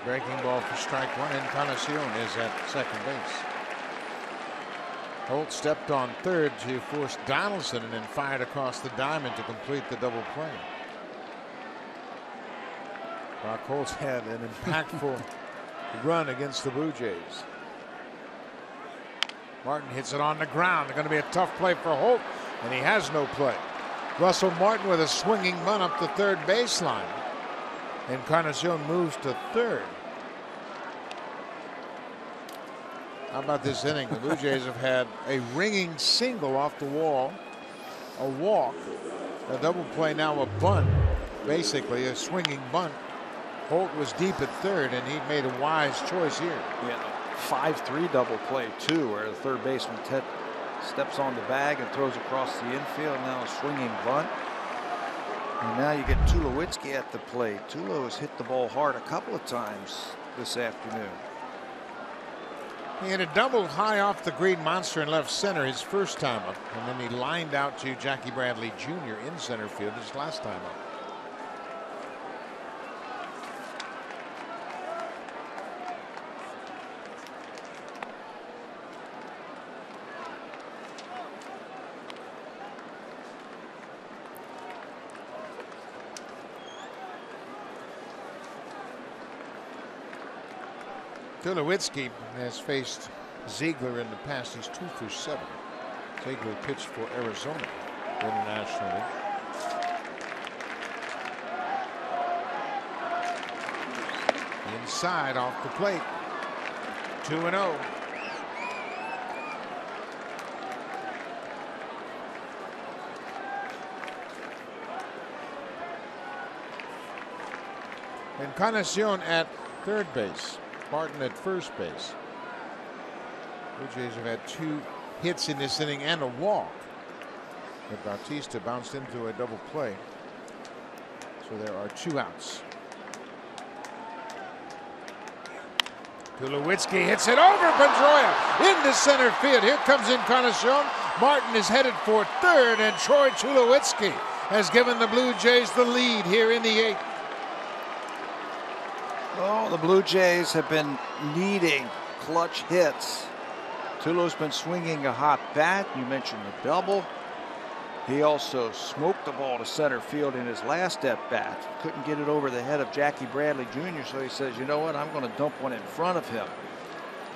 Breaking ball for strike one. Encarnacion is at second base. Holt stepped on third to force Donaldson and then fired across the diamond to complete the double play. Brock Holt's had an impactful run against the Blue Jays. Martin hits it on the ground. It's going to be a tough play for Holt, and he has no play. Russell Martin with a swinging bunt up the third baseline. Encarnacion moves to third. How about this inning? The Blue Jays have had a ringing single off the wall, a walk, a double play, now a bunt, basically a swinging bunt. Holt was deep at third, and he made a wise choice here. Yeah, 5-3 double play too, where the third baseman Ted steps on the bag and throws across the infield. Now a swinging bunt. And now you get Tulowitzki at the plate. Tulo has hit the ball hard a couple of times this afternoon. He had a double high off the green monster in left center his first time up, and then he lined out to Jackie Bradley Jr. in center field his last time up. Tulowitzki has faced Ziegler in the past. He's 2 for 7. Ziegler pitched for Arizona internationally. Inside off the plate. 2-0. Encarnacion at third base. Martin at first base. Blue Jays have had 2 hits in this inning and a walk. But Bautista bounced into a double play. So there are 2 outs. Tulowitzki hits it over Pedroia into center field. Here comes Encarnacion. Martin is headed for third, and Troy Tulowitzki has given the Blue Jays the lead here in the 8th. Well, the Blue Jays have been needing clutch hits. Tulo's been swinging a hot bat. You mentioned the double. He also smoked the ball to center field in his last at bat. Couldn't get it over the head of Jackie Bradley Jr., so he says, you know what, I'm going to dump one in front of him.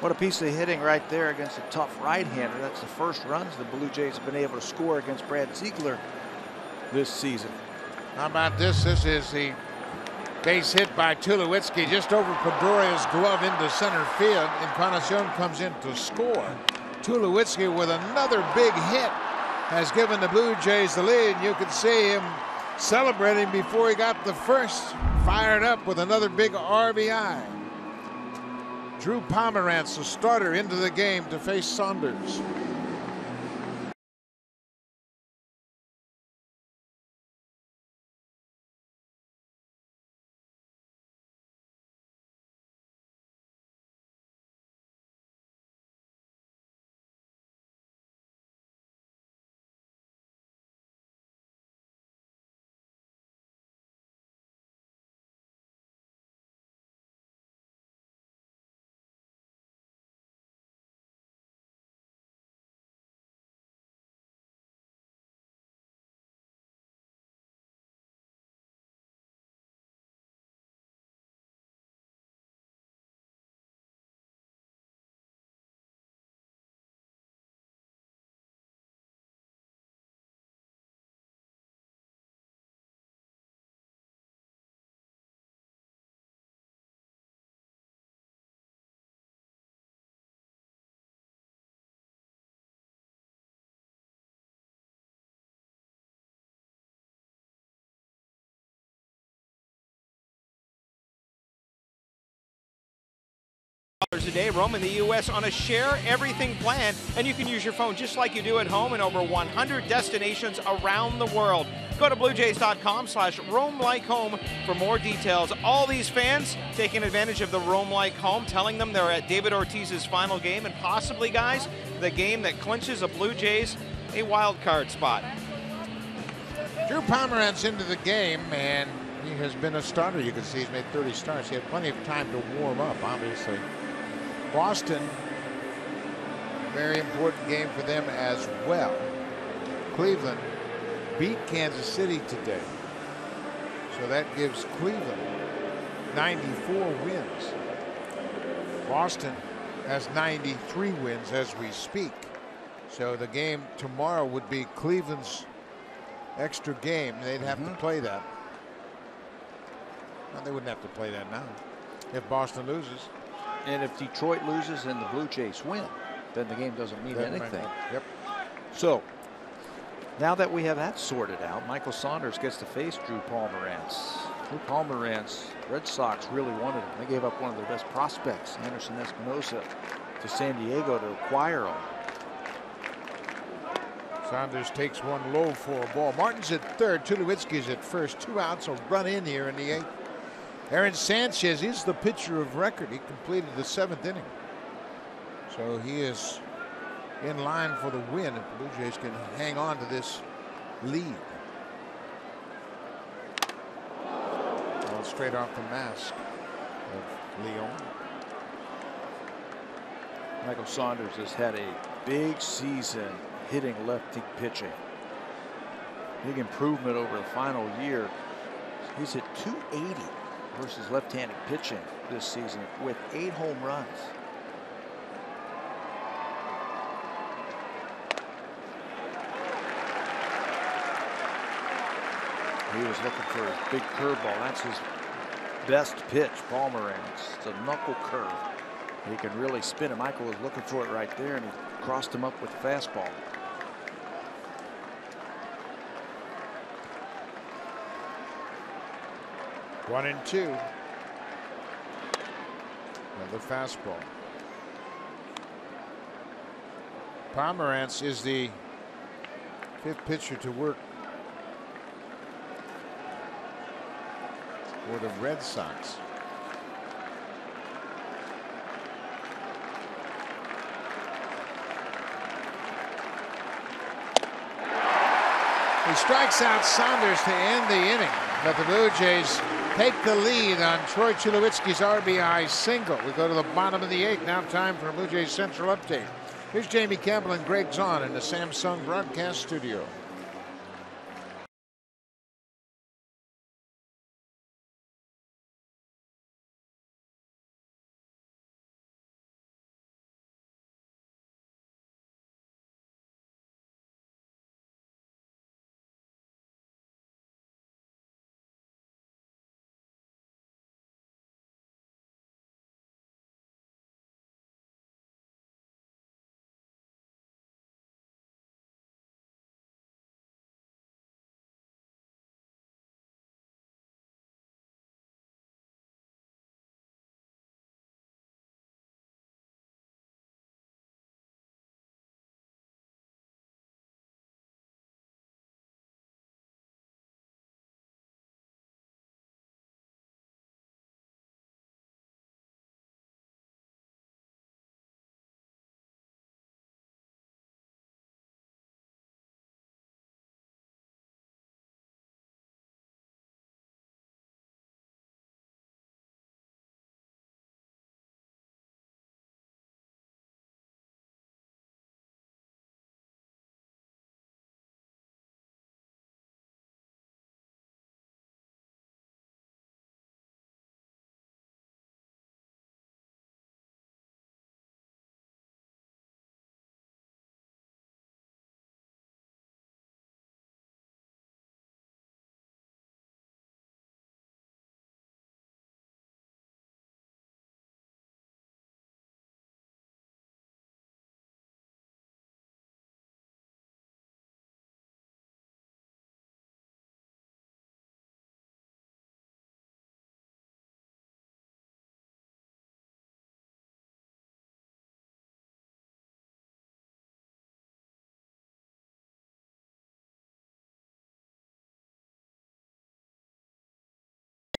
What a piece of hitting right there against a tough right-hander. That's the first runs the Blue Jays have been able to score against Brad Ziegler this season. How about this? This is the base hit by Tulowitzki just over Pedroia's glove into center field. Encarnacion comes in to score. Tulowitzki with another big hit has given the Blue Jays the lead. You could see him celebrating before he got the first. Fired up with another big RBI. Drew Pomerantz, the starter, into the game to face Saunders. a day, roaming the U.S. on a Share Everything plan, and you can use your phone just like you do at home in over 100 destinations around the world. Go to bluejays.com/roam-like-home for more details. All these fans taking advantage of the Roam Like Home, telling them they're at David Ortiz's final game and possibly, guys, the game that clinches a Blue Jays a wild card spot. Drew Pomeranz into the game, and he has been a starter. You can see he's made 30 starts. He had plenty of time to warm up, obviously. Boston, very important game for them as well. Cleveland beat Kansas City today, so that gives Cleveland 94 wins. Boston has 93 wins as we speak. So the game tomorrow would be Cleveland's extra game. They'd have to play that. Well, they wouldn't have to play that now if Boston loses. And if Detroit loses and the Blue Jays win, then the game doesn't mean anything. Yep. So now that we have that sorted out, Michael Saunders gets to face Drew Pomeranz. Drew Pomeranz, Red Sox really wanted him. They gave up one of their best prospects, Anderson Espinosa, to San Diego to acquire him. Saunders takes one low for a ball. Martin's at third. Tulowitzki's at first. 2 outs. A run in here in the 8th. Aaron Sanchez, he's the pitcher of record. He completed the 7th inning. So he is in line for the win if the Blue Jays can hang on to this lead. Well, straight off the mask of Leon. Michael Saunders has had a big season hitting lefty pitching. Big improvement over the final year. He's hit .280 versus left-handed pitching this season with 8 home runs. He was looking for his big curveball. That's his best pitch, Pomeranz. It's a knuckle curve. He can really spin it. Michael was looking for it right there, and he crossed him up with the fastball. 1-2. Another fastball. Pomeranz is the 5th pitcher to work for the Red Sox. He strikes out Saunders to end the inning, but the Blue Jays take the lead on Troy Tulowitzki's RBI single. We go to the bottom of the 8th. Now time for a Blue Jays Central update. Here's Jamie Campbell and Greg Zahn in the Samsung broadcast studio.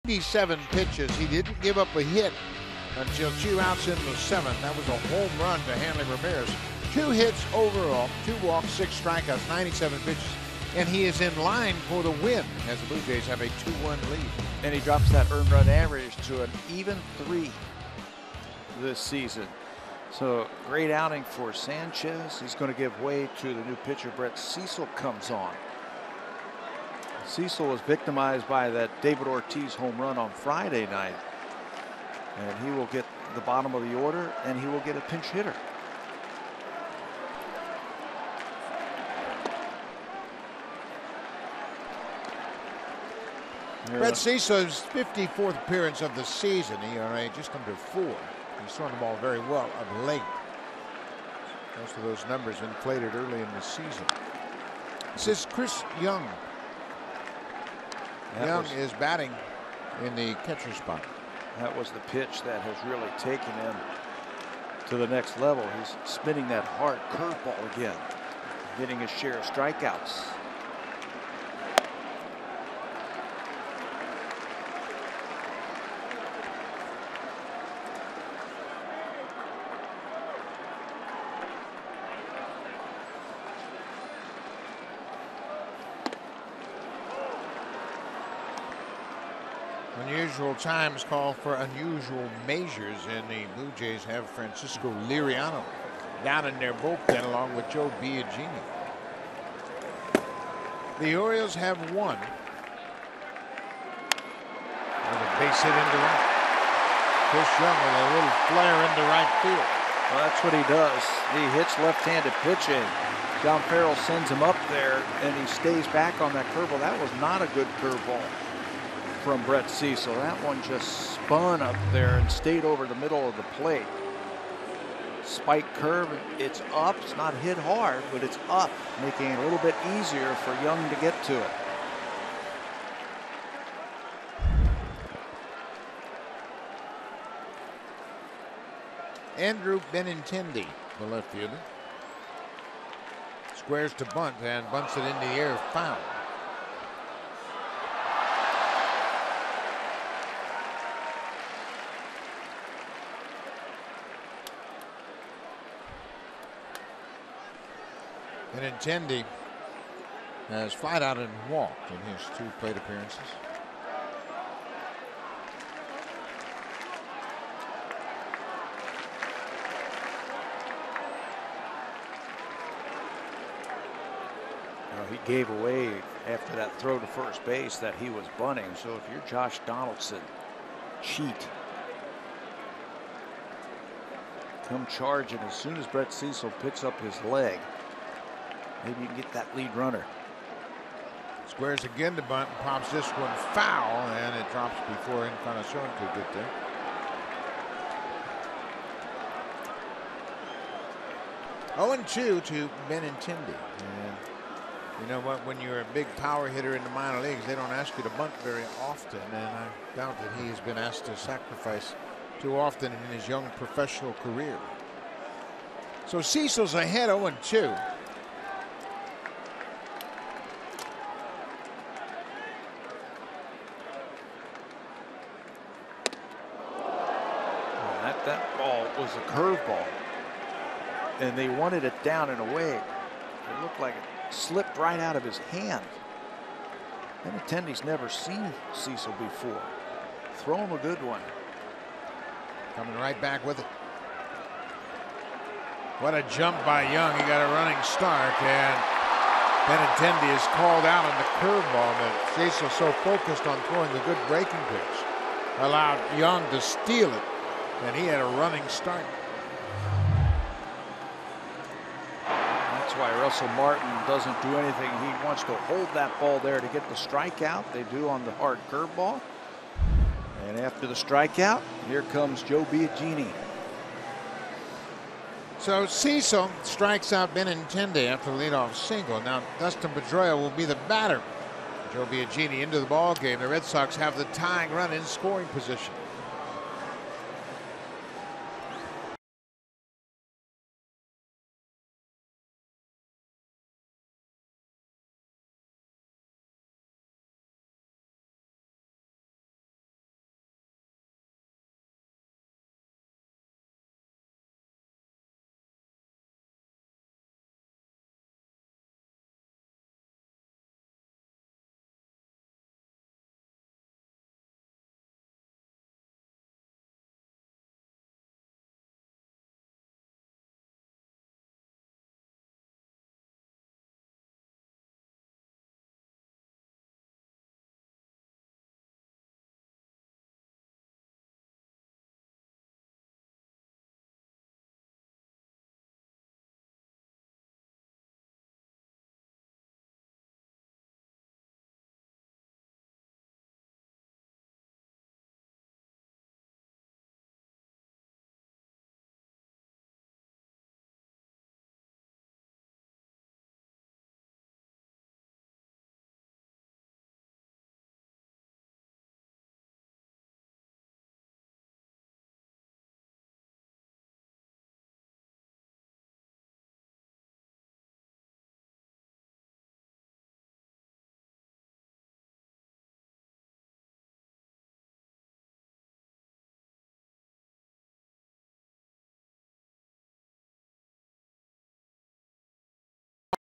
87 pitches. He didn't give up a hit until 2 outs in the 7th. That was a home run to Hanley Ramirez. 2 hits overall, 2 walks, 6 strikeouts, 97 pitches. And he is in line for the win as the Blue Jays have a 2-1 lead. And he drops that earned run average to an even 3 this season. So great outing for Sanchez. He's going to give way to the new pitcher. Brett Cecil comes on. Cecil was victimized by that David Ortiz home run on Friday night. And he will get the bottom of the order, and he will get a pinch hitter. Brett Cecil's 54th appearance of the season. ERA just under 4. He's throwing the ball very well of late. Most of those numbers inflated early in the season. This is Chris Young. Young is batting in the catcher spot. That was the pitch that has really taken him to the next level. He's spinning that hard curveball again, getting his share of strikeouts. Unusual times call for unusual measures, and the Blue Jays have Francisco Liriano down in their bullpen along with Joe Biagini. The Orioles have won. With a base hit into right. Chris Young with a little flare into right field. Well, that's what he does. He hits left-handed pitching. John Farrell sends him up there, and he stays back on that curveball. That was not a good curveball from Brett Cecil. That one just spun up there and stayed over the middle of the plate. Spike curve, it's up. It's not hit hard, but it's up, making it a little bit easier for Young to get to it. Andrew Benintendi, the left fielder, squares to bunt and bunts it into the air, foul. Benintendi has flied out and walked in his 2 plate appearances. He gave away after that throw to first base that he was bunting. So if you're Josh Donaldson, cheat. Come charging as soon as Brett Cecil picks up his leg. Maybe you can get that lead runner. Squares again to bunt, pops this one foul, and it drops before Encarnacion could get there. Oh, 0-2 to Benintendi. And you know what? When you're a big power hitter in the minor leagues, they don't ask you to bunt very often, and I doubt that he has been asked to sacrifice too often in his young professional career. So Cecil's ahead 0-2. That ball was a curveball, and they wanted it down in a way. It looked like it slipped right out of his hand. Benintendi's never seen Cecil before. Throw him a good one. Coming right back with it. What a jump by Young. He got a running start, and Benintendi is called out on the curveball, but Cecil so focused on throwing the good breaking pitch allowed Young to steal it, and he had a running start. That's why Russell Martin doesn't do anything. He wants to hold that ball there to get the strikeout. They do on the hard curveball. And after the strikeout, here comes Joe Biagini. So Cecil strikes out Benintendi after the leadoff single. Now Dustin Pedroia will be the batter. Joe Biagini into the ball game. The Red Sox have the tying run in scoring position.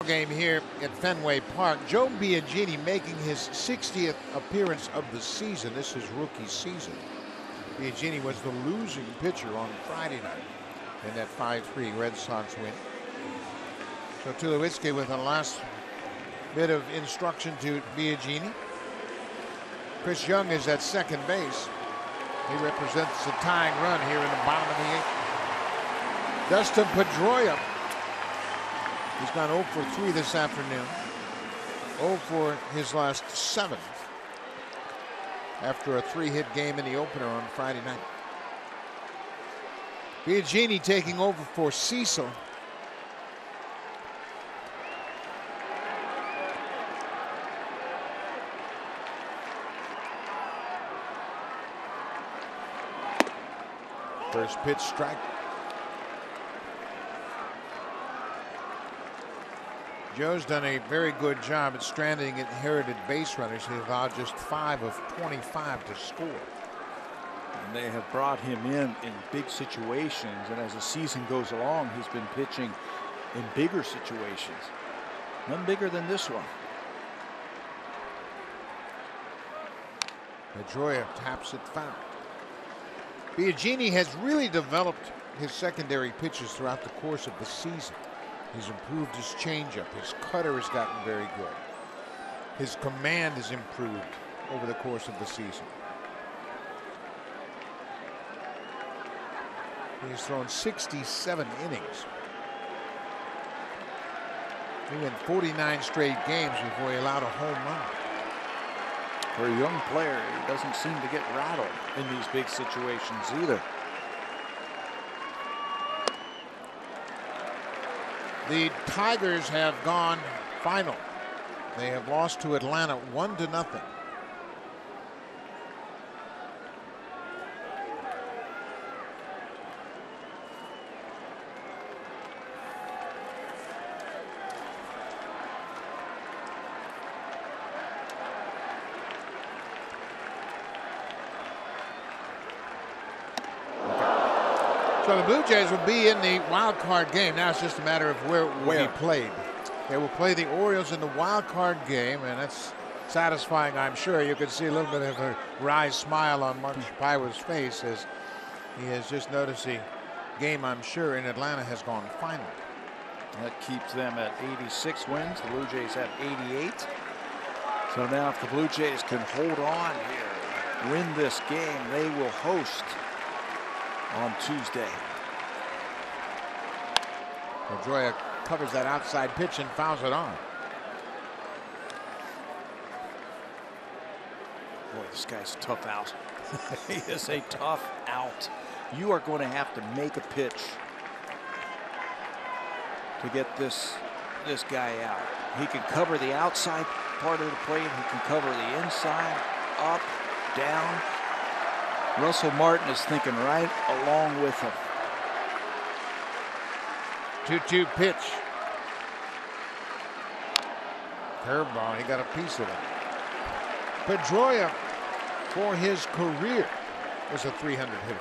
Game here at Fenway Park. Joe Biagini making his 60th appearance of the season. This is rookie season. Biagini was the losing pitcher on Friday night in that 5-3 Red Sox win. So Tulowitzki with the last bit of instruction to Biagini. Chris Young is at second base. He represents the tying run here in the bottom of the 8th. Dustin Pedroia. He's gone 0 for 3 this afternoon. 0 for his last 7 after a 3-hit game in the opener on Friday night. Biagini taking over for Cecil. First pitch strike. Joe's done a very good job at stranding inherited base runners. He's allowed just 5 of 25 to score. And they have brought him in big situations, and as the season goes along, he's been pitching in bigger situations. None bigger than this one. Pedroia taps it foul. Biagini has really developed his secondary pitches throughout the course of the season. He's improved his changeup. His cutter has gotten very good. His command has improved over the course of the season. He's thrown 67 innings. He went 49 straight games before he allowed a home run. For a young player, he doesn't seem to get rattled in these big situations either. The Tigers have gone final. They have lost to Atlanta 1-0. So the Blue Jays will be in the wild card game. Now it's just a matter of where it will be played. They will play the Orioles in the wild card game, and that's satisfying, I'm sure. You can see a little bit of a wry smile on Mark Shapira's face as he has just noticed the game, I'm sure, in Atlanta has gone final. That keeps them at 86 wins. The Blue Jays have 88. So now if the Blue Jays can hold on here, win this game, they will host on Tuesday. Pedroia covers that outside pitch and fouls it on. Boy, this guy's tough out. He is a tough out. You are going to have to make a pitch to get this guy out. He can cover the outside part of the plate. He can cover the inside, up, down. Russell Martin is thinking right along with him. 2-2 pitch. Curveball, he got a piece of it. Pedroia, for his career, was a 300 hitter.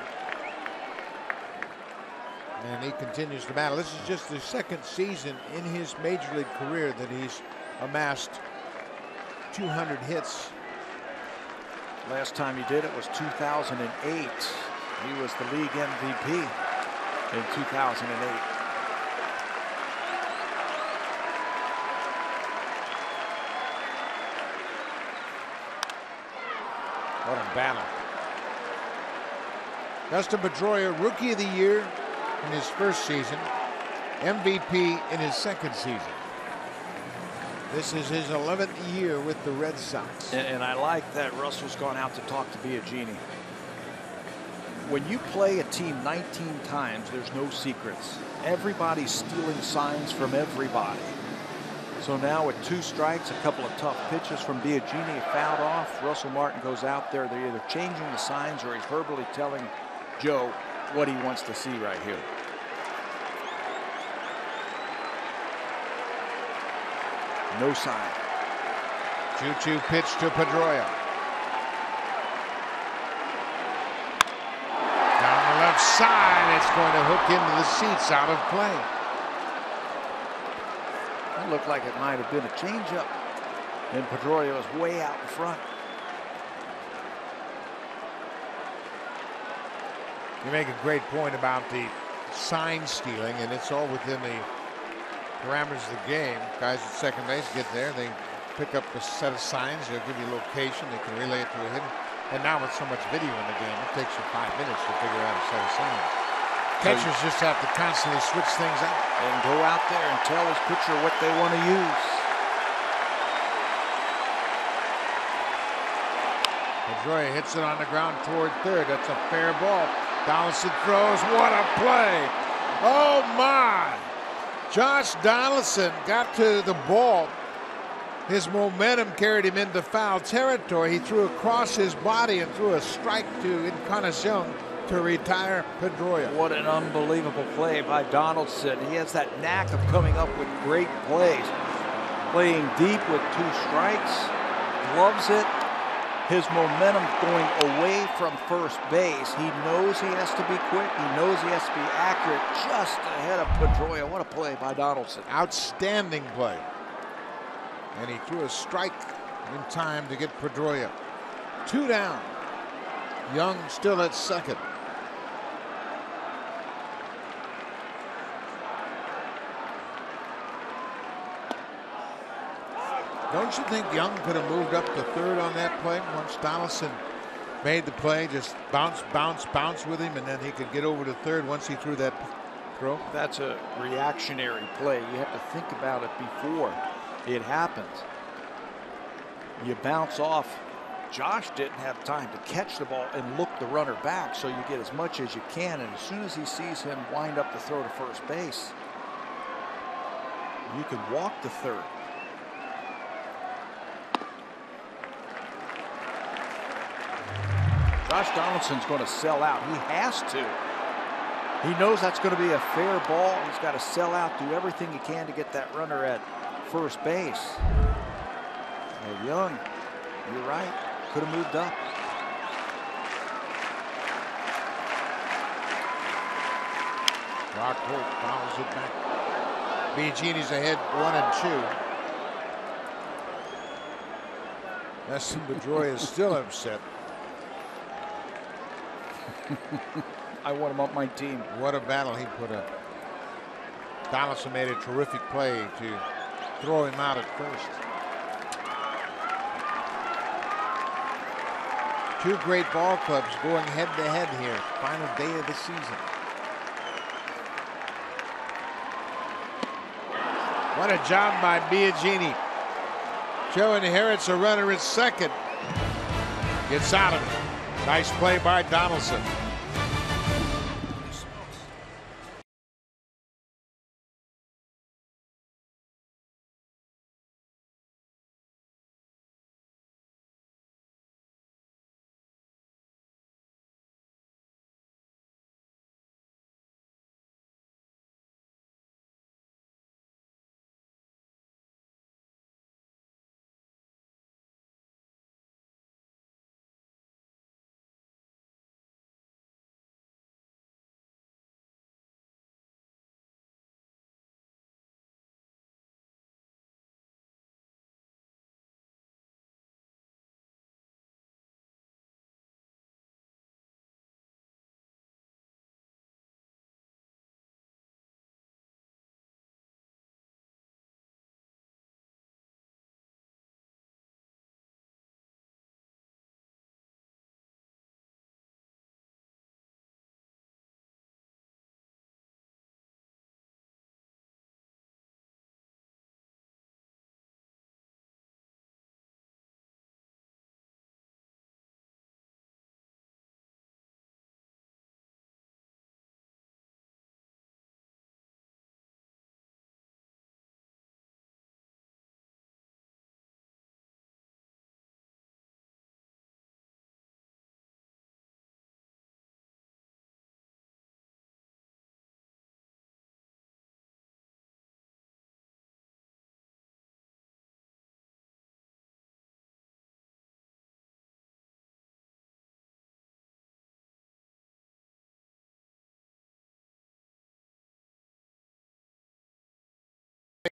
And he continues to battle. This is just the second season in his major league career that he's amassed 200 hits. Last time he did it was 2008. He was the league MVP in 2008. What a battle. Dustin Pedroia, Rookie of the Year in his first season, MVP in his second season. This is his 11th year with the Red Sox. And I like that Russell's gone out to talk to Biagini. When you play a team 19 times, there's no secrets. Everybody's stealing signs from everybody. So now with 2 strikes, a couple of tough pitches from Biagini fouled off, Russell Martin goes out there. They're either changing the signs or he's verbally telling Joe what he wants to see right here. No sign. 2-2 pitch to Pedroia. Down the left side, it's going to hook into the seats, out of play. That looked like it might have been a changeup. And Pedroia was way out in front. You make a great point about the sign stealing, and it's all within the parameters of the game. Guys at second base get there, they pick up a set of signs, they'll give you location, they can relay it to a hitter. And now with so much video in the game, it takes you 5 minutes to figure out a set of signs. Catchers just have to constantly switch things out. And go out there and tell his pitcher what they want to use. Pedroia hits it on the ground toward third. That's a fair ball. Donaldson throws. What a play. Oh, my. Josh Donaldson got to the ball. His momentum carried him into foul territory. He threw across his body and threw a strike to Encarnacion to retire Pedroia. What an unbelievable play by Donaldson. He has that knack of coming up with great plays. Playing deep with 2 strikes. Loves it. His momentum going away from first base. He knows he has to be quick. He knows he has to be accurate just ahead of Pedroia. What a play by Donaldson. Outstanding play. And he threw a strike in time to get Pedroia. 2 down. Young still at second. Don't you think Young could have moved up to third on that play once Donaldson made the play? Just bounce, bounce, bounce with him, and then he could get over to third once he threw that throw. That's a reactionary play. You have to think about it before it happens. You bounce off. Josh didn't have time to catch the ball and look the runner back, so you get as much as you can. And as soon as he sees him wind up the throw to first base, you can walk to third. Josh Donaldson's going to sell out. He has to. He knows that's going to be a fair ball. He's got to sell out, do everything he can to get that runner at first base. Well, Young, you're right. Could have moved up. Rock Holt fouls it back. Biagini's ahead 1-2. Nestor Pedroia is still upset. I want him on my team. What a battle he put up. Donaldson made a terrific play to throw him out at first. 2 great ball clubs going head to head here. Final day of the season. What a job by Biagini. Joe inherits a runner at second. Gets out of it. Nice play by Donaldson.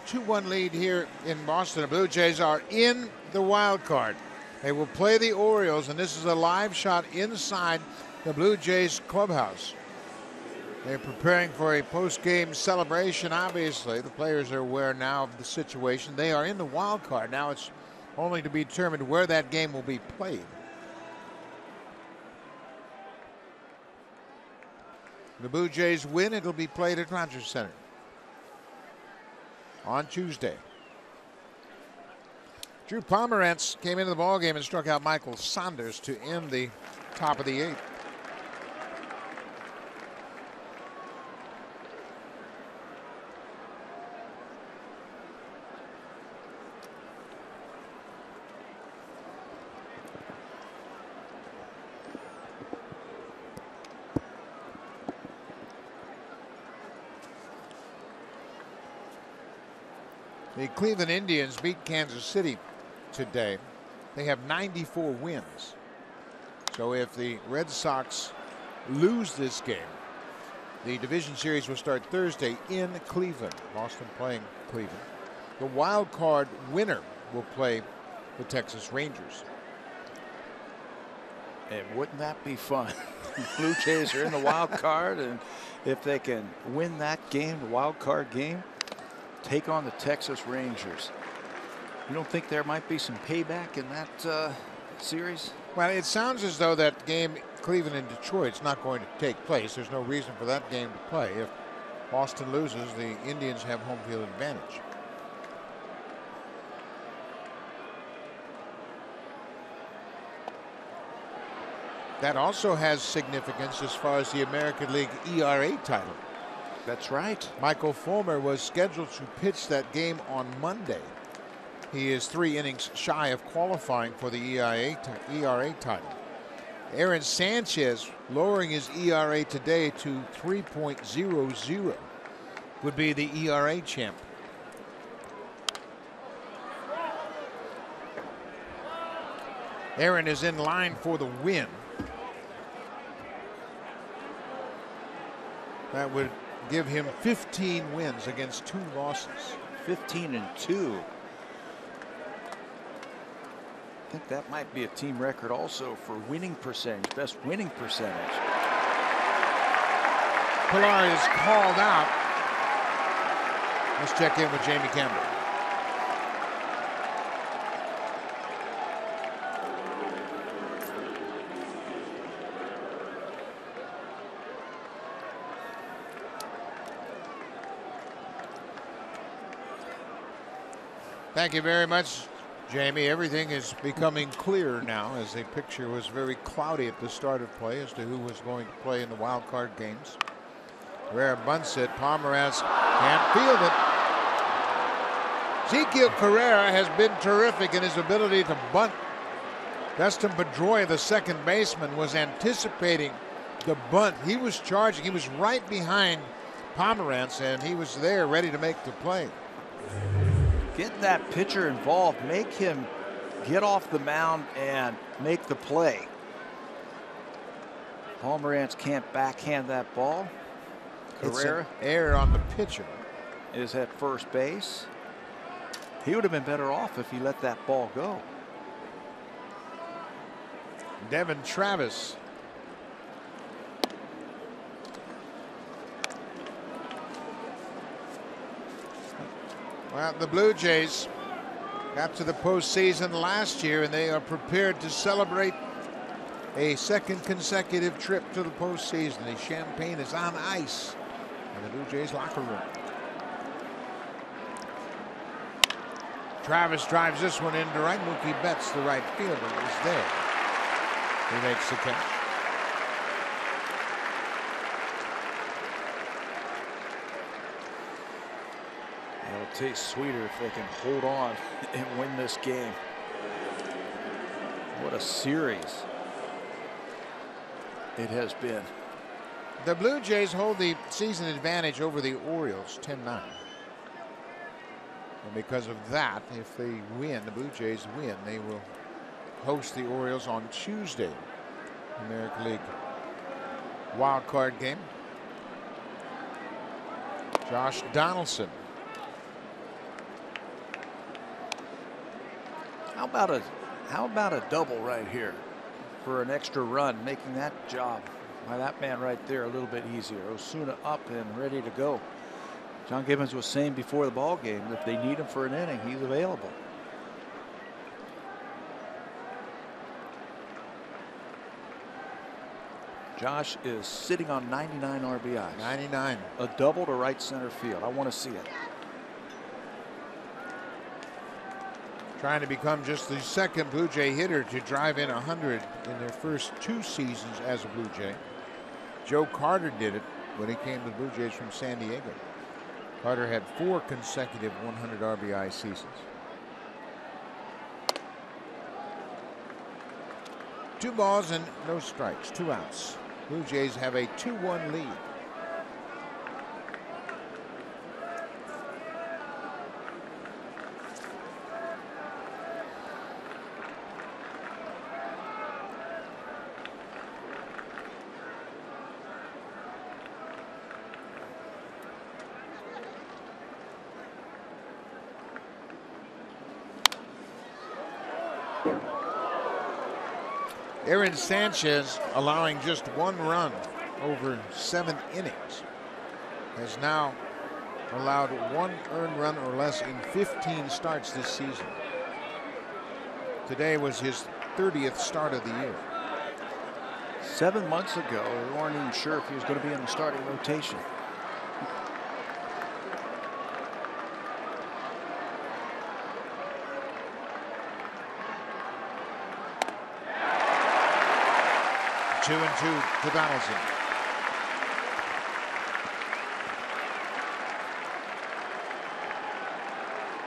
2-1 lead here in Boston. The Blue Jays are in the wild card. They will play the Orioles, and this is a live shot inside the Blue Jays clubhouse. They're preparing for a post-game celebration. Obviously, the players are aware now of the situation. They are in the wild card. Now it's only to be determined where that game will be played. The Blue Jays win, it'll be played at Rogers Center on Tuesday. Drew Pomerantz came into the ballgame and struck out Michael Saunders to end the top of the 8th. The Cleveland Indians beat Kansas City today. They have 94 wins. So if the Red Sox lose this game, the division series will start Thursday in Cleveland. Boston playing Cleveland. The wild card winner will play the Texas Rangers. And wouldn't that be fun? The Blue Jays are in the wild card, and if they can win that game, the wild card game, take on the Texas Rangers. You don't think there might be some payback in that series? Well, it sounds as though that game, Cleveland and Detroit, is not going to take place. There's no reason for that game to play. If Boston loses, the Indians have home field advantage. That also has significance as far as the American League ERA title. That's right. Michael Fulmer was scheduled to pitch that game on Monday. He is 3 innings shy of qualifying for the ERA title. Aaron Sanchez lowering his ERA today to 3.00 would be the ERA champ. Aaron is in line for the win. That would give him 15 wins against 2 losses. 15-2. I think that might be a team record also for winning percentage, best winning percentage. Pilar is called out. Let's check in with Jamie Campbell. Thank you very much, Jamie. Everything is becoming clearer now, as the picture was very cloudy at the start of play as to who was going to play in the wild card games. Rare bunts it. Pomerantz can't field it. Ezequiel Carrera has been terrific in his ability to bunt. Dustin Pedroia, the second baseman, was anticipating the bunt. He was charging. He was right behind Pomerantz, and he was there ready to make the play. Get that pitcher involved. Make him get off the mound and make the play. Pomerantz can't backhand that ball. Carrera, it's an error on the pitcher, is at first base. He would have been better off if he let that ball go. Devin Travis. Well, the Blue Jays got to the postseason last year, and they are prepared to celebrate a second consecutive trip to the postseason. The champagne is on ice in the Blue Jays locker room. Travis drives this one into right. Mookie Betts, the right fielder, is there. He makes the catch. It'll taste sweeter if they can hold on and win this game. What a series it has been. The Blue Jays hold the season advantage over the Orioles, 10-9. And because of that, if they win, the Blue Jays win, they will host the Orioles on Tuesday. American League wild card game. Josh Donaldson about a double right here for an extra run, making that job by that man right there a little bit easier. Osuna up and ready to go. John Gibbons was saying before the ball game, if they need him for an inning, he's available. Josh is sitting on 99 RBIs. 99. A double to right center field. I want to see it. Trying to become just the second Blue Jay hitter to drive in 100 in their first 2 seasons as a Blue Jay. Joe Carter did it when he came to the Blue Jays from San Diego. Carter had 4 consecutive 100 RBI seasons. 2 balls and no strikes, 2 outs. Blue Jays have a 2-1 lead. Aaron Sanchez, allowing just 1 run over 7 innings, has now allowed 1 earned run or less in 15 starts this season. Today was his 30th start of the year. 7 months ago, we weren't even sure if he was going to be in the starting rotation. Two and two to Donaldson.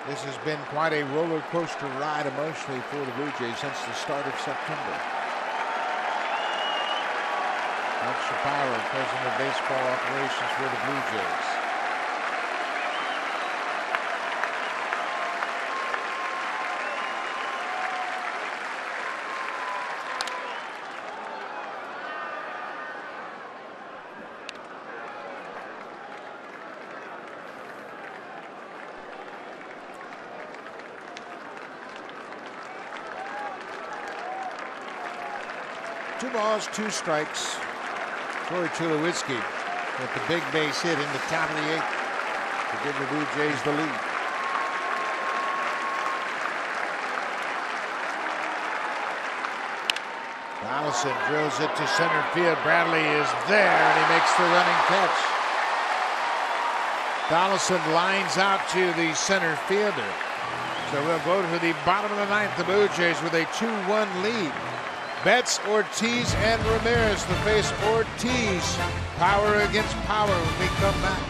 This has been quite a roller coaster ride emotionally for the Blue Jays since the start of September. Mike Shapiro, president of baseball operations for the Blue Jays. Two balls, 2 strikes. Corey Tulowitzki with the big base hit in the top of the 8th to give the Blue Jays the lead. Donaldson drills it to center field. Bradley is there and he makes the running catch. Donaldson lines out to the center fielder. So we'll go to the bottom of the 9th. The Blue Jays with a 2-1 lead. Betts, Ortiz, and Ramirez to face Ortiz. Power against power when we come back.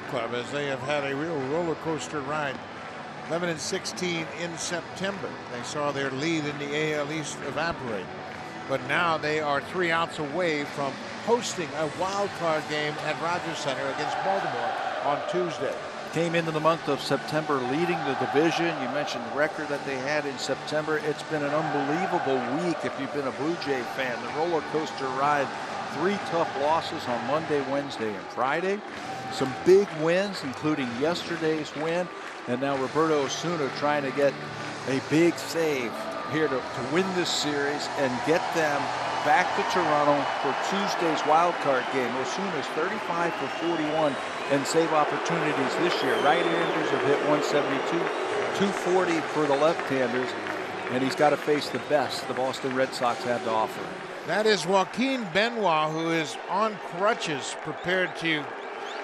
Club, as they have had a real roller coaster ride. 11-16 in September. They saw their lead in the AL East evaporate, but now they are 3 outs away from hosting a wild card game at Rogers Center against Baltimore on Tuesday. Came into the month of September leading the division. You mentioned the record that they had in September. It's been an unbelievable week if you've been a Blue Jay fan. The roller coaster ride, 3 tough losses on Monday, Wednesday, and Friday. Some big wins, including yesterday's win. And now Roberto Osuna trying to get a big save here to win this series and get them back to Toronto for Tuesday's wild card game. Osuna's 35 for 41 and save opportunities this year. Right-handers have hit 172, 240 for the left-handers, and he's got to face the best the Boston Red Sox have to offer. That is Joaquin Benoit, who is on crutches, prepared to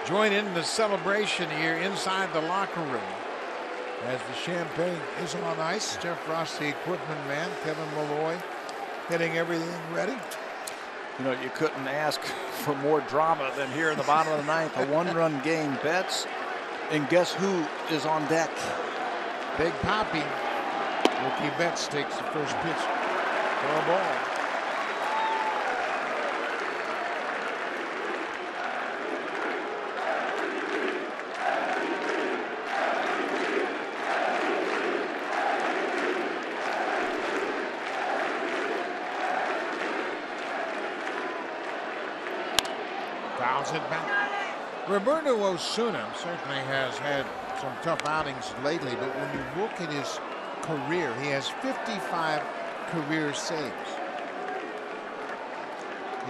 join in the celebration here inside the locker room. As the champagne is on ice, Jeff Ross, the equipment man, Kevin Malloy, getting everything ready. You know, you couldn't ask for more drama than here in the bottom of the ninth. A 1-run game. Betts, and guess who is on deck? Big Papi. Mookie Betts takes the first pitch for a ball. Fouls it back. Roberto Osuna certainly has had some tough outings lately, but when you look at his career, he has 55 career saves.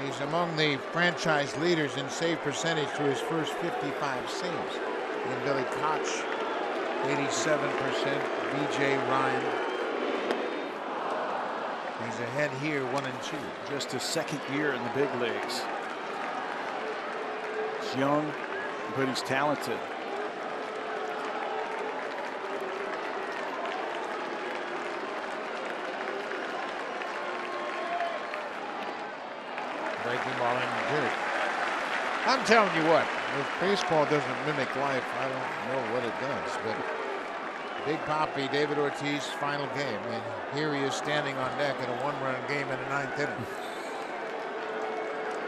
He's among the franchise leaders in save percentage through his first 55 saves. And Billy Koch, 87%. B.J. Ryan. He's ahead here, 1-2. Just his second year in the big leagues. He's young, but he's talented. Breaking ball in the dirt. I'm telling you what, if baseball doesn't mimic life, I don't know what it does. But Big Papi, David Ortiz, final game. And here he is standing on deck in a 1-run game in the 9th inning.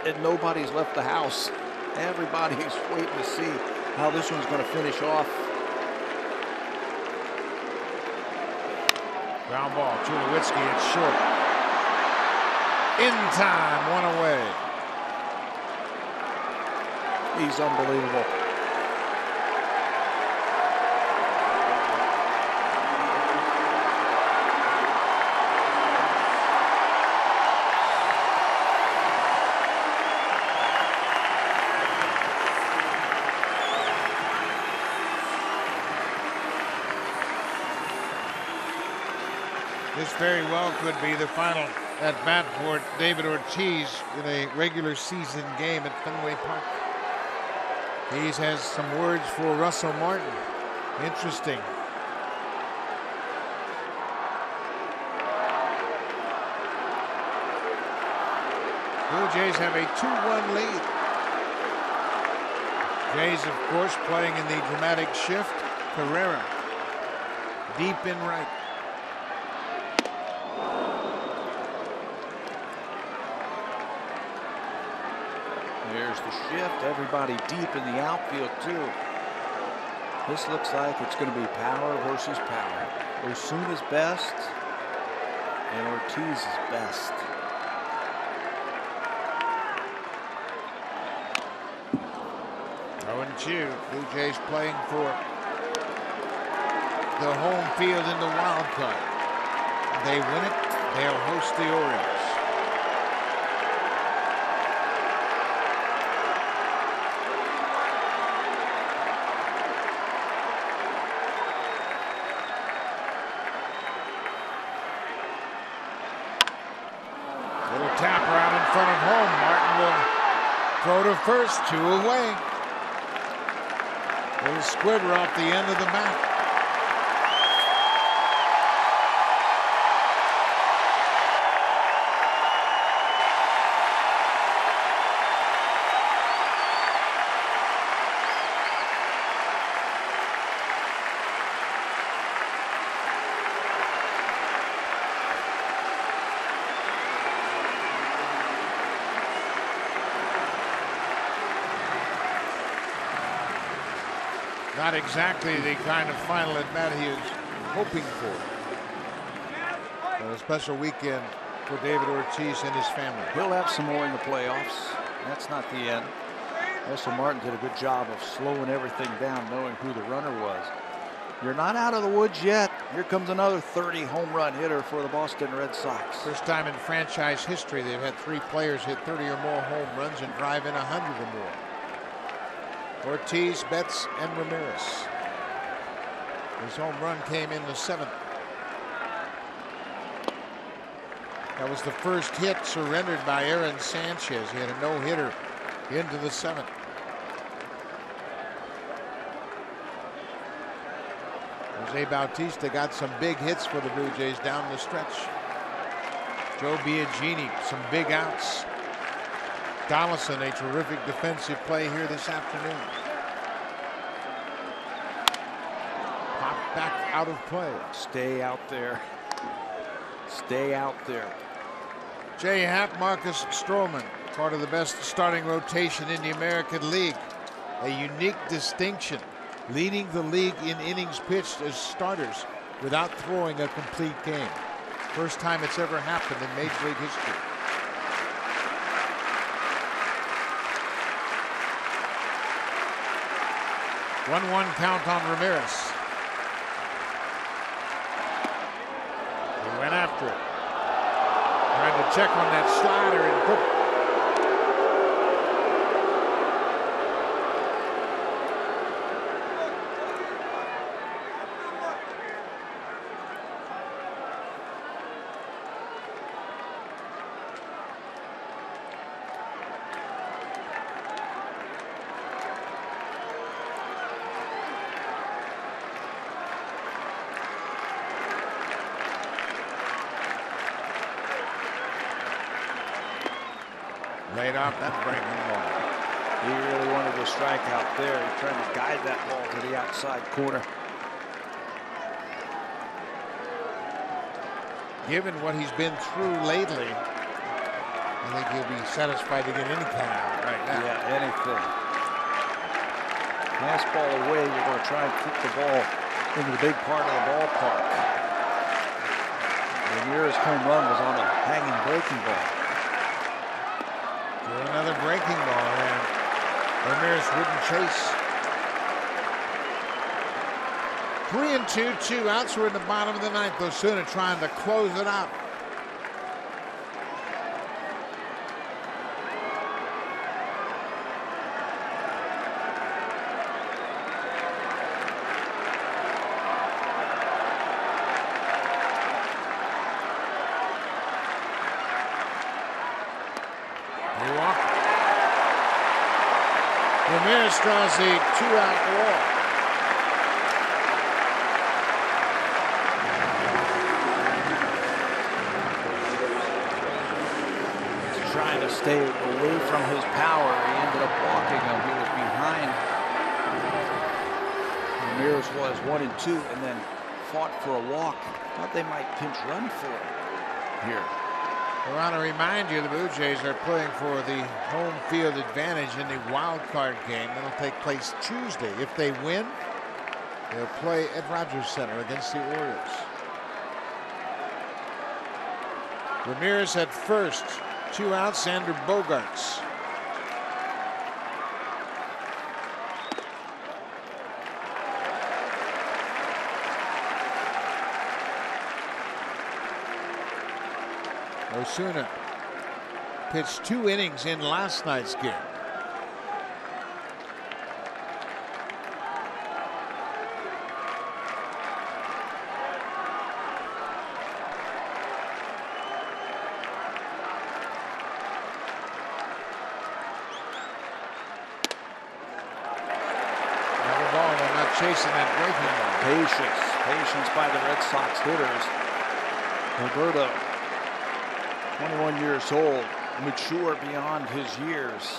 And nobody's left the house. Everybody's waiting to see how this one's going to finish off. Ground ball, Tulowitzki, it's short. In time, 1 away. He's unbelievable. This very well could be the final at bat for David Ortiz in a regular season game at Fenway Park. He has some words for Russell Martin. Interesting. Blue Jays have a 2-1 lead. Jays, of course, playing in the dramatic shift. Carrera deep in right. There's the shift. Everybody deep in the outfield, too. This looks like it's going to be power versus power. Osuna's best and Ortiz's best. Oh, and 2. Blue Jays playing for the home field in the wild card. They win it, they'll host the Orioles. Tapper out in front of home. Martin will throw to first, 2 away. Little squibber off the end of the bat. Not exactly the kind of final at bat he was hoping for. But a special weekend for David Ortiz and his family. He'll have some more in the playoffs. That's not the end. Russell Martin did a good job of slowing everything down, knowing who the runner was. You're not out of the woods yet. Here comes another 30 home run hitter for the Boston Red Sox. First time in franchise history they've had 3 players hit 30 or more home runs and drive in 100 or more. Ortiz, Betts, and Ramirez. His home run came in the 7th. That was the first hit surrendered by Aaron Sanchez. He had a no-hitter into the 7th. Jose Bautista got some big hits for the Blue Jays down the stretch. Joe Biagini, some big outs. Donaldson, a terrific defensive play here this afternoon. Popped back out of play. Stay out there. Stay out there. Jay Happ, Marcus Stroman, part of the best starting rotation in the American League. A unique distinction, leading the league in innings pitched as starters without throwing a complete game. First time it's ever happened in Major League history. One count on Ramirez. He went after it. Trying to check on that slider and put. Laid off that breaking ball. He really wanted to strike out there. He's trying to guide that ball to the outside corner. Given what he's been through lately, I think he'll be satisfied to get any kind out right now. Yeah, anything. Fastball away, you're going to try and kick the ball into the big part of the ballpark. Ramirez's home run was on a hanging breaking ball. Another breaking ball, and Ramirez wouldn't chase. 3-2, 2 outs. We're in the bottom of the 9th. Osuna trying to close it out. Ramirez draws the 2-out walk. He's trying to stay away from his power. He ended up walking him. He was behind. Ramirez was 1-2 and then fought for a walk. Thought they might pinch run for him here. I want to remind you the Blue Jays are playing for the home field advantage in the wild card game that'll take place Tuesday. If they win, they'll play at Rogers Center against the Orioles. Ramirez at first, 2 outs, Xander Bogaerts. Osuna pitched 2 innings in last night's game. Another ball, they're not chasing that breaking ball. Patience by the Red Sox hitters. Roberto, 21 years old, mature beyond his years.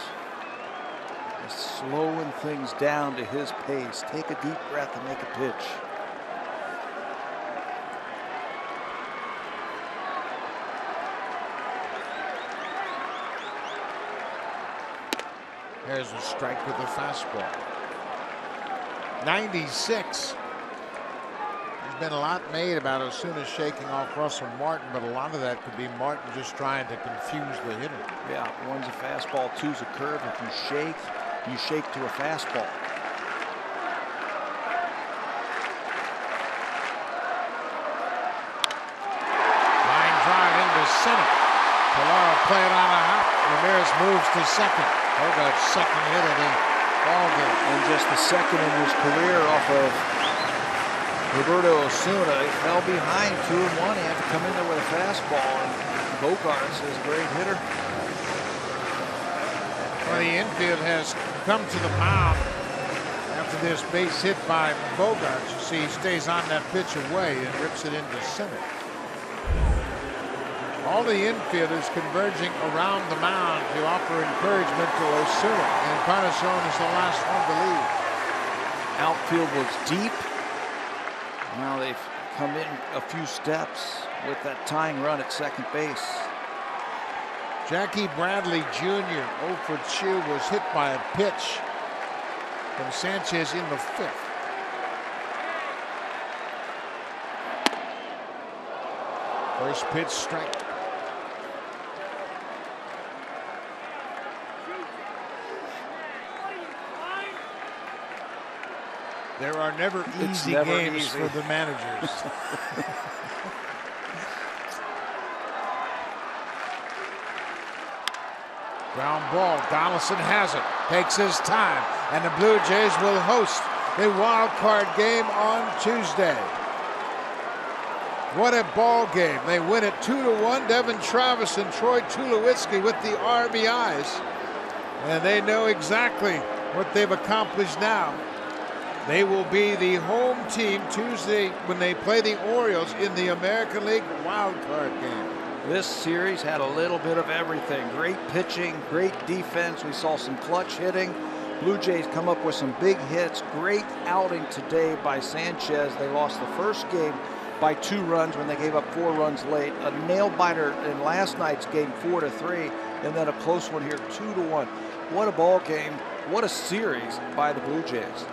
Just slowing things down to his pace. Take a deep breath and make a pitch. There's a strike with the fastball. 96. There's been a lot made about Osuna shaking off Russell Martin, but a lot of that could be Martin just trying to confuse the hitter. Yeah, one's a fastball, two's a curve. If you shake to a fastball. Line drive into center. Pilar playing on a hop. Ramirez moves to second. Bogart's second hit of the ball game. And just the second in his career off of Roberto Osuna. He fell behind 2-1. He had to come in there with a fastball. And Bogarts is a great hitter. Well, the infield has come to the mound after this base hit by Bogarts. You see, he stays on that pitch away and rips it into center. All the infielders converging around the mound to offer encouragement to Osuna. And Encarnacion is the last one to leave. Outfield was deep. Now they've come in a few steps with that tying run at second base. Jackie Bradley Jr. 0 for 2 was hit by a pitch from Sanchez in the 5th. First pitch strike. There are never easy games for the managers. Ground ball. Donaldson has it. Takes his time. And the Blue Jays will host the wild card game on Tuesday. What a ball game. They win it 2-1. Devin Travis and Troy Tulowitzki with the RBIs. And they know exactly what they've accomplished now. They will be the home team Tuesday when they play the Orioles in the American League wild card game. This series had a little bit of everything. Great pitching, great defense. We saw some clutch hitting. Blue Jays come up with some big hits. Great outing today by Sanchez. They lost the first game by 2 runs when they gave up 4 runs late. A nail biter in last night's game, 4-3, and then a close one here, 2-1. What a ball game. What a series by the Blue Jays.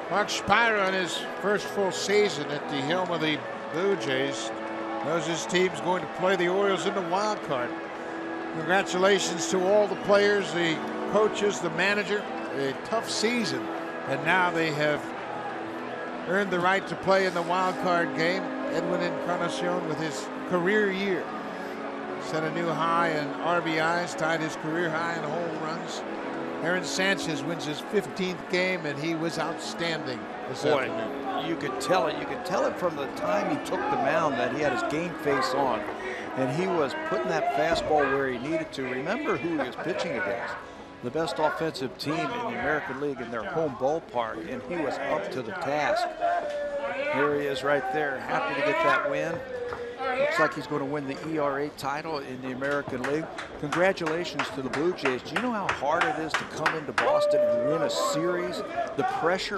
Mark Spira, in his first full season at the helm of the Blue Jays, knows his team's going to play the Orioles in the wild card. Congratulations to all the players, the coaches, the manager. A tough season, and now they have earned the right to play in the wild card game. Edwin Encarnacion, with his career year, set a new high in RBIs, tied his career high in home runs. Aaron Sanchez wins his 15th game, and he was outstanding this afternoon. You could tell it. You could tell it from the time he took the mound that he had his game face on, and he was putting that fastball where he needed to. Remember who he was pitching against. The best offensive team in the American League in their home ballpark, and he was up to the task. Here he is right there, happy to get that win. Looks like he's going to win the ERA title in the American League. Congratulations to the Blue Jays. Do you know how hard it is to come into Boston and win a series? The pressure